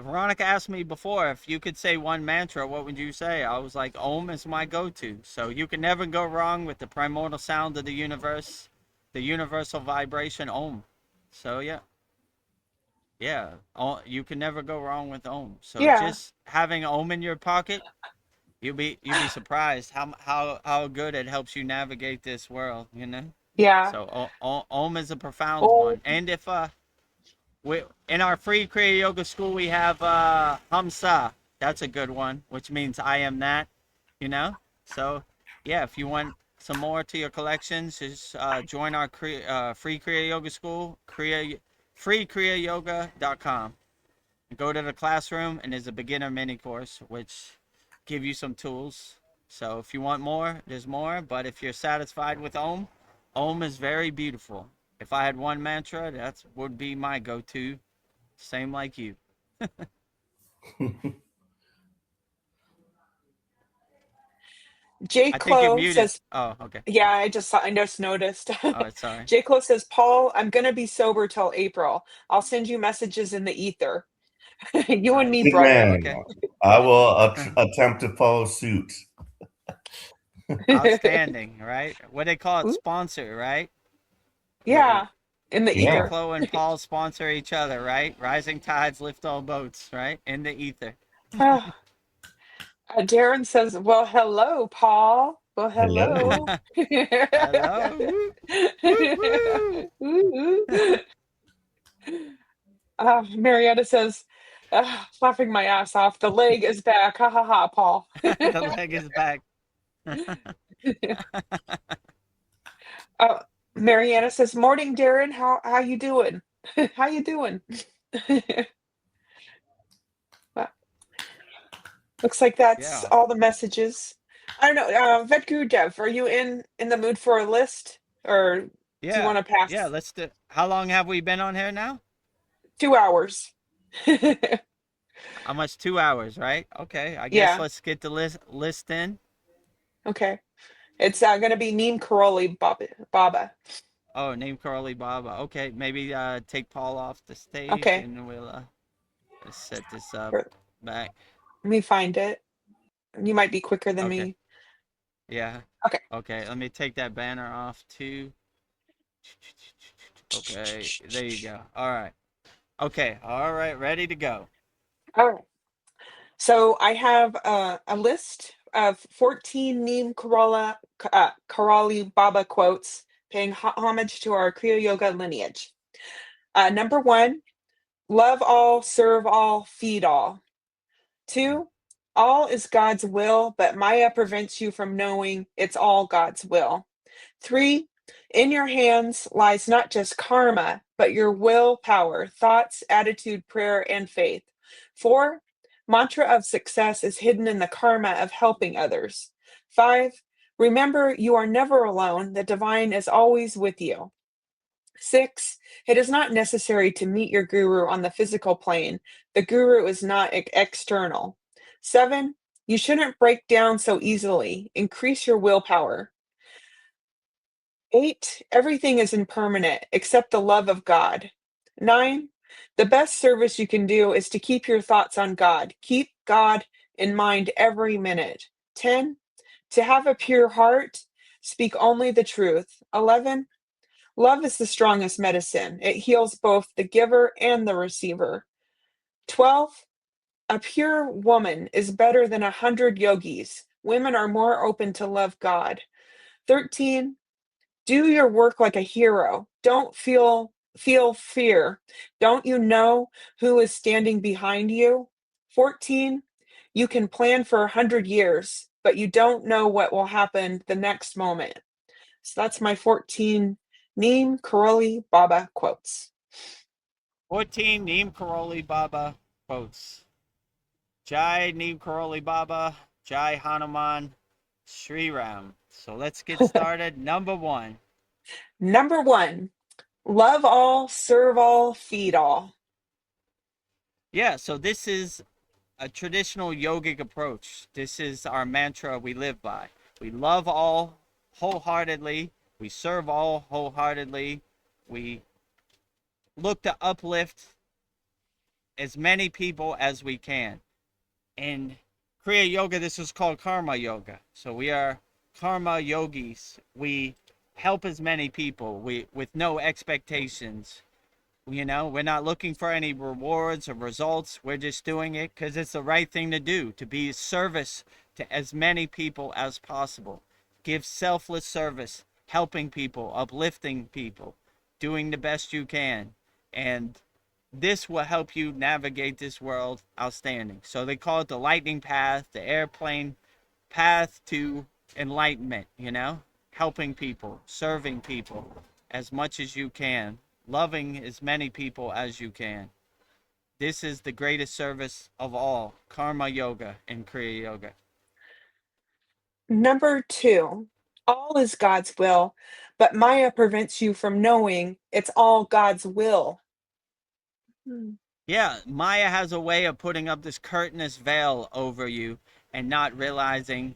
Veronica asked me before if you could say one mantra, what would you say? I was like, Om is my go-to. So you can never go wrong with the primordial sound of the universe, the universal vibration, Om. So yeah, you can never go wrong with Om. So Yeah. just having Om in your pocket, you'll be surprised how good it helps you navigate this world. Yeah. So Om is a profound Oh, one. And if in our free Kriya Yoga school, we have Hamsa. That's a good one, which means I am that, So, yeah, if you want some more to your collections, just join our free Kriya Yoga school, freekriyayoga.com. Go to the classroom, and there's a beginner mini course, which give you some tools. So if you want more, there's more. But if you're satisfied with Om, Om is very beautiful. If I had one mantra, that would be my go-to. Same like you. J. I think you're Clo muted. says, Oh, okay. yeah, I just noticed. Oh, sorry. J. Clo says, Paul, I'm going to be sober till April. I'll send you messages in the ether. You and me, Nice. Good brother. man. Okay. I will attempt to follow suit. Outstanding, right? What they call it, Ooh, sponsor, right? yeah, in the J. Yeah. ether. Clo and Paul sponsor each other, right? Rising tides lift all boats, right? In the ether. Ah, Darren says, well, hello, Paul. Well, Hello. hello. Hello. Woo, woo, woo. Ooh. Marietta says, laughing my ass off. The leg is back. Ha ha ha, Paul. The leg is back. Mariana says, "Morning, Darren. How you doing? How you doing?" Well, looks like that's Yeah. all the messages. I don't know. VetGuruDev, are you in the mood for a list, or do you Yeah. want to Yeah. pass Let's do. How long have we been on here now? 2 hours? How much? 2 hours, right? Okay. I guess Yeah. let's get the list in. Okay. It's gonna be Neem Karoli Baba. Oh, name Carly Baba. Okay. Maybe take Paul off the stage Okay. and we'll let's set this up Let back. me find it. You might be quicker than Okay. me. Yeah. Okay. Okay. Let me take that banner off too. Okay. There you go. All right. Okay. All right. Ready to go. All right. So I have a list of 14 Neem Karali Baba quotes paying homage to our Kriya Yoga lineage. Number one, love all, serve all, feed all. Two, all is God's will, but Maya prevents you from knowing it's all God's will. Three, in your hands lies not just karma, but your willpower, thoughts, attitude, prayer, and faith. Four, mantra of success is hidden in the karma of helping others. Five, remember you are never alone, the divine is always with you. Six, it is not necessary to meet your guru on the physical plane. The guru is not external. Seven, you shouldn't break down so easily. Increase your willpower. Eight, everything is impermanent except the love of God. Nine, the best service you can do is to keep your thoughts on God. Keep God in mind every minute. 10, to have a pure heart, speak only the truth. 11, love is the strongest medicine. It heals both the giver and the receiver. 12, a pure woman is better than 100 yogis. Women are more open to love God. 13, do your work like a hero. Don't feel fear. Don't you know who is standing behind you? 14, you can plan for 100 years, but you don't know what will happen the next moment. So that's my 14 Neem Karoli Baba quotes. 14 Neem Karoli Baba quotes. Jai Neem Karoli Baba, Jai Hanuman, Sri Ram. So let's get started. Number one. Number one, love all, serve all, feed all. Yeah, so this is a traditional yogic approach. This is our mantra we live by. We love all wholeheartedly. We serve all wholeheartedly. We look to uplift as many people as we can. In Kriya Yoga, this is called Karma Yoga. So we are karma yogis. We help as many people with no expectations. You know, we're not looking for any rewards or results. We're just doing it because it's the right thing to do, to be service to as many people as possible. Give selfless service, helping people, uplifting people, doing the best you can. And this will help you navigate this world outstanding. So they call it the lightning path, the airplane path to enlightenment, you know, helping people, serving people as much as you can, loving as many people as you can. This is the greatest service of all, karma yoga and kriya yoga. Number 2, all is God's will, but Maya prevents you from knowing it's all God's will. Hmm. Yeah, Maya has a way of putting up this curtainous veil over you and not realizing,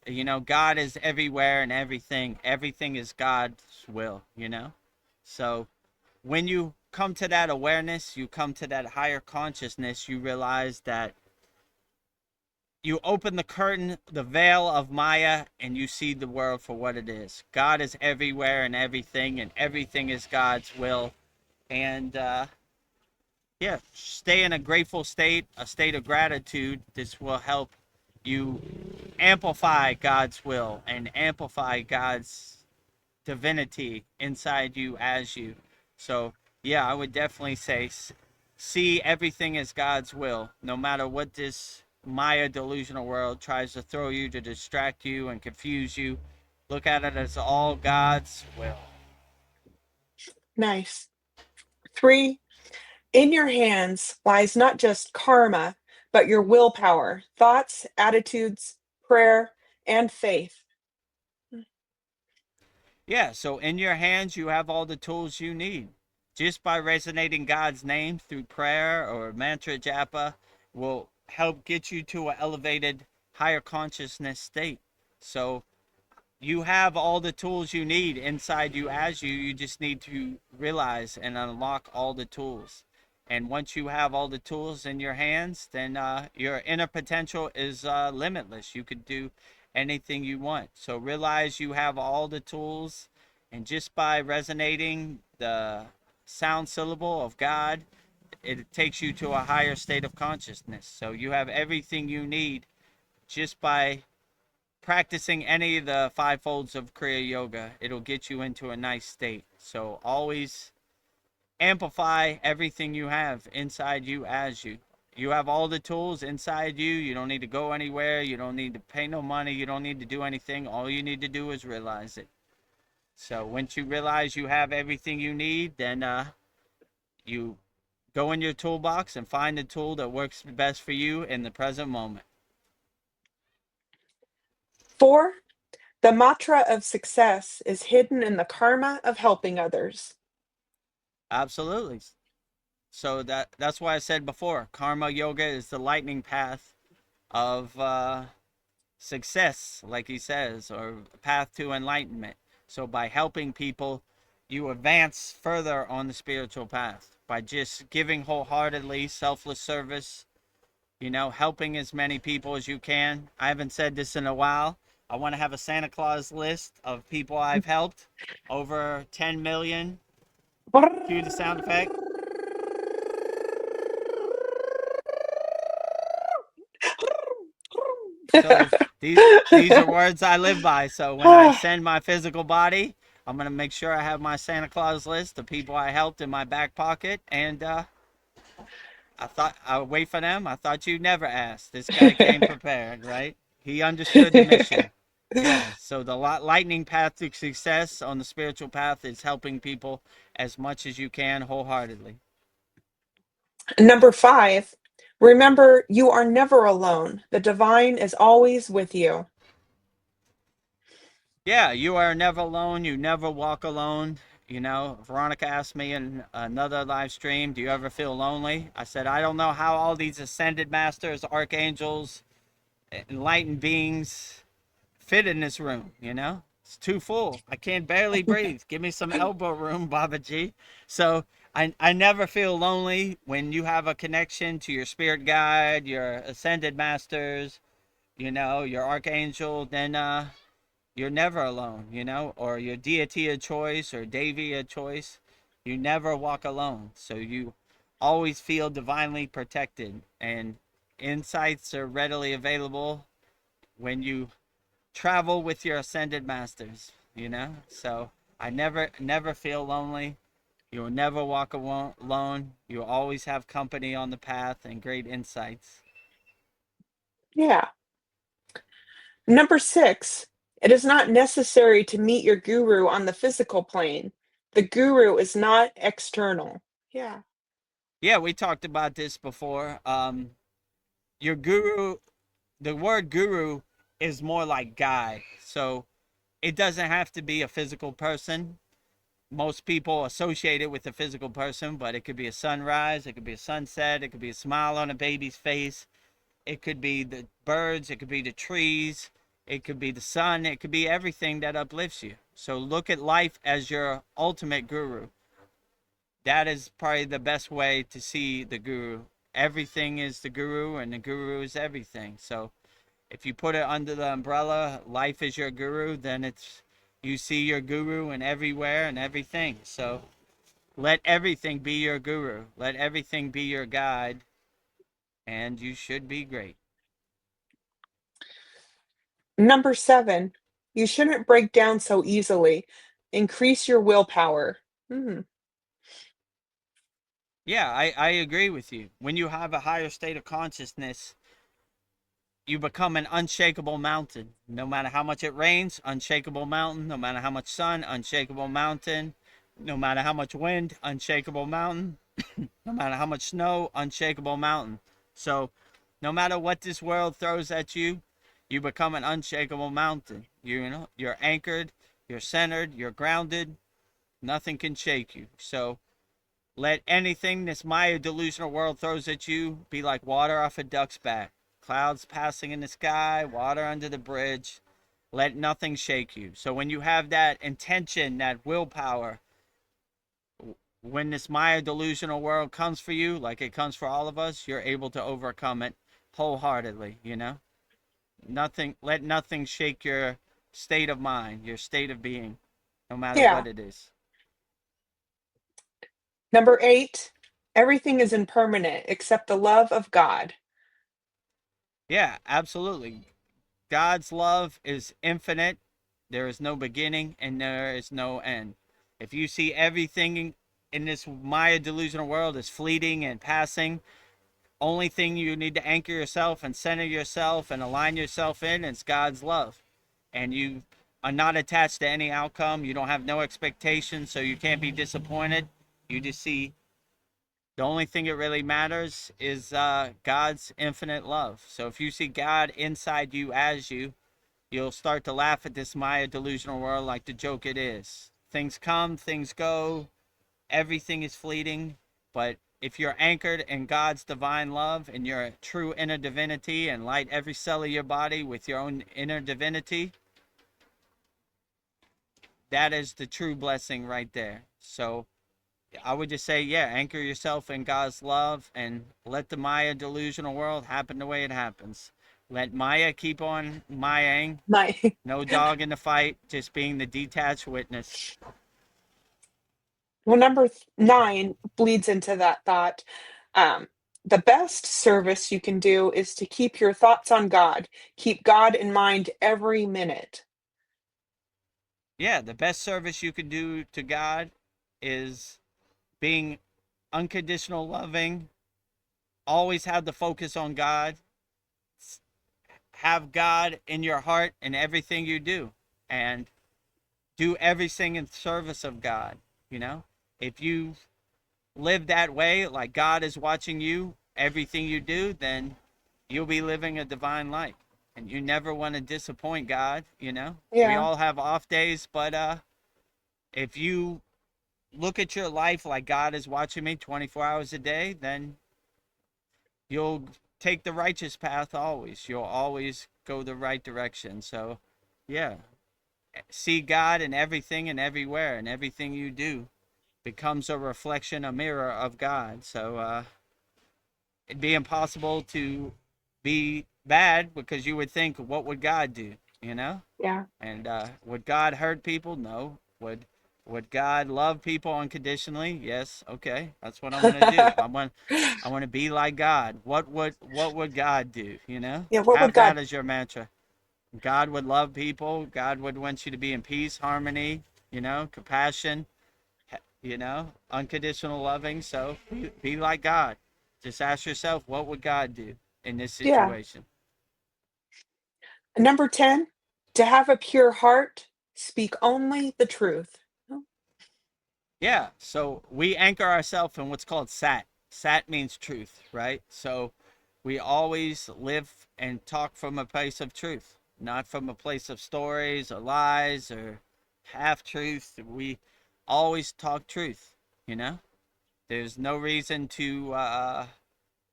you know, God is everywhere and everything. Everything is God's will, you know? So when you come to that awareness, you come to that higher consciousness, you realize that you open the curtain, the veil of Maya, and you see the world for what it is. God is everywhere and everything is God's will. And yeah, stay in a grateful state, a state of gratitude. This will help you amplify God's will and amplify God's divinity inside you as you. So, yeah, I would definitely say see everything as God's will, no matter what this Maya delusional world tries to throw you to distract you and confuse you. Look at it as all God's will. Nice. 3, in your hands lies not just karma, but your willpower, thoughts, attitudes, prayer, and faith. Yeah, so in your hands, you have all the tools you need. Just by resonating God's name through prayer or mantra japa will help get you to an elevated, higher consciousness state. So you have all the tools you need inside you as you. You just need to realize and unlock all the tools. And once you have all the tools in your hands, then your inner potential is limitless. You could do anything you want. So realize you have all the tools, and just by resonating the sound syllable of God, it takes you to a higher state of consciousness. So you have everything you need just by practicing any of the 5 folds of Kriya Yoga. It'll get you into a nice state. So always amplify everything you have inside you as you. You have all the tools inside you. You don't need to go anywhere. You don't need to pay no money. You don't need to do anything. All you need to do is realize it. So once you realize you have everything you need, then you go in your toolbox and find the tool that works best for you in the present moment. 4, the mantra of success is hidden in the karma of helping others. Absolutely. So that's why I said before, karma yoga is the lightning path of success, like he says, or path to enlightenment. So by helping people, you advance further on the spiritual path by just giving wholeheartedly, selfless service, you know, helping as many people as you can. I haven't said this in a while. I want to have a Santa Claus list of people I've helped, over 10 million. Cue the sound effect. So these are words I live by. So when I send my physical body, I'm gonna make sure I have my Santa Claus list of people I helped in my back pocket, and I thought I would wait for them. I thought you'd never ask. This guy came prepared, right? He understood the mission. Yeah. So the lightning path to success on the spiritual path is helping people as much as you can wholeheartedly. Number 5, remember you are never alone. The divine is always with you. Yeah, you are never alone. You never walk alone. You know, Veronica asked me in another live stream, do you ever feel lonely? I said, I don't know how all these ascended masters, archangels, enlightened beings fit in this room, you know? It's too full. I can't barely breathe. Give me some elbow room, Baba G. So I never feel lonely when you have a connection to your spirit guide, your ascended masters, your archangel. Then you're never alone, or your deity of choice or devi of choice. You never walk alone. So you always feel divinely protected, and insights are readily available when you travel with your ascended masters. So I never feel lonely. You will never walk alone. You will always have company on the path and great insights. Yeah. Number 6, it is not necessary to meet your guru on the physical plane. The guru is not external. Yeah. Yeah, we talked about this before. Your guru, the word guru is more like guide. So it doesn't have to be a physical person. Most people associate it with a physical person, but it could be a sunrise, it could be a sunset, it could be a smile on a baby's face, it could be the birds, it could be the trees, it could be the sun, it could be everything that uplifts you. So look at life as your ultimate guru. That is probably the best way to see the guru. Everything is the guru, and the guru is everything. So if you put it under the umbrella, life is your guru, then you see your guru in everywhere and everything. So let everything be your guru. Let everything be your guide, and you should be great. Number 7, you shouldn't break down so easily. Increase your willpower. Hmm. Yeah, I agree with you. When you have a higher state of consciousness, you become an unshakable mountain. No matter how much it rains, unshakable mountain. No matter how much sun, unshakable mountain. No matter how much wind, unshakable mountain. No matter how much snow, unshakable mountain. So no matter what this world throws at you, you become an unshakable mountain. You're anchored, you're centered, you're grounded. Nothing can shake you. So let anything this Maya delusional world throws at you be like water off a duck's back. Clouds passing in the sky, water under the bridge. Let nothing shake you. So when you have that intention, that willpower, when this Maya delusional world comes for you, like it comes for all of us, you're able to overcome it wholeheartedly. Let nothing shake your state of mind, your state of being, no matter Yeah. what it is. Number 8, everything is impermanent except the love of God. Yeah, absolutely. God's love is infinite. There is no beginning and there is no end. If you see everything in this Maya delusional world is fleeting and passing, only thing you need to anchor yourself and center yourself and align yourself in is God's love. And you are not attached to any outcome. You don't have no expectations, so you can't be disappointed. You just see the only thing that really matters is God's infinite love. So if you see God inside you as you'll start to laugh at this Maya delusional world like the joke it is. Things come, things go, everything is fleeting. But if you're anchored in God's divine love and your true inner divinity and light every cell of your body with your own inner divinity, that is the true blessing right there. So I would just say, yeah, anchor yourself in God's love and let the Maya delusional world happen the way it happens. Let Maya keep on Mayaing. My No dog in the fight, just being the detached witness. Well, number 9 bleeds into that thought. Um, the best service you can do is to keep your thoughts on God. Keep God in mind every minute. Yeah, the best service you can do to God is being unconditional loving, always have the focus on God, have God in your heart in everything you do, and do everything in service of God. You know, if you live that way, like God is watching you, everything you do, then you'll be living a divine life. And you never want to disappoint God. We Yeah. all have off days, but if you look at your life like God is watching me 24 hours a day, then you'll take the righteous path always. You'll always go the right direction. So, yeah, see God in everything and everywhere and everything you do. becomes a reflection, a mirror of God. So it'd be impossible to be bad, because you would think, what would God do? You know? Yeah. And would God hurt people? No. Would God love people unconditionally? Yes. Okay, that's what I'm gonna do. I want to be like God. What would God do? You know, Yeah, what would have God? that as your mantra. God would love people. God would want you to be in peace, harmony. You know, compassion. You know, unconditional loving. So be like God. Just ask yourself, what would God do in this Yeah. situation? Number 10, to have a pure heart, speak only the truth. Oh, Yeah, so we anchor ourselves in what's called sat. Sat means truth, right? So we always live and talk from a place of truth, not from a place of stories or lies or half truth. We always talk truth, you know? There's no reason to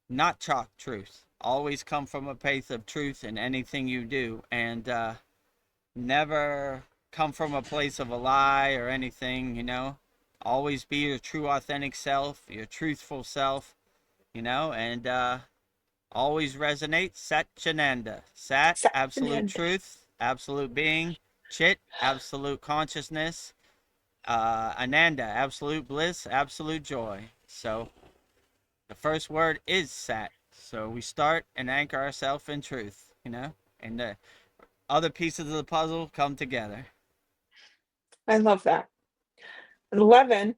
not talk truth. Always come from a place of truth in anything you do, and never come from a place of a lie or anything, you know. Always be your true authentic self, your truthful self, you know, and always resonate. Sat Chananda. Sat, absolute Satchimananda. truth, absolute being. Chit, absolute consciousness. Ananda, absolute bliss, absolute joy. So the first word is sat. So we start and anchor ourselves in truth, you know, and the other pieces of the puzzle come together. I love that. 11,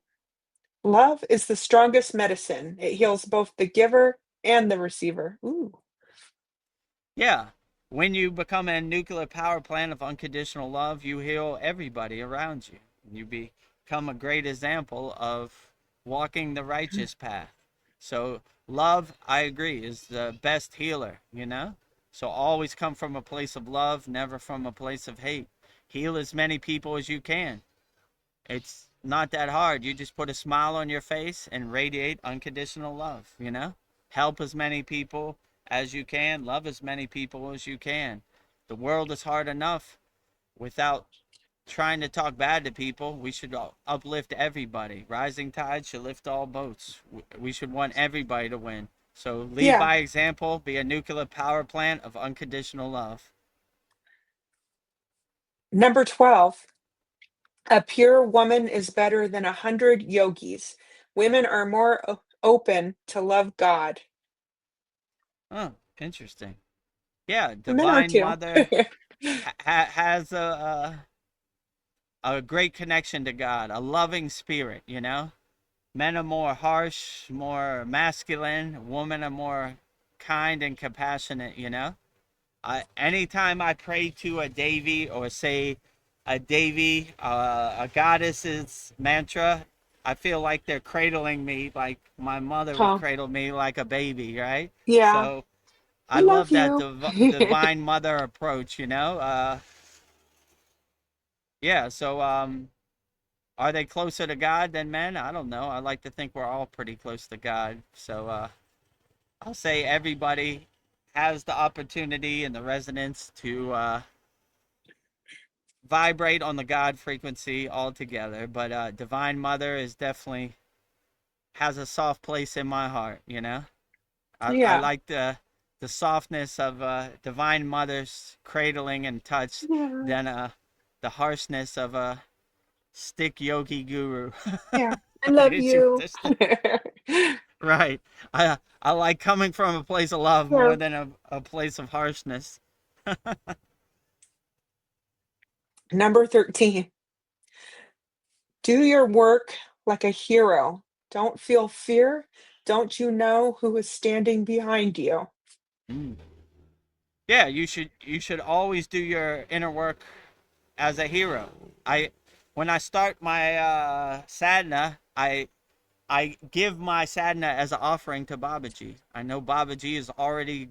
love is the strongest medicine. It heals both the giver and the receiver. Ooh. Yeah. When you become a nuclear power plant of unconditional love, you heal everybody around you. You become a great example of walking the righteous path. So, love, I agree, is the best healer, you know? So, always come from a place of love, never from a place of hate. Heal as many people as you can. It's not that hard. You just put a smile on your face and radiate unconditional love, you know? Help as many people as you can, love as many people as you can. The world is hard enough without trying to talk bad to people. We should uplift everybody. Rising tide should lift all boats. We should want everybody to win. So lead Yeah. by example, be a nuclear power plant of unconditional love. Number 12, a pure woman is better than 100 yogis. Women are more open to love God. Oh, interesting. Yeah, Men are Divine too. Mother has a great connection to God, a loving spirit, you know? Men are more harsh, more masculine, women are more kind and compassionate, you know? Anytime I pray to a Devi, or say a Devi, a goddess's mantra, I feel like they're cradling me like my mother would Huh. cradle me like a baby, right? Yeah. So I We love love that you. divine mother approach, you know? Yeah, so are they closer to God than men? I don't know. I like to think we're all pretty close to God. So I'll say everybody has the opportunity and the resonance to vibrate on the God frequency altogether. But Divine Mother is definitely has a soft place in my heart. You know, I Yeah. like the softness of Divine Mother's cradling and touch Yeah. than the harshness of a stick yogi guru. Yeah. I love It's you. just right. I like coming from a place of love Yeah. more than a place of harshness. Number 13, do your work like a hero. Don't feel fear. Don't you know who is standing behind you? Mm. Yeah, you should always do your inner work as a hero. I when I start my sadhana, I give my sadhana as an offering to Babaji. I know Babaji is already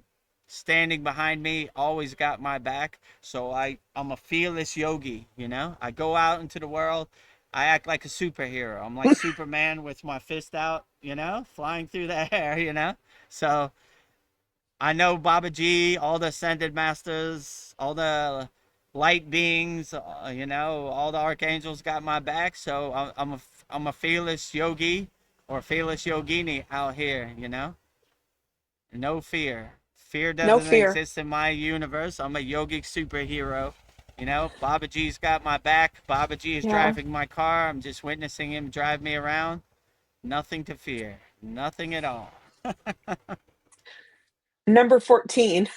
standing behind me, always got my back. So I'm a fearless yogi, you know? I go out into the world, I act like a superhero. I'm like Superman with my fist out, you know, flying through the air, you know? So I know Babaji, all the ascended masters, all the light beings, you know, all the archangels got my back. So I'm a fearless yogi or fearless yogini out here, you know. No fear. Fear No doesn't fear. exist in my universe. I'm a yogic superhero. You know, Babaji's got my back. Babaji is Yeah. driving my car. I'm just witnessing him drive me around. Nothing to fear. Nothing at all. Number 14.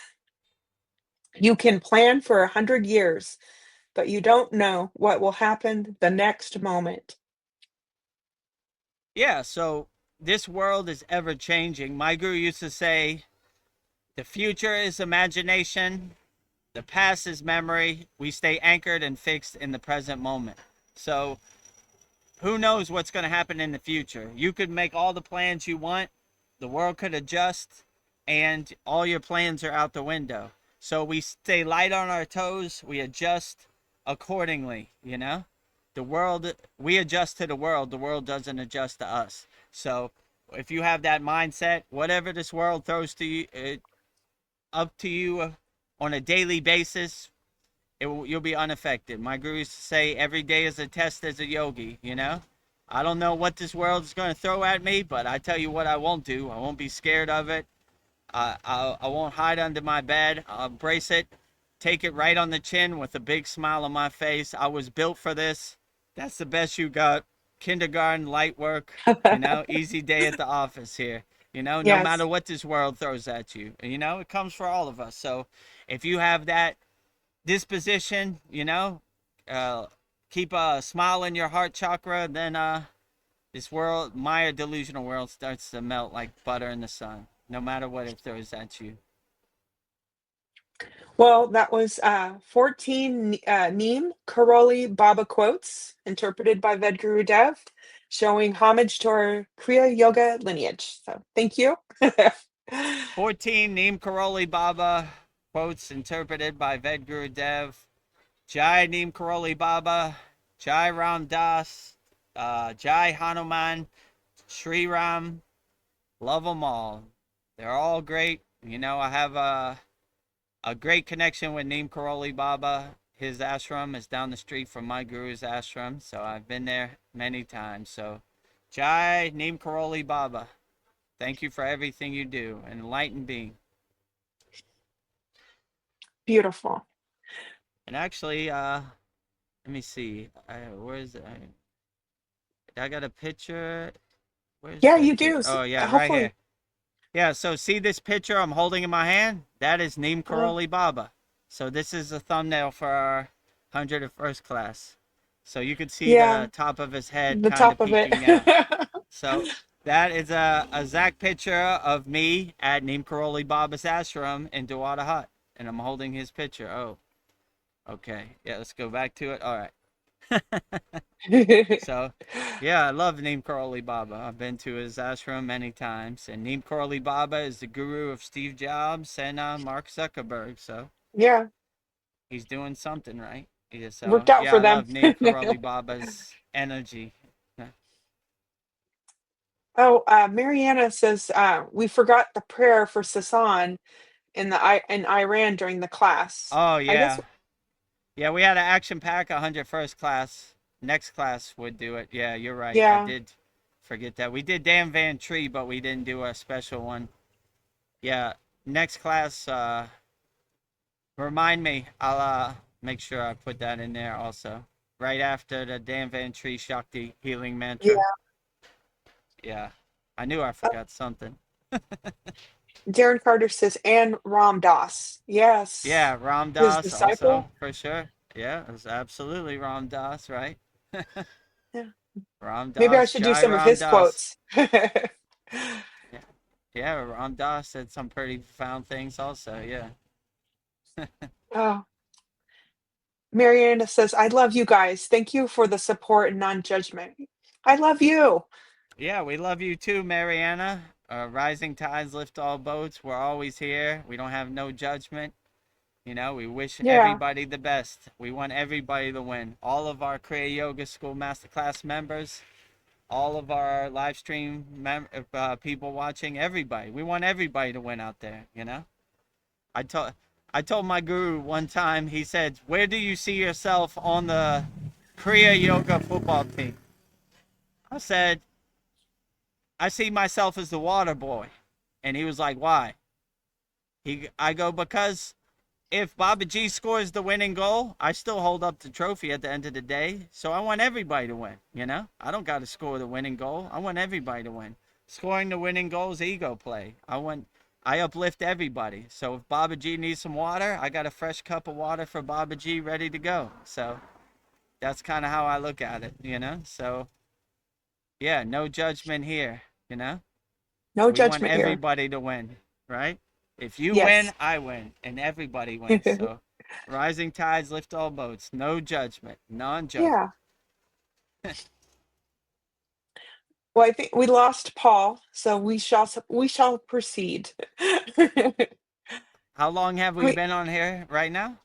You can plan for 100 years, but you don't know what will happen the next moment. Yeah, so this world is ever changing. My guru used to say, the future is imagination, the past is memory. We stay anchored and fixed in the present moment. So who knows what's going to happen in the future? You could make all the plans you want, the world could adjust, and all your plans are out the window. So we stay light on our toes, we adjust accordingly, you know? The world, we adjust to the world doesn't adjust to us. So if you have that mindset, whatever this world throws to you, up to you on a daily basis, you'll be unaffected. My guru used to say every day is a test as a yogi, you know? I don't know what this world is going to throw at me, but I tell you what I won't do. I won't be scared of it. I won't hide under my bed. I'll embrace it, take it right on the chin with a big smile on my face. I was built for this. That's the best you got. Kindergarten, light work, you know, easy day at the office here. You know, no Yes. matter what this world throws at you, you know, it comes for all of us. So if you have that disposition, you know, uh, keep a smile in your heart chakra, then this world, Maya delusional world, starts to melt like butter in the sun, no matter what it throws at you. Well, that was 14 Neem Karoli Baba quotes, interpreted by Vedgurudev, showing homage to our Kriya Yoga lineage. So thank you. 14 Neem Karoli Baba quotes interpreted by Vedgurudev. Jai Neem Karoli Baba, Jai Ram Das, Jai Hanuman, Sri Ram, love them all. They're all great. You know, I have a great connection with Neem Karoli Baba. His ashram is down the street from my guru's ashram, so I've been there many times. So, Jai Neem Karoli Baba, thank you for everything you do. Enlightened being. Beautiful. And actually, let me see. Where's I got a picture. Where's Yeah, that you do. picture? Oh yeah, right Hopefully. here. Yeah, so see this picture I'm holding in my hand? That is Neem Oh, Karoli Baba. So this is a thumbnail for our 101st class. So you can see yeah, the top of his head the kind of top of it. peeking out. So that is a exact picture of me at Neem Karoli Baba's ashram in Dewata Hut. And I'm holding his picture. Oh, okay. Yeah, let's go back to it. All right. So, yeah, I love Neem Karoli Baba. I've been to his ashram many times, and Neem Karoli Baba is the guru of Steve Jobs and Mark Zuckerberg. So Yeah, he's doing something right. Yeah, so worked out yeah, for I them. love Neem Karoli Baba's energy. Oh, Mariana says we forgot the prayer for Sasan in Iran during the class. Oh I guess, yeah, yeah. We had an action pack 101st class. Next class would do it. Yeah, you're right. I yeah, did forget that. We did Dan Van Tree, but we didn't do a special one. Yeah, next class. Remind me. I'll make sure I put that in there also. Right after the Dan Van Tree Shakti healing mantra. yeah. Yeah. I knew I forgot something. Darren Carter says, and Ram Dass. Yes, Yeah, Ram his Das also, disciple. for sure. Yeah, it was absolutely Ram Das, right? Yeah. Ram Maybe I Das, should do Jai some of Ram his Das. quotes. Yeah, yeah, Ram Das said some pretty profound things also, yeah. Oh, Mariana says, I love you guys. Thank you for the support and non-judgment. I love you. Yeah, we love you too, Mariana. Rising tides lift all boats. We're always here. We don't have no judgment. You know, we wish Yeah, everybody the best. We want everybody to win. All of our Kriya Yoga School Masterclass members, all of our live stream people watching, everybody. We want everybody to win out there, you know? I told I told my guru one time, he said, where do you see yourself on the Kriya Yoga football team? I said, I see myself as the water boy. And he was like, why? I go, because if Baba G scores the winning goal, I still hold up the trophy at the end of the day. So I want everybody to win, you know? I don't got to score the winning goal. I want everybody to win. Scoring the winning goal is ego play. I uplift everybody. So if Baba G needs some water, I got a fresh cup of water for Baba G ready to go. So that's kind of how I look at it, you know? So yeah, no judgment here, you know? No We want judgment here. everybody to win, right? If you win, Yes. I win, and everybody wins. So, rising tides lift all boats. No judgment, non-judgment. Yeah. Well, I think we lost Paul, so we shall proceed. How long have we Wait, been on here right now?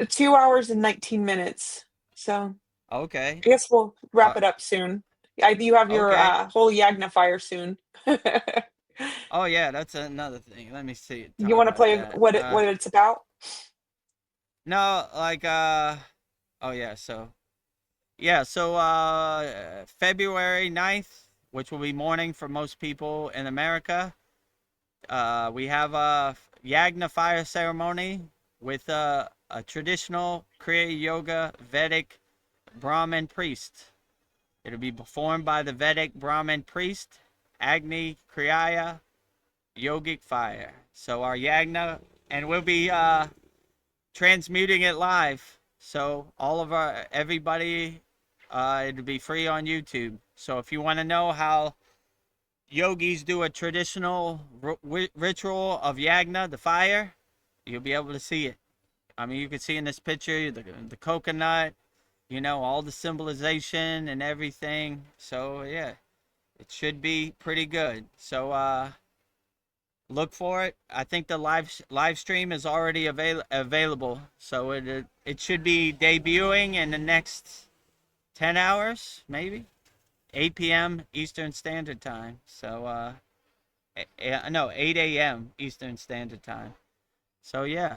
2 hours and 19 minutes. So Okay. I guess we'll wrap Uh, it up soon. You have your okay. holy Yagna soon. Oh yeah, that's another thing. Let me see. You Talk want to about play that. what it's about? No, like oh yeah. So February 9th, which will be morning for most people in America. We have a Yagna fire ceremony with a traditional Kriya Yoga Vedic Brahmin priest. It'll be performed by the Vedic Brahmin priest, Agni Kriyaya Yogic Fire. So our Yagna, and we'll be transmuting it live. So everybody, it'll be free on YouTube. So if you want to know how yogis do a traditional ritual of yagna, the fire, you'll be able to see it. I mean, you can see in this picture the coconut, you know, all the symbolization and everything. So yeah, it should be pretty good. So look for it. I think the live stream is already available. So it should be debuting in the next 10 hours, maybe 8 p.m. Eastern Standard Time. So no, 8 a.m. Eastern Standard Time. So yeah,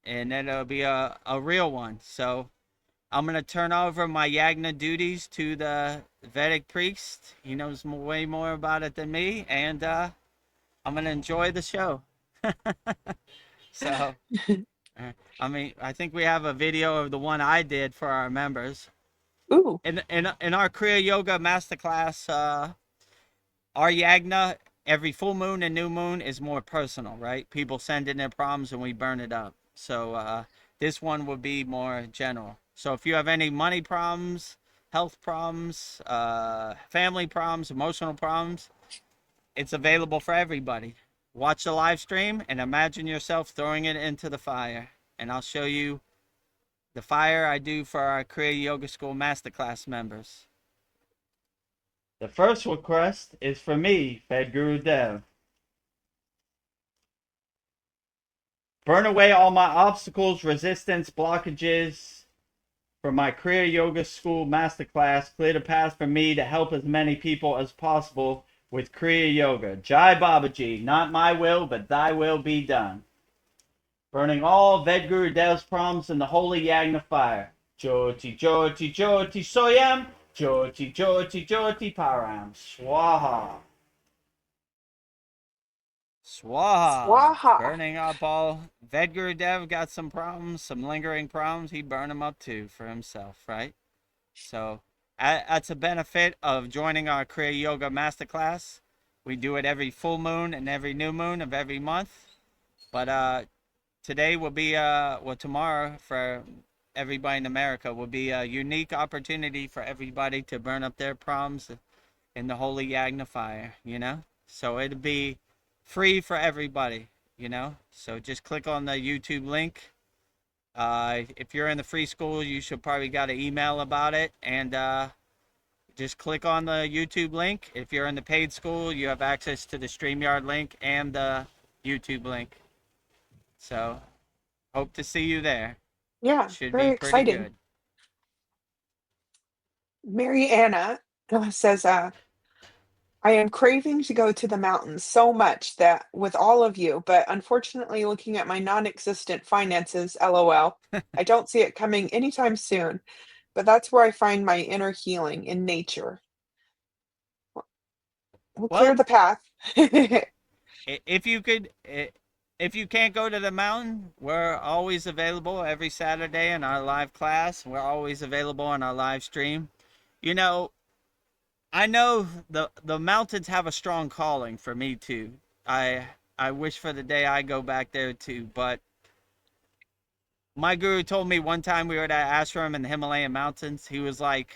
and then it'll be a real one. So I'm gonna turn over my Yagna duties to the Vedic priest. He knows way more about it than me, and I'm gonna enjoy the show. So I mean, I think we have a video of the one I did for our members. Ooh, In our Kriya Yoga Masterclass, our Yagna, every full moon and new moon is more personal, right? People send in their problems and we burn it up. So this one will be more general. So if you have any money problems, health problems, family problems, emotional problems, it's available for everybody. Watch the live stream and imagine yourself throwing it into the fire. And I'll show you the fire I do for our Kriya Yoga School Masterclass members. The first request is for me, VEDAGURUDEV. Burn away all my obstacles, resistance, blockages for my Kriya Yoga School Masterclass. Clear the path for me to help as many people as possible with Kriya Yoga. Jai Babaji, not my will, but thy will be done. Burning all VEDAGURUDEV'S problems in the holy Yagna fire. Jyoti, Jyoti, Jyoti, Soyam. Jyoti, Jyoti, Jyoti, Param. Swaha. Swaha. swaha. Burning up all. VEDAGURUDEV got some problems, some lingering problems. He burned them up too for himself, right? So that's a benefit of joining our Kriya Yoga Masterclass. We do it every full moon and every new moon of every month. But today will be, tomorrow for everybody in America will be a unique opportunity for everybody to burn up their problems in the holy Yagna fire, you know? So it'll be free for everybody, you know? So just click on the YouTube link. If you're in the free school, you should probably got an email about it, and just click on the YouTube link. If you're in the paid school, you have access to the StreamYard link and the YouTube link. So hope to see you there. Yeah, Should be very pretty exciting. good. Mary Anna says, I am craving to go to the mountains so much that with all of you, but unfortunately, looking at my non-existent finances, LOL, I don't see it coming anytime soon. But that's where I find my inner healing in nature. We'll clear Well, the path. if you could, if you can't go to the mountain, we're always available every Saturday in our live class. We're always available on our live stream. You know, I know the mountains have a strong calling for me too. I wish for the day I go back there too. But my guru told me one time we were at an ashram in the Himalayan mountains. He was like,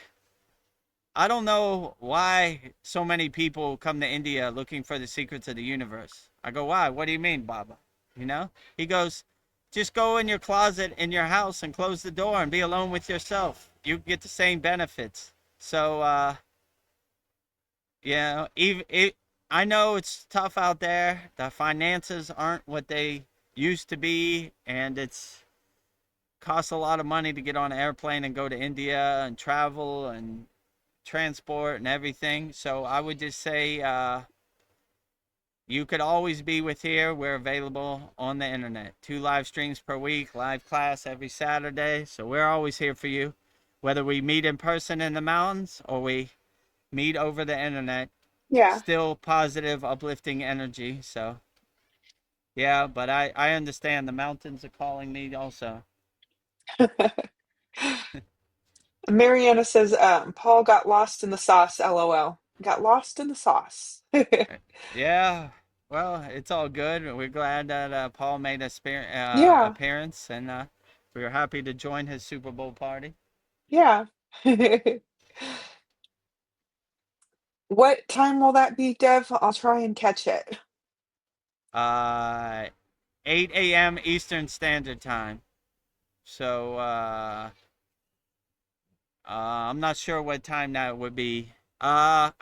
I don't know why so many people come to India looking for the secrets of the universe. I go, why? What do you mean, Baba? You know? He goes, just go in your closet in your house and close the door and be alone with yourself. You get the same benefits. So, yeah, I know it's tough out there. The finances aren't what they used to be, and it's costs a lot of money to get on an airplane and go to India and travel and transport and everything. So I would just say you could always be with here. We're available on the internet. 2 live streams per week, live class every Saturday. So we're always here for you, whether we meet in person in the mountains or we meet over the internet. Yeah. Still positive, uplifting energy. So yeah, but I understand the mountains are calling me also. Mariana says, Paul got lost in the sauce, LOL. Got lost in the sauce. Yeah, well, it's all good. We're glad that Paul made a Yeah, appearance, and we were happy to join his Super Bowl party. yeah. What time will that be, Dev? I'll try and catch it. Uh, 8 a.m. Eastern Standard Time. So I'm not sure what time that would be. After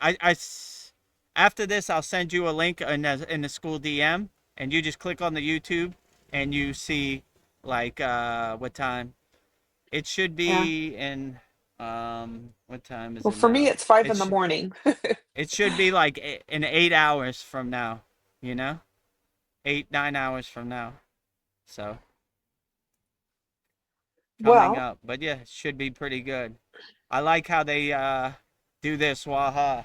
this, I'll send you a link in the school DM, and you just click on the YouTube, and you see like what time. It should Yeah. be in what time is Well, it for me, now? it's 5 in the morning. It should be like in 8 hours from now, you know? 8, 9 hours from now. So coming Well, up. But yeah, it should be pretty good. I like how they do this swaha.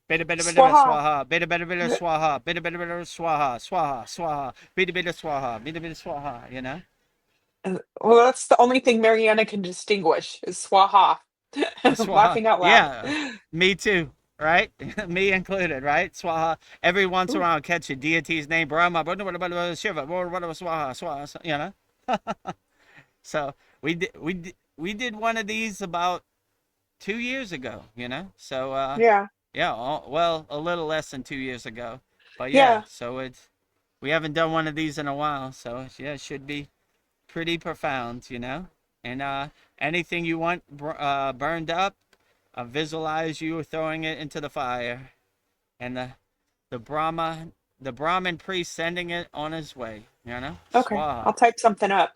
Bida bida bida bida swaha. swaha. Bida bida bida swaha. Bida bida bida swaha. Swaha. Swaha. Bida bida swaha. Bida bida swaha, you know? Well, that's the only thing Mariana can distinguish is swaha. I'm Swaha. laughing out loud. Yeah, me too. Right? Me included, right? Swaha. Every once in a Ooh, while, I'll catch a deity's name, Brahma, Shiva, Swaha, Swaha, you know? So we did one of these about 2 years ago, you know? So, yeah, yeah, well, a little less than 2 years ago. But yeah, yeah, so we haven't done one of these in a while. So, yeah, it should be pretty profound, you know? And anything you want burned up, visualize you throwing it into the fire, and the Brahma, the Brahmin priest sending it on his way. You know, okay. Swaha. I'll type something up.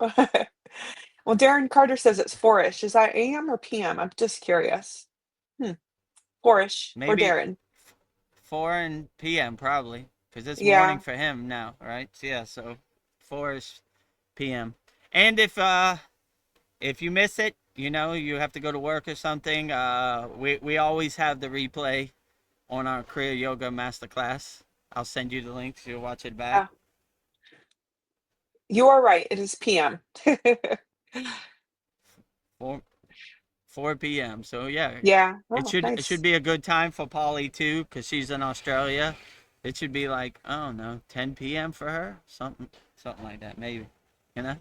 Well, Darren Carter says it's 4-ish. Is that AM or PM? I'm just curious. Hmm. 4-ish for Maybe Darren. 4 p.m. probably, because it's morning Yeah. for him now, right? So, yeah, so 4 p.m. And if you miss it, you know, you have to go to work or something. We always have the replay on our Kriya Yoga Masterclass. I'll send you the link so you'll watch it back. Yeah. You are right. It is PM. 4 4 p.m. So yeah, Yeah. it Oh, should nice. be a good time for Polly too, because she's in Australia. It should be like, I don't know, 10 p.m. for her, something like that, maybe, you know.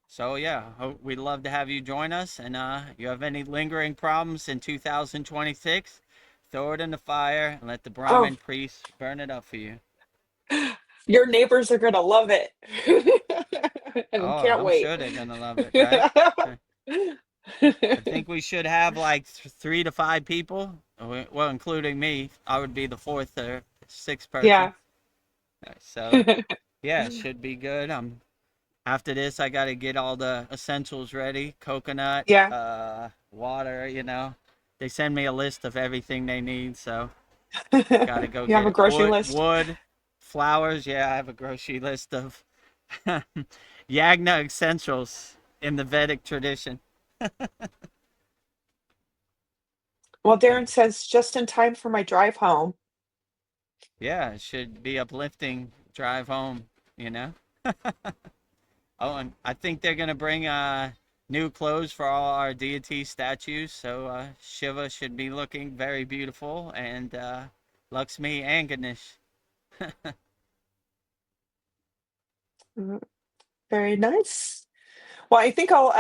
So yeah, we'd love to have you join us. And you have any lingering problems in 2026, throw it in the fire and let the Oh, Brahmin priest burn it up for you. your neighbors are gonna love it. And Oh, can't I'm wait. sure they're gonna love it, right? I think we should have like 3 to 5 people. Well, including me. I would be the fourth or sixth person. Yeah. So yeah, it should be good. After this, I got to get all the essentials ready: coconut, Yeah. water. You know, they send me a list of everything they need. So Gotta go You have get a it. grocery list? Wood, flowers. Yeah, I have a grocery list of Yagna essentials in the Vedic tradition. Well, Uh, Darren says just in time for my drive home. yeah, it should be uplifting drive home, you know? Oh, and I think they're gonna bring new clothes for all our deity statues, so Shiva should be looking very beautiful, and Lakshmi and Ganesh. Mhm. Very nice. Well, I think I'll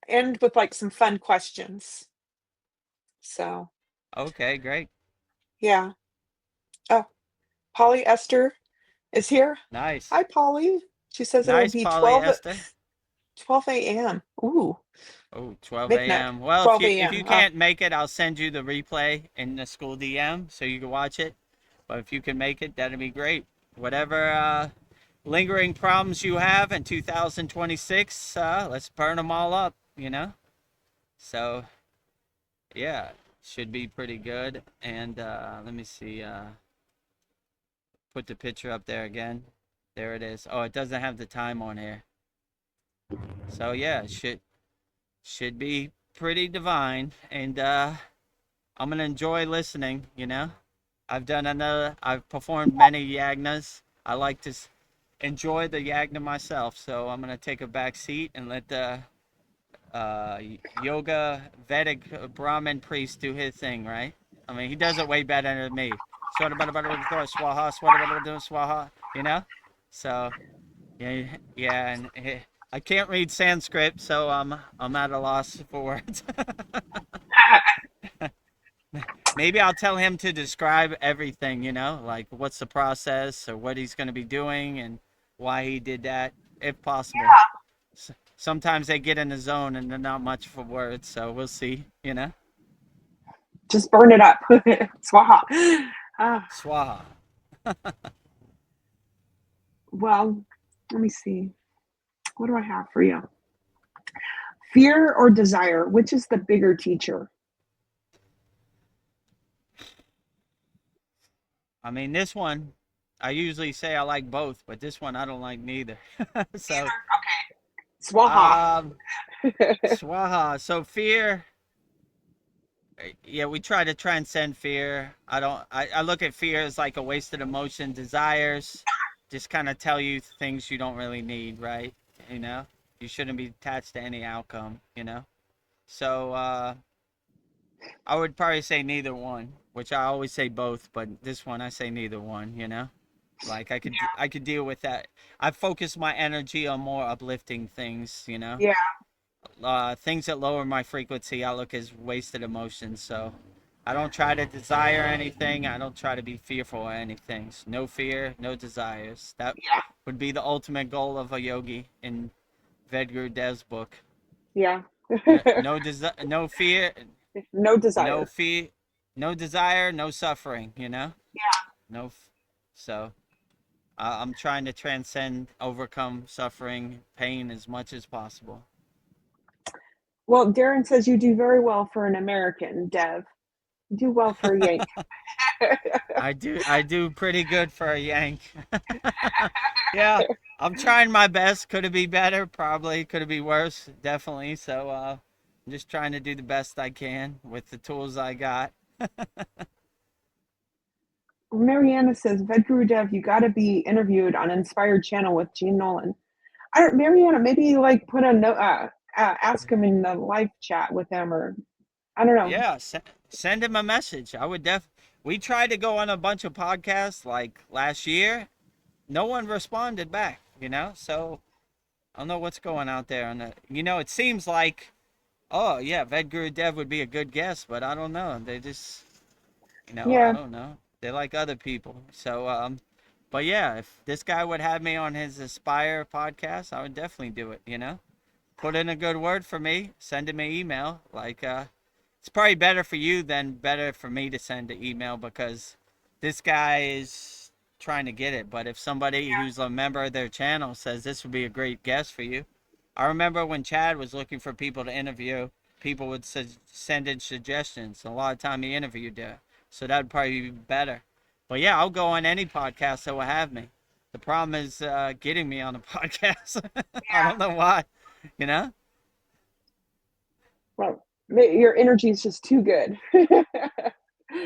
end with like some fun questions. So, Okay, great. yeah. Oh, Polly Esther is here. Nice. Hi, Polly. She says it'll Nice, be polyester. 12 a.m. Ooh, Oh, 12 midnight, a.m. Well, 12 if a.m. you can't make it, I'll send you the replay in the school DM so you can watch it. But if you can make it, that'd be great. Whatever lingering problems you have in 2026, let's burn them all up, you know? So, yeah, should be pretty good. And let me see. Put the picture up there again. There it is. Oh, it doesn't have the time on here. So, yeah, should be pretty divine. And I'm gonna enjoy listening. You know, I've performed many yagnas. I like to enjoy the yagna myself, so I'm gonna take a back seat and let the yoga Vedic Brahmin priest do his thing. Right? I mean, he does it way better than me. Swaha, swaha. You know, so yeah, yeah, and I can't read Sanskrit, so I'm at a loss for words. Maybe I'll tell him to describe everything, you know, like what's the process or what he's going to be doing and why he did that, if possible. Sometimes they get in the zone and they're not much for words, so we'll see, you know. Just burn it up. Swaha. Ah, Swaha. well, let me see. What do I have for you? Fear or desire? Which is the bigger teacher? I mean, this one, I usually say I like both, but this one I don't like neither. So, Swaha. um, Swaha. So fear. Yeah, we try to transcend fear. I don't. I look at fear as like a wasted emotion. Desires just kind of tell you things you don't really need, right? You know, you shouldn't be attached to any outcome. You know, so I would probably say neither one, which I always say both, but this one I say neither one. You know, like I could deal with that. I focus my energy on more uplifting things. You know, Yeah. things that lower my frequency I look as wasted emotions. So I don't try to desire anything. I don't try to be fearful of anything. So no fear, no desires. That Yeah. would be the ultimate goal of a yogi in VEDAGURUDEV'S book. Yeah. No fear, No no desire. fear, no desire, no suffering. You know, no. So I'm trying to transcend, overcome suffering, pain as much as possible. Well, Darren says you do very well for an American, Dev. You do well for a Yank. I do pretty good for a Yank. Yeah, I'm trying my best. Could it be better? Probably. Could it be worse? Definitely. So I'm just trying to do the best I can with the tools I got. Mariana says, Vedguru Dev, you got to be interviewed on Inspired Channel with Gene Nolan. I don't, Mariana, maybe like put a note, ask him in the live chat with him, or I don't know. Yeah, send him a message. I would We tried to go on a bunch of podcasts like last year. No one responded back, you know? So I don't know what's going out there. It seems like, oh, yeah, Vedguru Dev would be a good guest, but I don't know. They just, I Yeah, don't know. They like other people. So, but yeah, if this guy would have me on his Aspire podcast, I would definitely do it, you know? Put in a good word for me, send him an email. Like, it's probably better for you than better for me to send an email because this guy is trying to get it. But if somebody who's a member of their channel says this would be a great guest for you, I remember when Chad was looking for people to interview, people would send in suggestions. A lot of time he interviewed So that'd probably be better. But yeah, I'll go on any podcast that will have me. The problem is getting me on a podcast. I don't know why, you know? Well, your energy is just too good.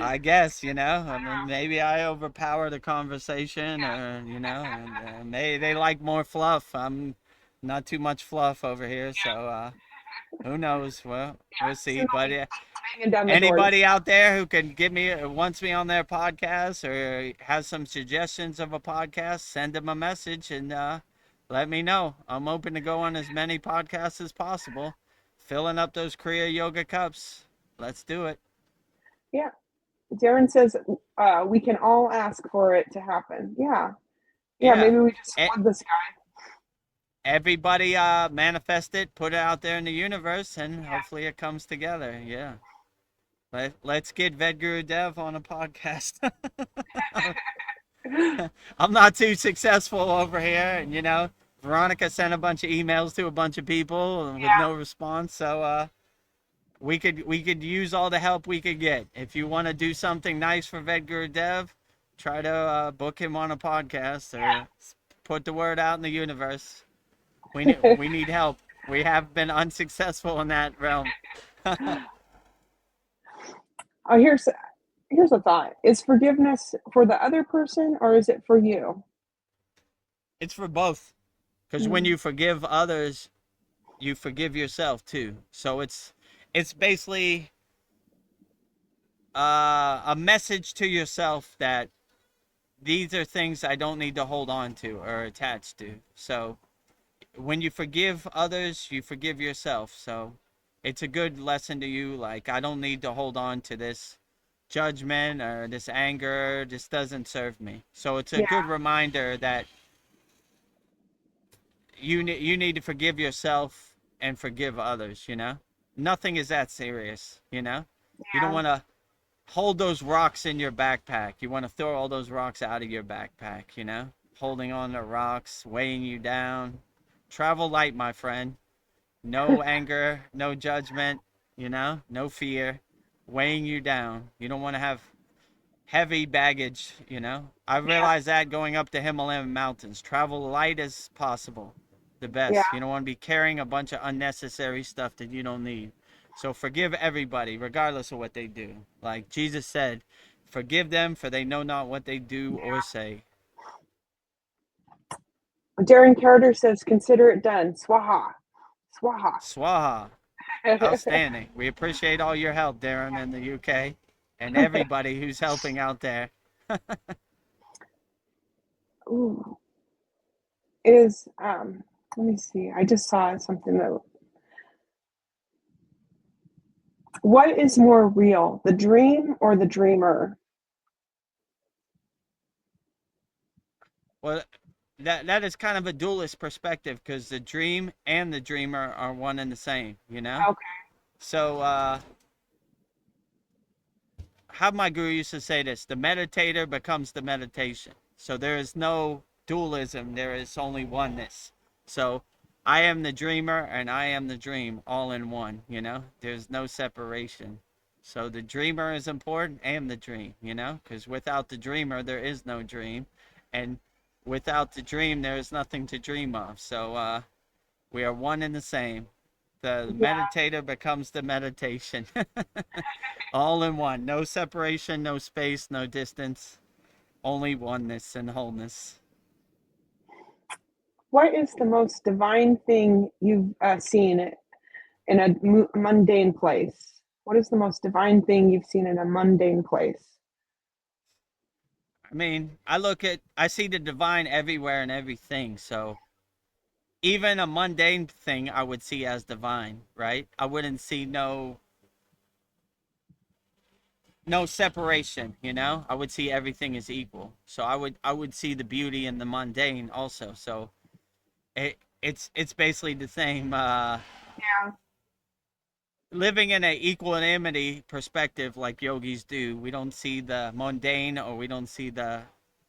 I guess, I mean, maybe I overpower the conversation, or, and they like more fluff. I'm not too much fluff over here, so who knows? Well, we'll see. Soon I'll But be banging down the door. anybody out there who can give me wants me on their podcast or has some suggestions of a podcast, send them a message and let me know. I'm open to go on as many podcasts as possible. Filling up those Kriya yoga cups. Let's do it. Yeah. Darren says we can all ask for it to happen. Yeah. Yeah, maybe we just flood the sky. Everybody manifest it, put it out there in the universe, and hopefully it comes together. Yeah. Let's get VEDGURU Dev on a podcast. I'm not too successful over here, and Veronica sent a bunch of emails to a bunch of people with no response. So we could use all the help we could get. If you want to do something nice for VEDGURU Dev, try to book him on a podcast or put the word out in the universe. We need help. We have been unsuccessful in that realm. Oh, here's a thought. Is forgiveness for the other person or is it for you? It's for both. Because when you forgive others, you forgive yourself too. So it's basically a message to yourself that these are things I don't need to hold on to or attach to. So when you forgive others, you forgive yourself. So it's a good lesson to you. Like, I don't need to hold on to this judgment or this anger. This doesn't serve me. So it's a good reminder that you need to forgive yourself and forgive others, Nothing is that serious, You don't want to hold those rocks in your backpack. You want to throw all those rocks out of your backpack, Holding on to rocks, weighing you down. Travel light, my friend. No anger, no judgment, no fear, weighing you down. You don't want to have heavy baggage, I realized that going up the Himalayan mountains. Travel light as possible. The best. Yeah. You don't want to be carrying a bunch of unnecessary stuff that you don't need. So forgive everybody, regardless of what they do. Like Jesus said, forgive them, for they know not what they do or say. Darren Carter says, consider it done. Swaha. Swaha. Swaha. Outstanding. We appreciate all your help, Darren, in the UK, and everybody who's helping out there. Ooh. Is let me see. I just saw something that. What is more real, the dream or the dreamer? Well, that is kind of a dualist perspective, because the dream and the dreamer are one and the same, Okay. So how my guru used to say this: the meditator becomes the meditation. So there is no dualism, there is only oneness. So I am the dreamer and I am the dream, all in one, There's no separation. So the dreamer is important and the dream, because without the dreamer there is no dream, and without the dream there is nothing to dream of. So we are one and the same. The meditator becomes the meditation. All in one. No separation, no space, no distance. Only oneness and wholeness. What is the most divine thing you've seen in a mundane place? What is the most divine thing you've seen in a mundane place? I mean, I see the divine everywhere and everything. So even a mundane thing I would see as divine, right? I wouldn't see no separation, I would see everything as equal. So I would see the beauty in the mundane also. So it's basically the same. Living in an equanimity perspective, like yogis do, we don't see the mundane or we don't see the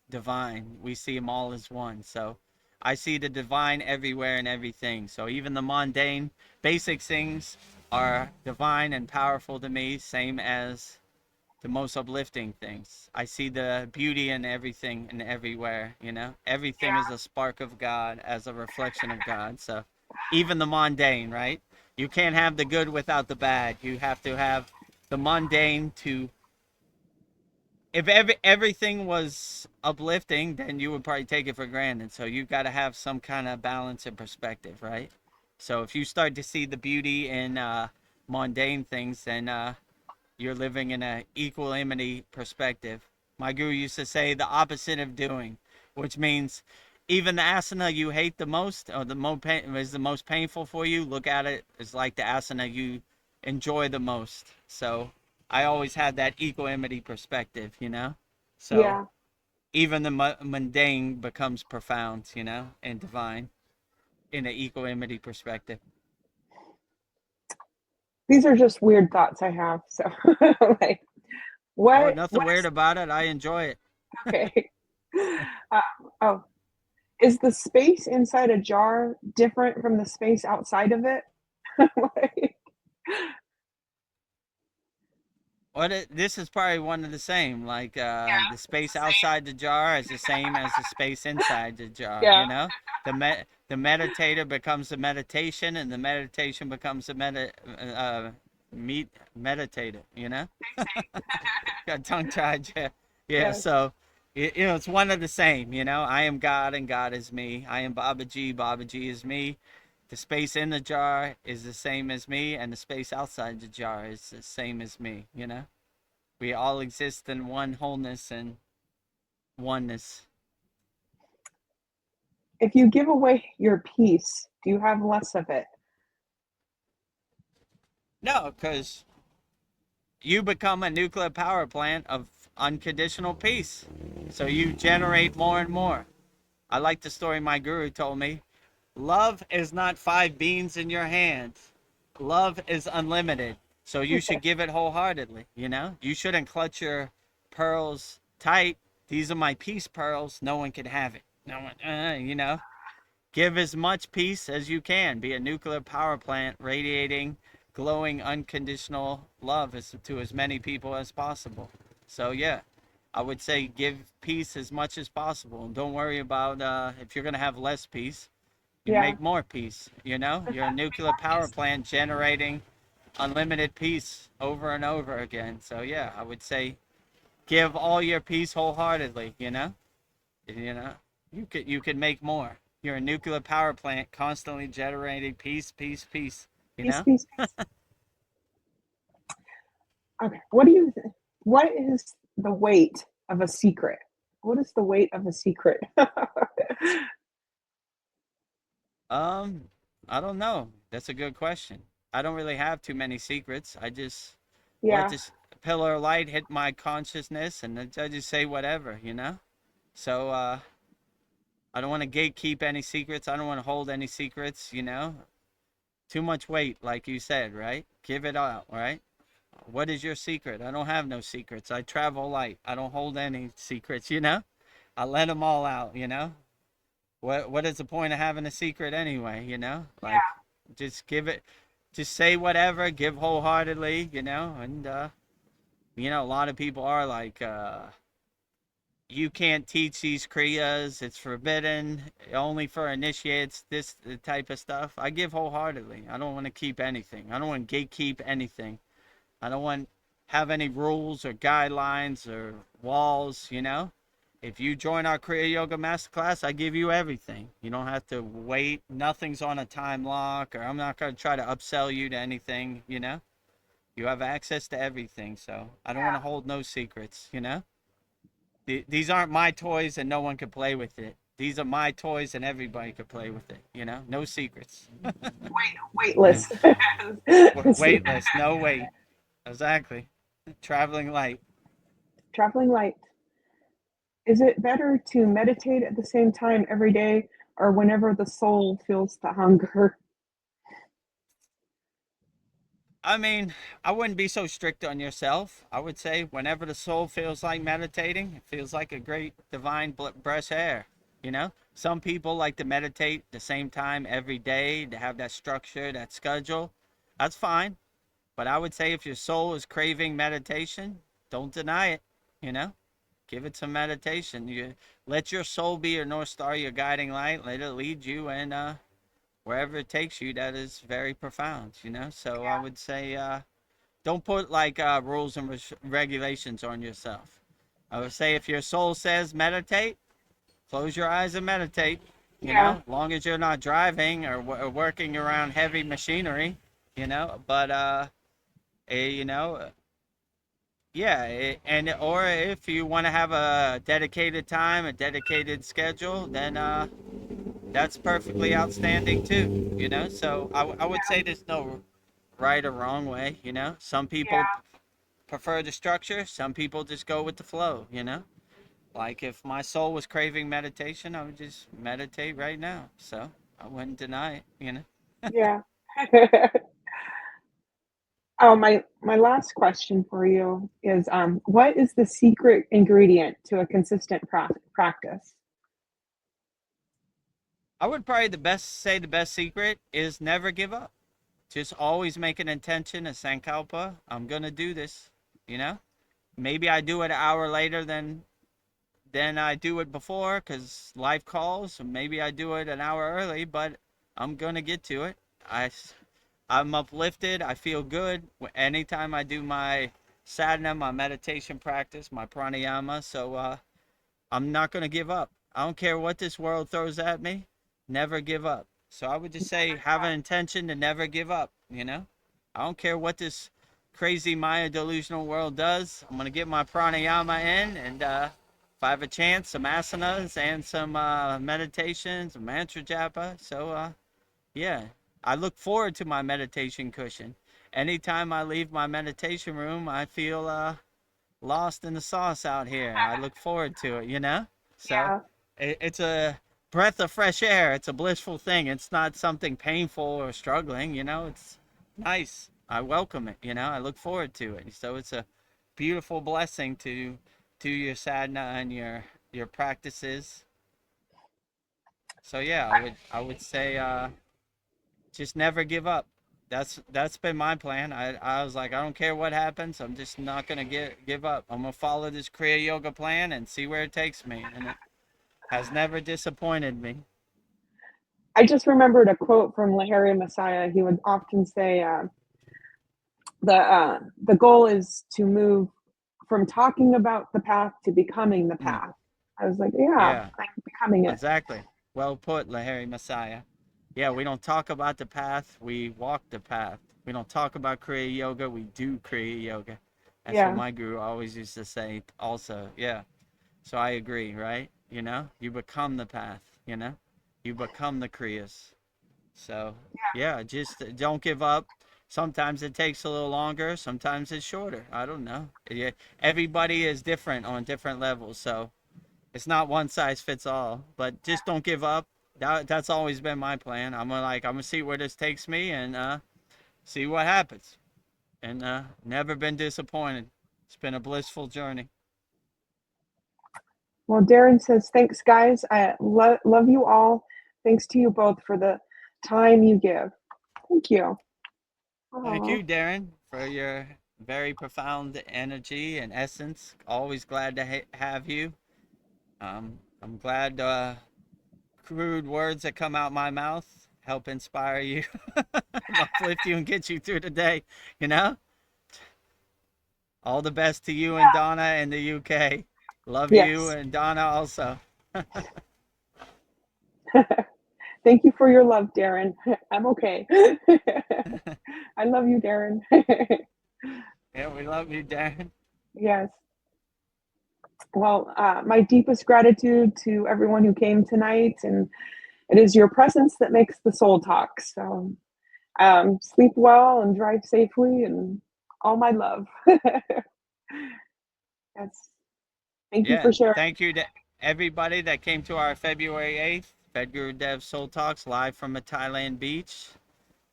divine. We see them all as one. So I see the divine everywhere and everything. So even the mundane, basic things are divine and powerful to me, same as the most uplifting things. I see the beauty in everything and everywhere, you know? Everything is a spark of God as a reflection of God. So even the mundane, right? You can't have the good without the bad. You have to have the mundane to, if everything was uplifting, then you would probably take it for granted. So you've got to have some kind of balance and perspective, right? So if you start to see the beauty in mundane things, then you're living in an equanimity perspective. My guru used to say the opposite of doing, which means even the asana you hate the most, or is the most painful for you, look at it as like the asana you enjoy the most. So I always had that equanimity perspective, you know? So Yeah. even the mundane becomes profound, you know, and divine in an equanimity perspective. These are just weird thoughts I have. So like Oh, what nothing weird about it. I enjoy it. okay. Uh, oh, is the space inside a jar different from the space outside of it? Like, This is probably one of the same. Like the space outside the jar is the same as the space inside the jar. yeah, You know, the meditator becomes the meditation, and the meditation becomes the meditator. You know, got tongue tied. Yeah, yeah. yes, So, you know, it's one of the same. You know, I am God, and God is me. I am Babaji, Babaji is me. The space in the jar is the same as me, and the space outside the jar is the same as me. You know. We all exist in one wholeness and oneness. if you give away your peace, do you have less of it? No, because you become a nuclear power plant of unconditional peace. So you generate more and more. I like the story my guru told me. Love is not 5 beans in your hands. Love is unlimited. So you should give it wholeheartedly, you know? You shouldn't clutch your pearls tight. These are my peace pearls. No one can have it. No one, you know? Give as much peace as you can. Be a nuclear power plant radiating, glowing, unconditional love to as many people as possible. So, yeah, I would say give peace as much as possible. Don't worry about if you're going to have less peace. You Yeah, make more peace. You know, you're a nuclear power plant generating unlimited peace over and over again. So, yeah, I would say give all your peace wholeheartedly. You know, you could make more. You're a nuclear power plant constantly generating peace, peace, peace. You peace, know? peace, peace. Okay, what is the weight of a secret? What is the weight of a secret? Um, I don't know. That's a good question. I don't really have too many secrets. I just let Yeah, this pillar of light hit my consciousness, and then I just say whatever. You know? So I don't want to gatekeep any secrets. I don't want to hold any secrets. You know? Too much weight, like you said, right? Give it out, right? What is your secret? I don't have no secrets. I travel light. I don't hold any secrets, you know? I let them all out, you know? What is the point of having a secret anyway, you know? Like just give it, just say whatever, give wholeheartedly, you know? And you know, a lot of people are like you can't teach these kriyas. It's forbidden. Only for initiates. This type of stuff. I give wholeheartedly. I don't want to keep anything. I don't want to gatekeep anything. I don't want have any rules or guidelines or walls, you know? If you join our Kriya Yoga Masterclass, I give you everything. You don't have to wait. Nothing's on a time lock, or I'm not going to try to upsell you to anything, you know? You have access to everything, so I don't want to hold no secrets, you know? These aren't my toys and no one can play with it. These are my toys and everybody could play with it, you know? No secrets. weightless. Weightless, no weight. Exactly. Traveling light. Traveling light. Is it better to meditate at the same time every day or whenever the soul feels the hunger? I mean, I wouldn't be so strict on yourself. I would say whenever the soul feels like meditating, it feels like a great divine breath air. You know, some people like to meditate the same time every day to have that structure, that schedule. That's fine. But I would say if your soul is craving meditation, don't deny it, you know? Give it some meditation. You let your soul be your North Star, your guiding light. Let it lead you, and wherever it takes you, that is very profound, you know? So I would say don't put like rules and regulations on yourself. I would say if your soul says meditate, close your eyes and meditate, you Yeah. know, long as you're not driving or working around heavy machinery, you know, but, you know, yeah, and or if you want to have a dedicated time, a dedicated schedule, then that's perfectly outstanding too, you know. So I would say there's no right or wrong way, you know. Some people Yeah. prefer the structure, some people just go with the flow, you know. Like if my soul was craving meditation, I would just meditate right now. So I wouldn't deny it, you know. Yeah. Oh, my last question for you is, what is the secret ingredient to a consistent practice? I would probably the best secret is never give up. Just always make an intention, a sankalpa. I'm gonna do this, you know. Maybe I do it an hour later than I do it before because life calls. Or maybe I do it an hour early, but I'm gonna get to it. I I'm uplifted. I feel good anytime I do my sadhana, my meditation practice, my pranayama. So I'm not going to give up. I don't care what this world throws at me. Never give up. So I would just say have an intention to never give up, you know? I don't care what this crazy Maya delusional world does. I'm going to get my pranayama in, and if I have a chance, some asanas and some meditations, some mantra japa. So yeah, I look forward to my meditation cushion. Anytime I leave my meditation room, I feel lost in the sauce out here. I look forward to it, you know? So Yeah. it's a breath of fresh air. It's a blissful thing. It's not something painful or struggling, you know? It's nice. I welcome it, you know? I look forward to it. So it's a beautiful blessing to your sadhana and your practices. So yeah, I would say just never give up. That's been my plan. I was like, I don't care what happens. I'm just not gonna give up. I'm gonna follow this Kriya Yoga plan and see where it takes me. And it has never disappointed me. I just remembered a quote from Lahari Messiah. He would often say, the goal is to move from talking about the path to becoming the Mm, path. I was like, yeah, yeah, I'm becoming it. exactly. Well put, Lahari Messiah. Yeah, we don't talk about the path. We walk the path. We don't talk about Kriya Yoga. We do Kriya Yoga. That's what Yeah. my guru always used to say. Also, yeah. So I agree, right? You know, you become the path, you know, you become the Kriyas. So yeah, just don't give up. Sometimes it takes a little longer, sometimes it's shorter. I don't know. Yeah, everybody is different on different levels, so it's not one size fits all. But just don't give up. That's always been my plan. I'm gonna see where this takes me and see what happens. And never been disappointed. It's been a blissful journey. Well, Darren says, thanks, guys. I love you all. Thanks to you both for the time you give. Thank you. Thank Oh, you, Darren, for your very profound energy and essence. Always glad to have you. I'm glad crude words that come out my mouth help inspire you, uplift you, and get you through the day. You know, all the best to you and Donna in the UK. Love you yes. and Donna also. Thank you for your love, Darren. I'm okay. I love you, Darren. Yeah, we love you, Darren. Yes. Well, my deepest gratitude to everyone who came tonight, and it is your presence that makes the soul talk. So sleep well and drive safely, and all my love. Yes. Thank you Yeah, for sharing. thank you to everybody that came to our February 8th VEDAGURUDEV'S Soul Talks live from a Thailand beach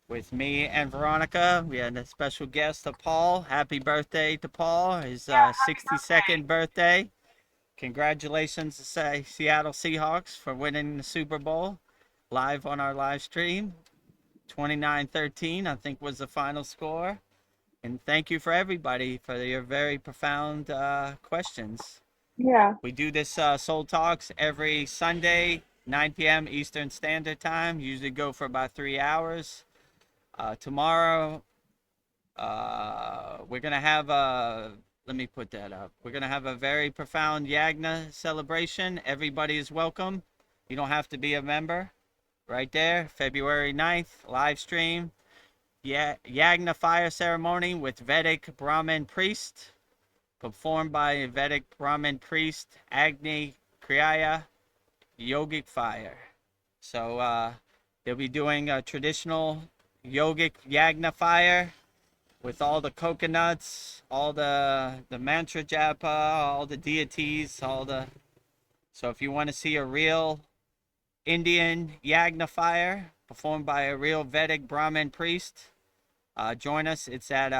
with me and Veronica. We had a special guest of Paul. Happy birthday to Paul, his Yeah, happy 62nd birthday. Congratulations to Seattle Seahawks for winning the Super Bowl live on our live stream. 29-13, I think, was the final score. And thank you for everybody for your very profound questions. Yeah. We do this Soul Talks every Sunday, 9 p.m. Eastern Standard Time. Usually go for about 3 hours. Tomorrow, we're going to have let me put that up. We're going to have a very profound Yagna celebration. Everybody is welcome. You don't have to be a member. Right there, February 9th, live stream. Yagna fire ceremony with Vedic Brahmin priest, performed by Vedic Brahmin priest Agni Kriya yogic fire. So they'll be doing a traditional yogic Yagna fire with all the coconuts, all the mantra japa, all the deities, so if you want to see a real Indian Yagna fire performed by a real Vedic Brahmin priest, join us. It's at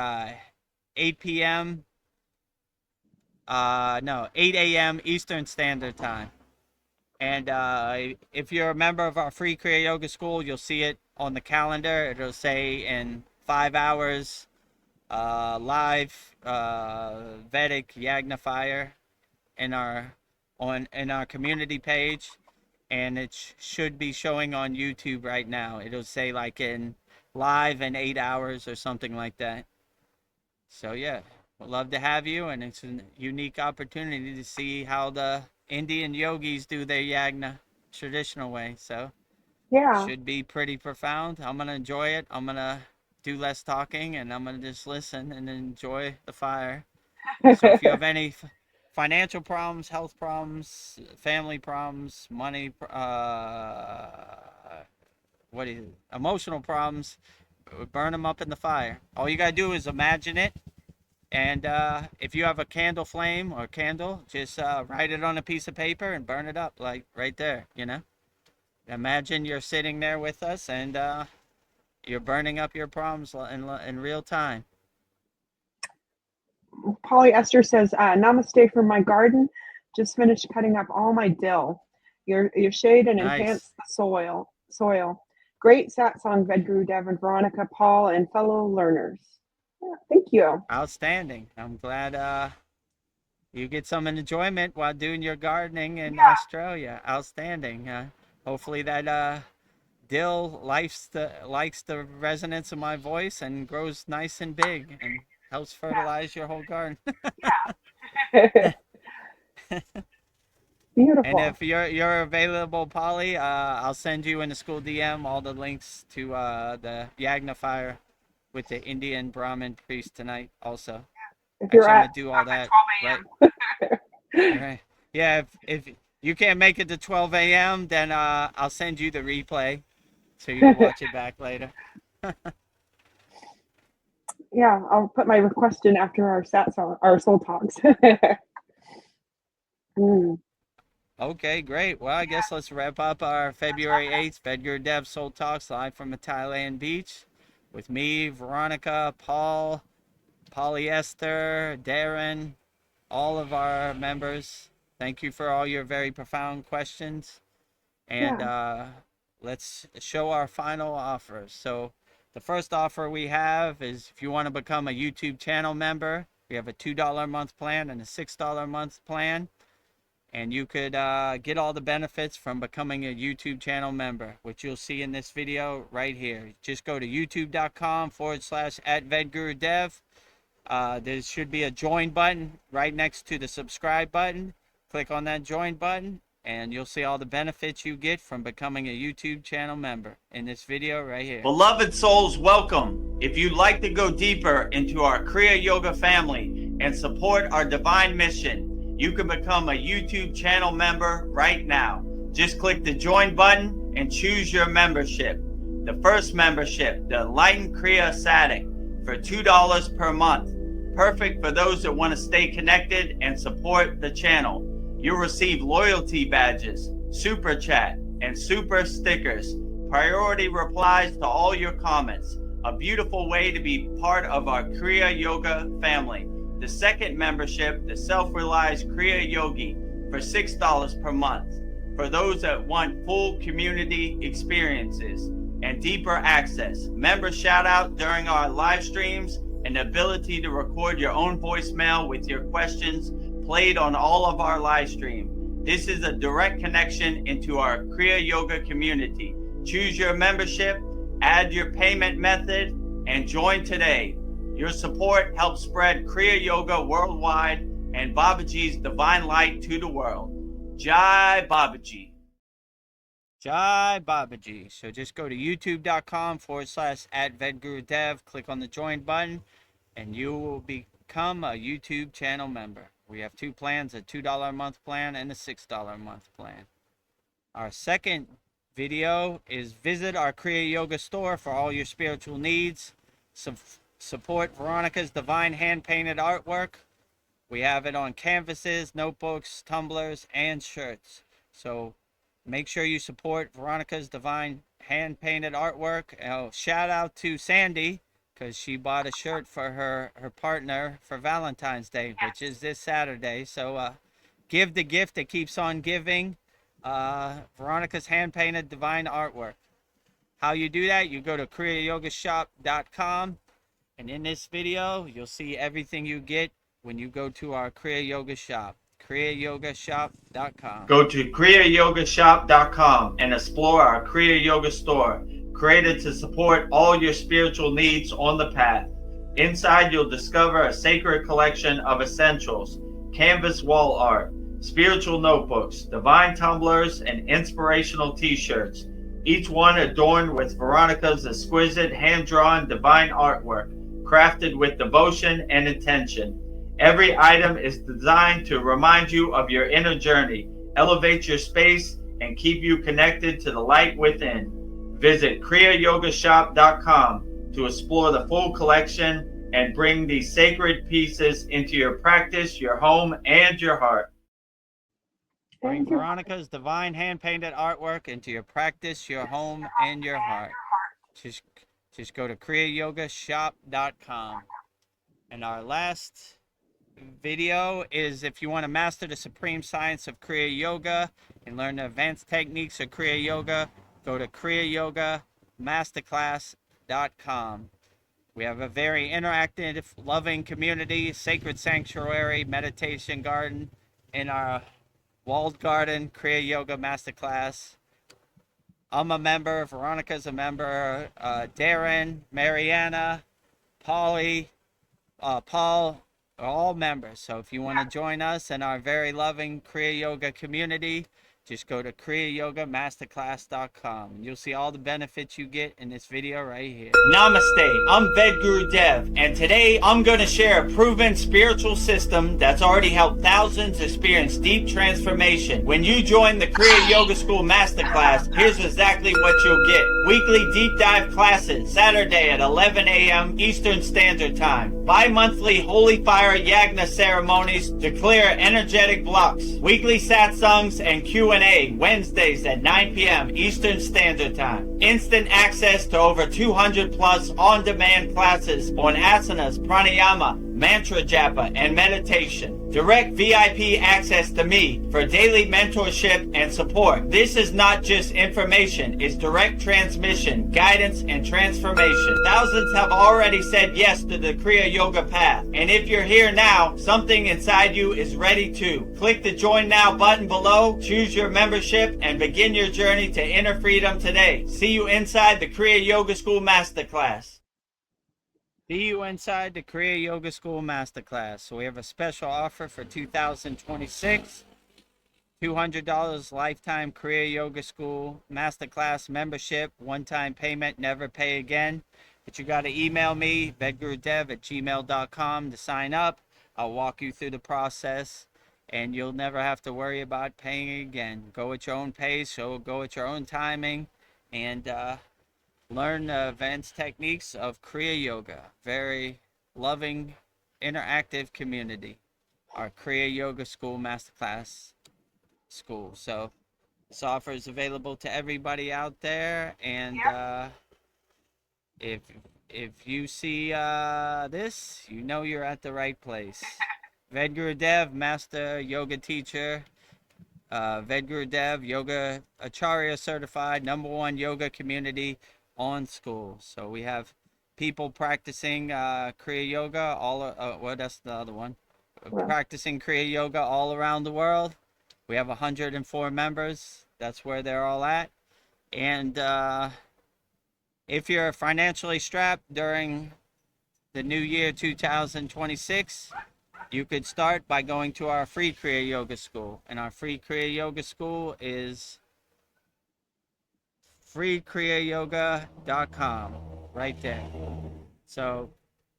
8 p.m. 8 a.m. Eastern Standard Time. And if you're a member of our free Kriya Yoga School, you'll see it on the calendar. It'll say in 5 hours, live Vedic Yagna fire in our community page, and it should be showing on YouTube right now. It'll say like in live in 8 hours or something like that. So yeah, we'd love to have you, and it's a unique opportunity to see how the Indian yogis do their Yagna traditional way. So Yeah. should be pretty profound. I'm gonna enjoy it. I'm gonna do less talking, and I'm gonna just listen and enjoy the fire. So if you have any financial problems, health problems, family problems, money, emotional problems, burn them up in the fire. All you gotta do is imagine it, and if you have a candle flame or candle, just write it on a piece of paper and burn it up, like right there. Imagine you're sitting there with us, and you're burning up your problems in real time. Polyester says, "Namaste from my garden. Just finished cutting up all my dill. Your shade and Nice. enhance the soil. Great satsang, Vedgurudev and Veronica, Paul, and fellow learners." Yeah, thank you. Outstanding. I'm glad you get some enjoyment while doing your gardening in Australia. Outstanding. Hopefully that dill likes the resonance of my voice and grows nice and big and helps fertilize your whole garden. Beautiful. And if you're available, Polly, I'll send you in the school DM all the links to the Yagna fire with the Indian Brahmin priest tonight also. If you're I'm at gonna do all that. 12 Right. Right. Yeah, if you can't make it to 12 a.m., then I'll send you the replay so you can watch it back later. Yeah, I'll put my request in after our soul talks. Okay, great. Well, I guess let's wrap up our February 8th VEDAGURUDEV'S Soul Talks live from a Thailand beach with me, Veronica, Paul, Polyester, Darren, all of our members. Thank you for all your very profound questions. And let's show our final offers. So the first offer we have is if you want to become a YouTube channel member, we have a $2 a month plan and a $6 a month plan. And you could get all the benefits from becoming a YouTube channel member, which you'll see in this video right here. Just go to youtube.com/@VedGuruDev. There should be a join button right next to the subscribe button. Click on that join button, and you'll see all the benefits you get from becoming a YouTube channel member in this video right here. Beloved souls, welcome. If you'd like to go deeper into our Kriya Yoga family and support our divine mission, you can become a YouTube channel member right now. Just click the join button and choose your membership. The first membership, the Enlightened Kriya Sadik, for $2 per month. Perfect for those that want to stay connected and support the channel. You'll receive loyalty badges, super chat, and super stickers, priority replies to all your comments. A beautiful way to be part of our Kriya Yoga family. The second membership, the Self-Realized Kriya Yogi, for $6 per month. For those that want full community experiences and deeper access. Member shout out during our live streams and the ability to record your own voicemail with your questions played on all of our live stream. This is a direct connection into our Kriya Yoga community. Choose your membership, add your payment method, and join today. Your support helps spread Kriya Yoga worldwide and Babaji's divine light to the world. Jai Babaji. Jai Babaji. So just go to youtube.com/@VEDGURUDEV, click on the join button, and you will become a YouTube channel member. We have two plans, a $2 a month plan and a $6 a month plan. Our second video is visit our Kriya Yoga store for all your spiritual needs. Support Veronica's divine hand-painted artwork. We have it on canvases, notebooks, tumblers, and shirts. So make sure you support Veronica's divine hand-painted artwork. Shout out to Sandy, because she bought a shirt for her partner for Valentine's Day, which is this Saturday. So give the gift that keeps on giving. Veronica's hand-painted divine artwork. How you do that? You go to kriyayogamasterclass.com, and in this video you'll see everything you get when you go to our Kriya Yoga shop. kriyayogamasterclass.com. Go to kriyayogamasterclass.com and explore our Kriya Yoga store, created to support all your spiritual needs on the path. Inside you'll discover a sacred collection of essentials, canvas wall art, spiritual notebooks, divine tumblers, and inspirational t-shirts, each one adorned with Veronica's exquisite hand-drawn divine artwork, crafted with devotion and intention. Every item is designed to remind you of your inner journey, elevate your space, and keep you connected to the light within. Visit kriyayogashop.com to explore the full collection and bring these sacred pieces into your practice, your home, and your heart. Bring Veronica's divine hand-painted artwork into your practice, your home, and your heart. Just go to kriyayogashop.com. And our last video is if you want to master the supreme science of Kriya Yoga and learn the advanced techniques of Kriya Yoga, go to kriyayogamasterclass.com. We have a very interactive, loving community, sacred sanctuary, meditation garden in our walled garden, Kriya Yoga Masterclass. I'm a member, Veronica's a member, Darren, Mariana, Polly, Paul are all members. So if you want to join us in our very loving Kriya Yoga community, just go to kriyayogamasterclass.com. You'll see all the benefits you get in this video right here. Namaste, I'm VEDGURUDEV, and today I'm going to share a proven spiritual system that's already helped thousands experience deep transformation. When you join the Kriya Yoga School Masterclass, here's exactly what you'll get. Weekly deep dive classes, Saturday at 11 a.m. Eastern Standard Time. Bi-monthly Holy Fire Yagna ceremonies to clear energetic blocks. Weekly satsangs and Q&A Wednesdays at 9 p.m. Eastern Standard Time. Instant access to over 200 plus on-demand classes on asanas, pranayama, mantra japa, and meditation. Direct VIP access to me for daily mentorship and support. This is not just information, it's direct transmission, guidance, and transformation. Thousands have already said yes to the Kriya Yoga path. And if you're here now, something inside you is ready to. Click the Join Now button below, choose your membership, and begin your journey to inner freedom today. See you inside the Kriya Yoga School Masterclass. See you inside the Kriya Yoga School Masterclass. So we have a special offer for 2026. $200 lifetime Kriya Yoga School Masterclass membership. One-time payment, never pay again. But you got to email me, vedgurudev@gmail.com, to sign up. I'll walk you through the process, and you'll never have to worry about paying again. Go at your own pace, so go at your own timing, and learn the advanced techniques of Kriya Yoga. Very loving, interactive community. Our Kriya Yoga School Masterclass school. So this offer is available to everybody out there. And if you see this, you know you're at the right place. VEDGURUDEV, Master Yoga Teacher. VEDGURUDEV, Yoga Acharya Certified, #1 yoga community on SKOOL. So we have people practicing Kriya Yoga that's the other one. Wow. Practicing Kriya Yoga all around the world. We have 104 members. That's where they're all at. And if you're financially strapped during the new year 2026, you could start by going to our free Kriya Yoga school. And our free Kriya Yoga school is freekriyayogamasterclass.com, right there. So,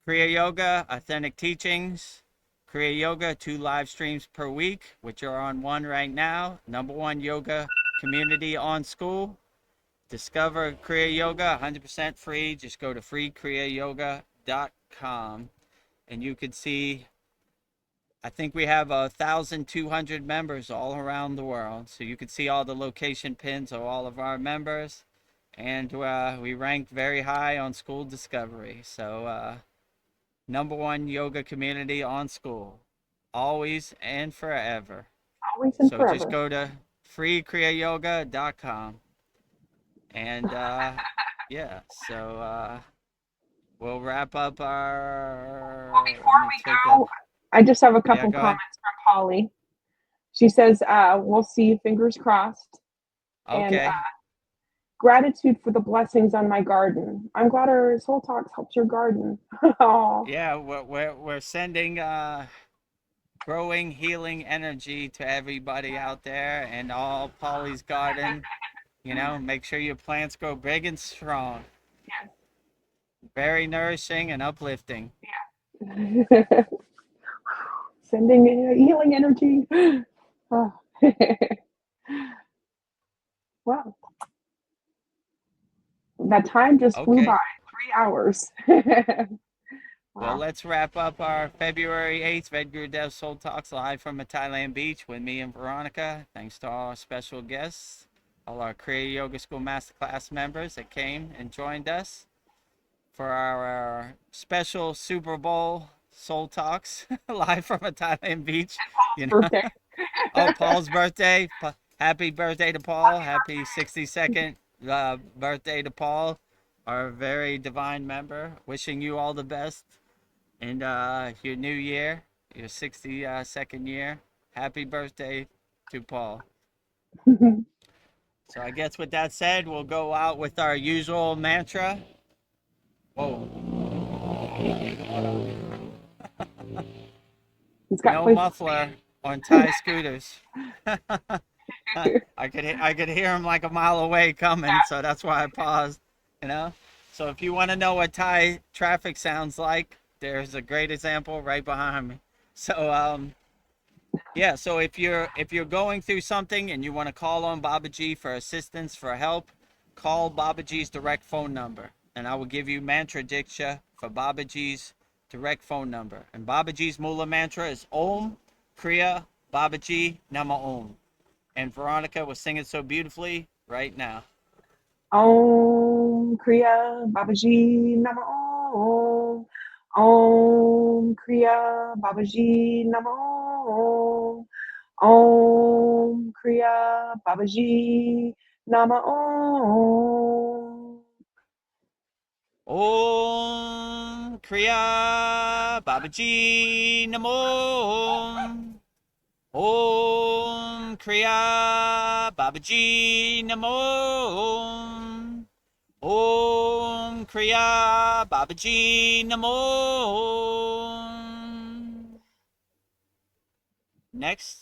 Kriya Yoga, authentic teachings, Kriya Yoga, 2 live streams per week, which are on one right now. #1 yoga community on school. Discover Kriya Yoga, 100% free. Just go to freekriyayogamasterclass.com and you can see, I think we have 1,200 members all around the world. So you can see all the location pins of all of our members. And we rank very high on school discovery. So #1 yoga community on school, always and forever. Always and So forever. just go to freekriyayogamasterclass.com. And yeah, so we'll wrap up our. Well, before we go, I just have a couple go ahead. comments from Polly. She says, "We'll see you, fingers crossed." And Okay. gratitude for the blessings on my garden. I'm glad our Soul Talks helps your garden. Oh, Yeah, we're sending growing healing energy to everybody out there and all Polly's garden. You know, make sure your plants grow big and strong. yes. Very nourishing and uplifting. Sending healing energy. Oh. Wow. That time just flew Okay. by. 3 hours. Well, Wow. let's wrap up our February 8th VEDAGURUDEV'S Soul Talks live from a Thailand beach with me and Veronica. Thanks to all our special guests, all our Kriya Yoga School Masterclass members that came and joined us for our special Super Bowl Soul Talks live from a Thailand beach. You know, Birthday. oh, Paul's birthday. Happy birthday to Paul. Happy 62nd birthday to Paul, our very divine member. Wishing you all the best in your new year, your 62nd year. Happy birthday to Paul. So I guess with that said, we'll go out with our usual mantra. Whoa. He's got No places. muffler on Thai scooters. I could hear him like a mile away coming, so that's why I paused. You know. So if you want to know what Thai traffic sounds like, there's a great example right behind me. So yeah. So if you're going through something and you want to call on Babaji for assistance, for help, call Babaji's direct phone number, and I will give you mantra diksha for Babaji's direct phone number. And Babaji's Mula mantra is Om Kriya Babaji Nama Om. And Veronica will sing it so beautifully right now. Om Kriya Babaji Nama Om. Om Kriya Babaji Nama Om. Om Kriya Babaji Nama Om. Om Kriya Babaji Namo. Om Kriya Babaji Namo. Om Kriya Babaji Namo. Next,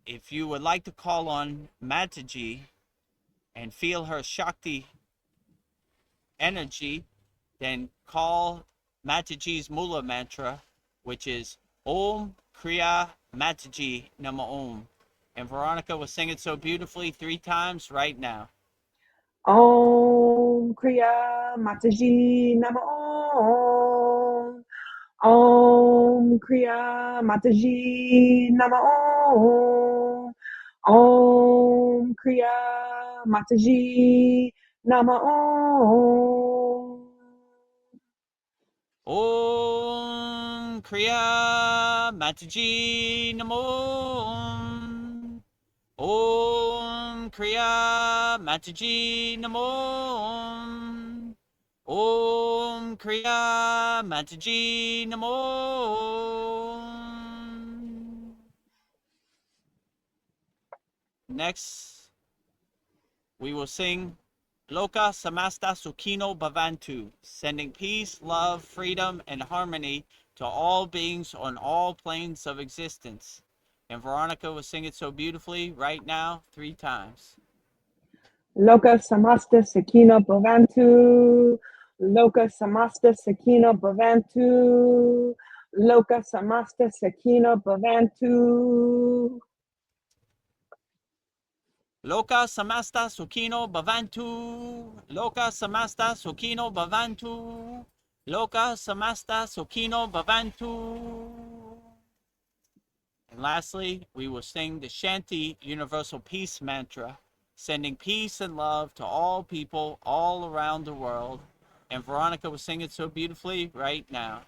if you would like to call on Mataji and feel her Shakti energy, then call Mataji's Mula mantra, which is Om Kriya Mataji Nama Om. And Veronica will sing it so beautifully 3 times right now. Om Kriya Mataji Nama Om. Om Kriya Mataji Nama Om. Om Kriya Mataji Nama Om. Om Kriya Mataji Namo. Om Kriya Mataji Namo. Om Kriya Mataji Namo. Next, we will sing Loka Samasta Sukhino Bhavantu, sending peace, love, freedom, and harmony to all beings on all planes of existence. And Veronica will sing it so beautifully right now 3 times. Loka samasta sakina bhavantu. Loka samasta sakina bhavantu. Loka samasta sakina bhavantu. Loka Samasta Sukhino Bhavantu. Loka Samasta Sukhino Bhavantu. Loka Samasta Sukhino Bhavantu. And lastly, we will sing the Shanti Universal Peace Mantra, sending peace and love to all people all around the world. And Veronica will sing it so beautifully right now.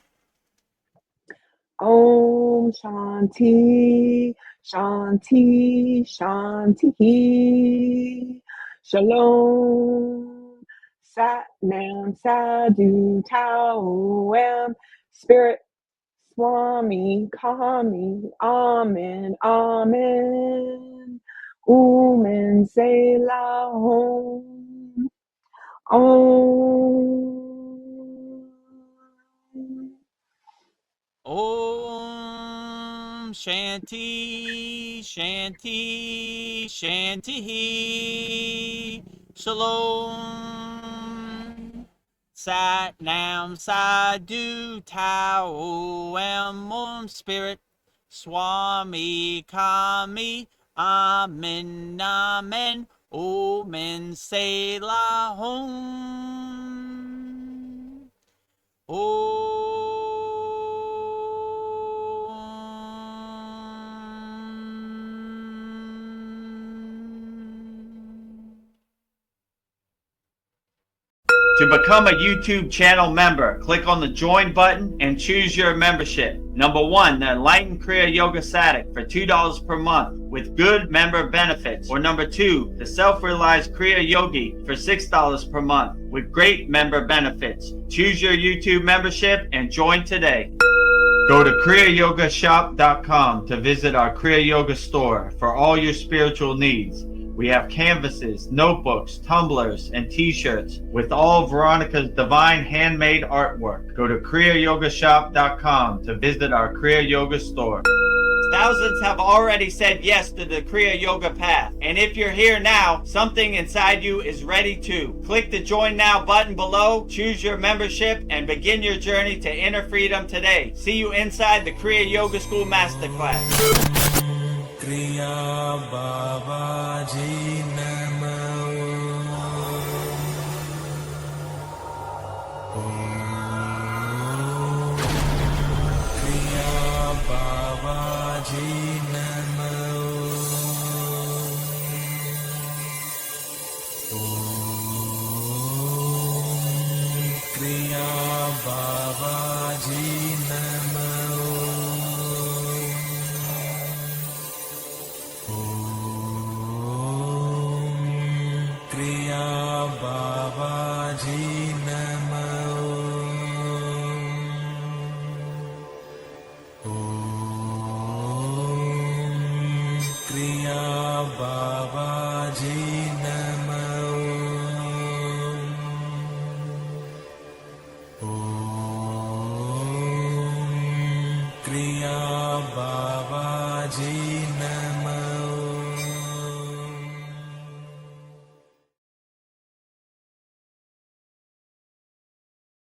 Om Shanti, Shanti, Shanti. Shalom, Sat Nam, Sadhu, Tao, Am, Spirit, Swami, Kami, Amen, Amen. Umen, Selah, Om, Om. Om Shanti, Shanti, Shanti. Shalom. Sat Nam Sadhu Tao Am Spirit Swami Kami Amen Amen Omen Selah Hom. To become a YouTube channel member, click on the join button and choose your membership. Number 1, the Enlightened Kriya Yoga Sadik for $2 per month with good member benefits. Or number 2, the Self-Realized Kriya Yogi for $6 per month with great member benefits. Choose your YouTube membership and join today. Go to kriyayogamasterclass.com to visit our Kriya Yoga store for all your spiritual needs. We have canvases, notebooks, tumblers, and t-shirts with all of Veronica's divine handmade artwork. Go to kriyayogamasterclass.com to visit our Kriya Yoga store. Thousands have already said yes to the Kriya Yoga path. And if you're here now, something inside you is ready to. Click the Join Now button below, choose your membership, and begin your journey to inner freedom today. See you inside the Kriya Yoga School Masterclass. Kriya Babaji Namo. Kriya Babaji Namo. Kriya Babaji Namo. Kriya Babaji Namo. Kriya Babaji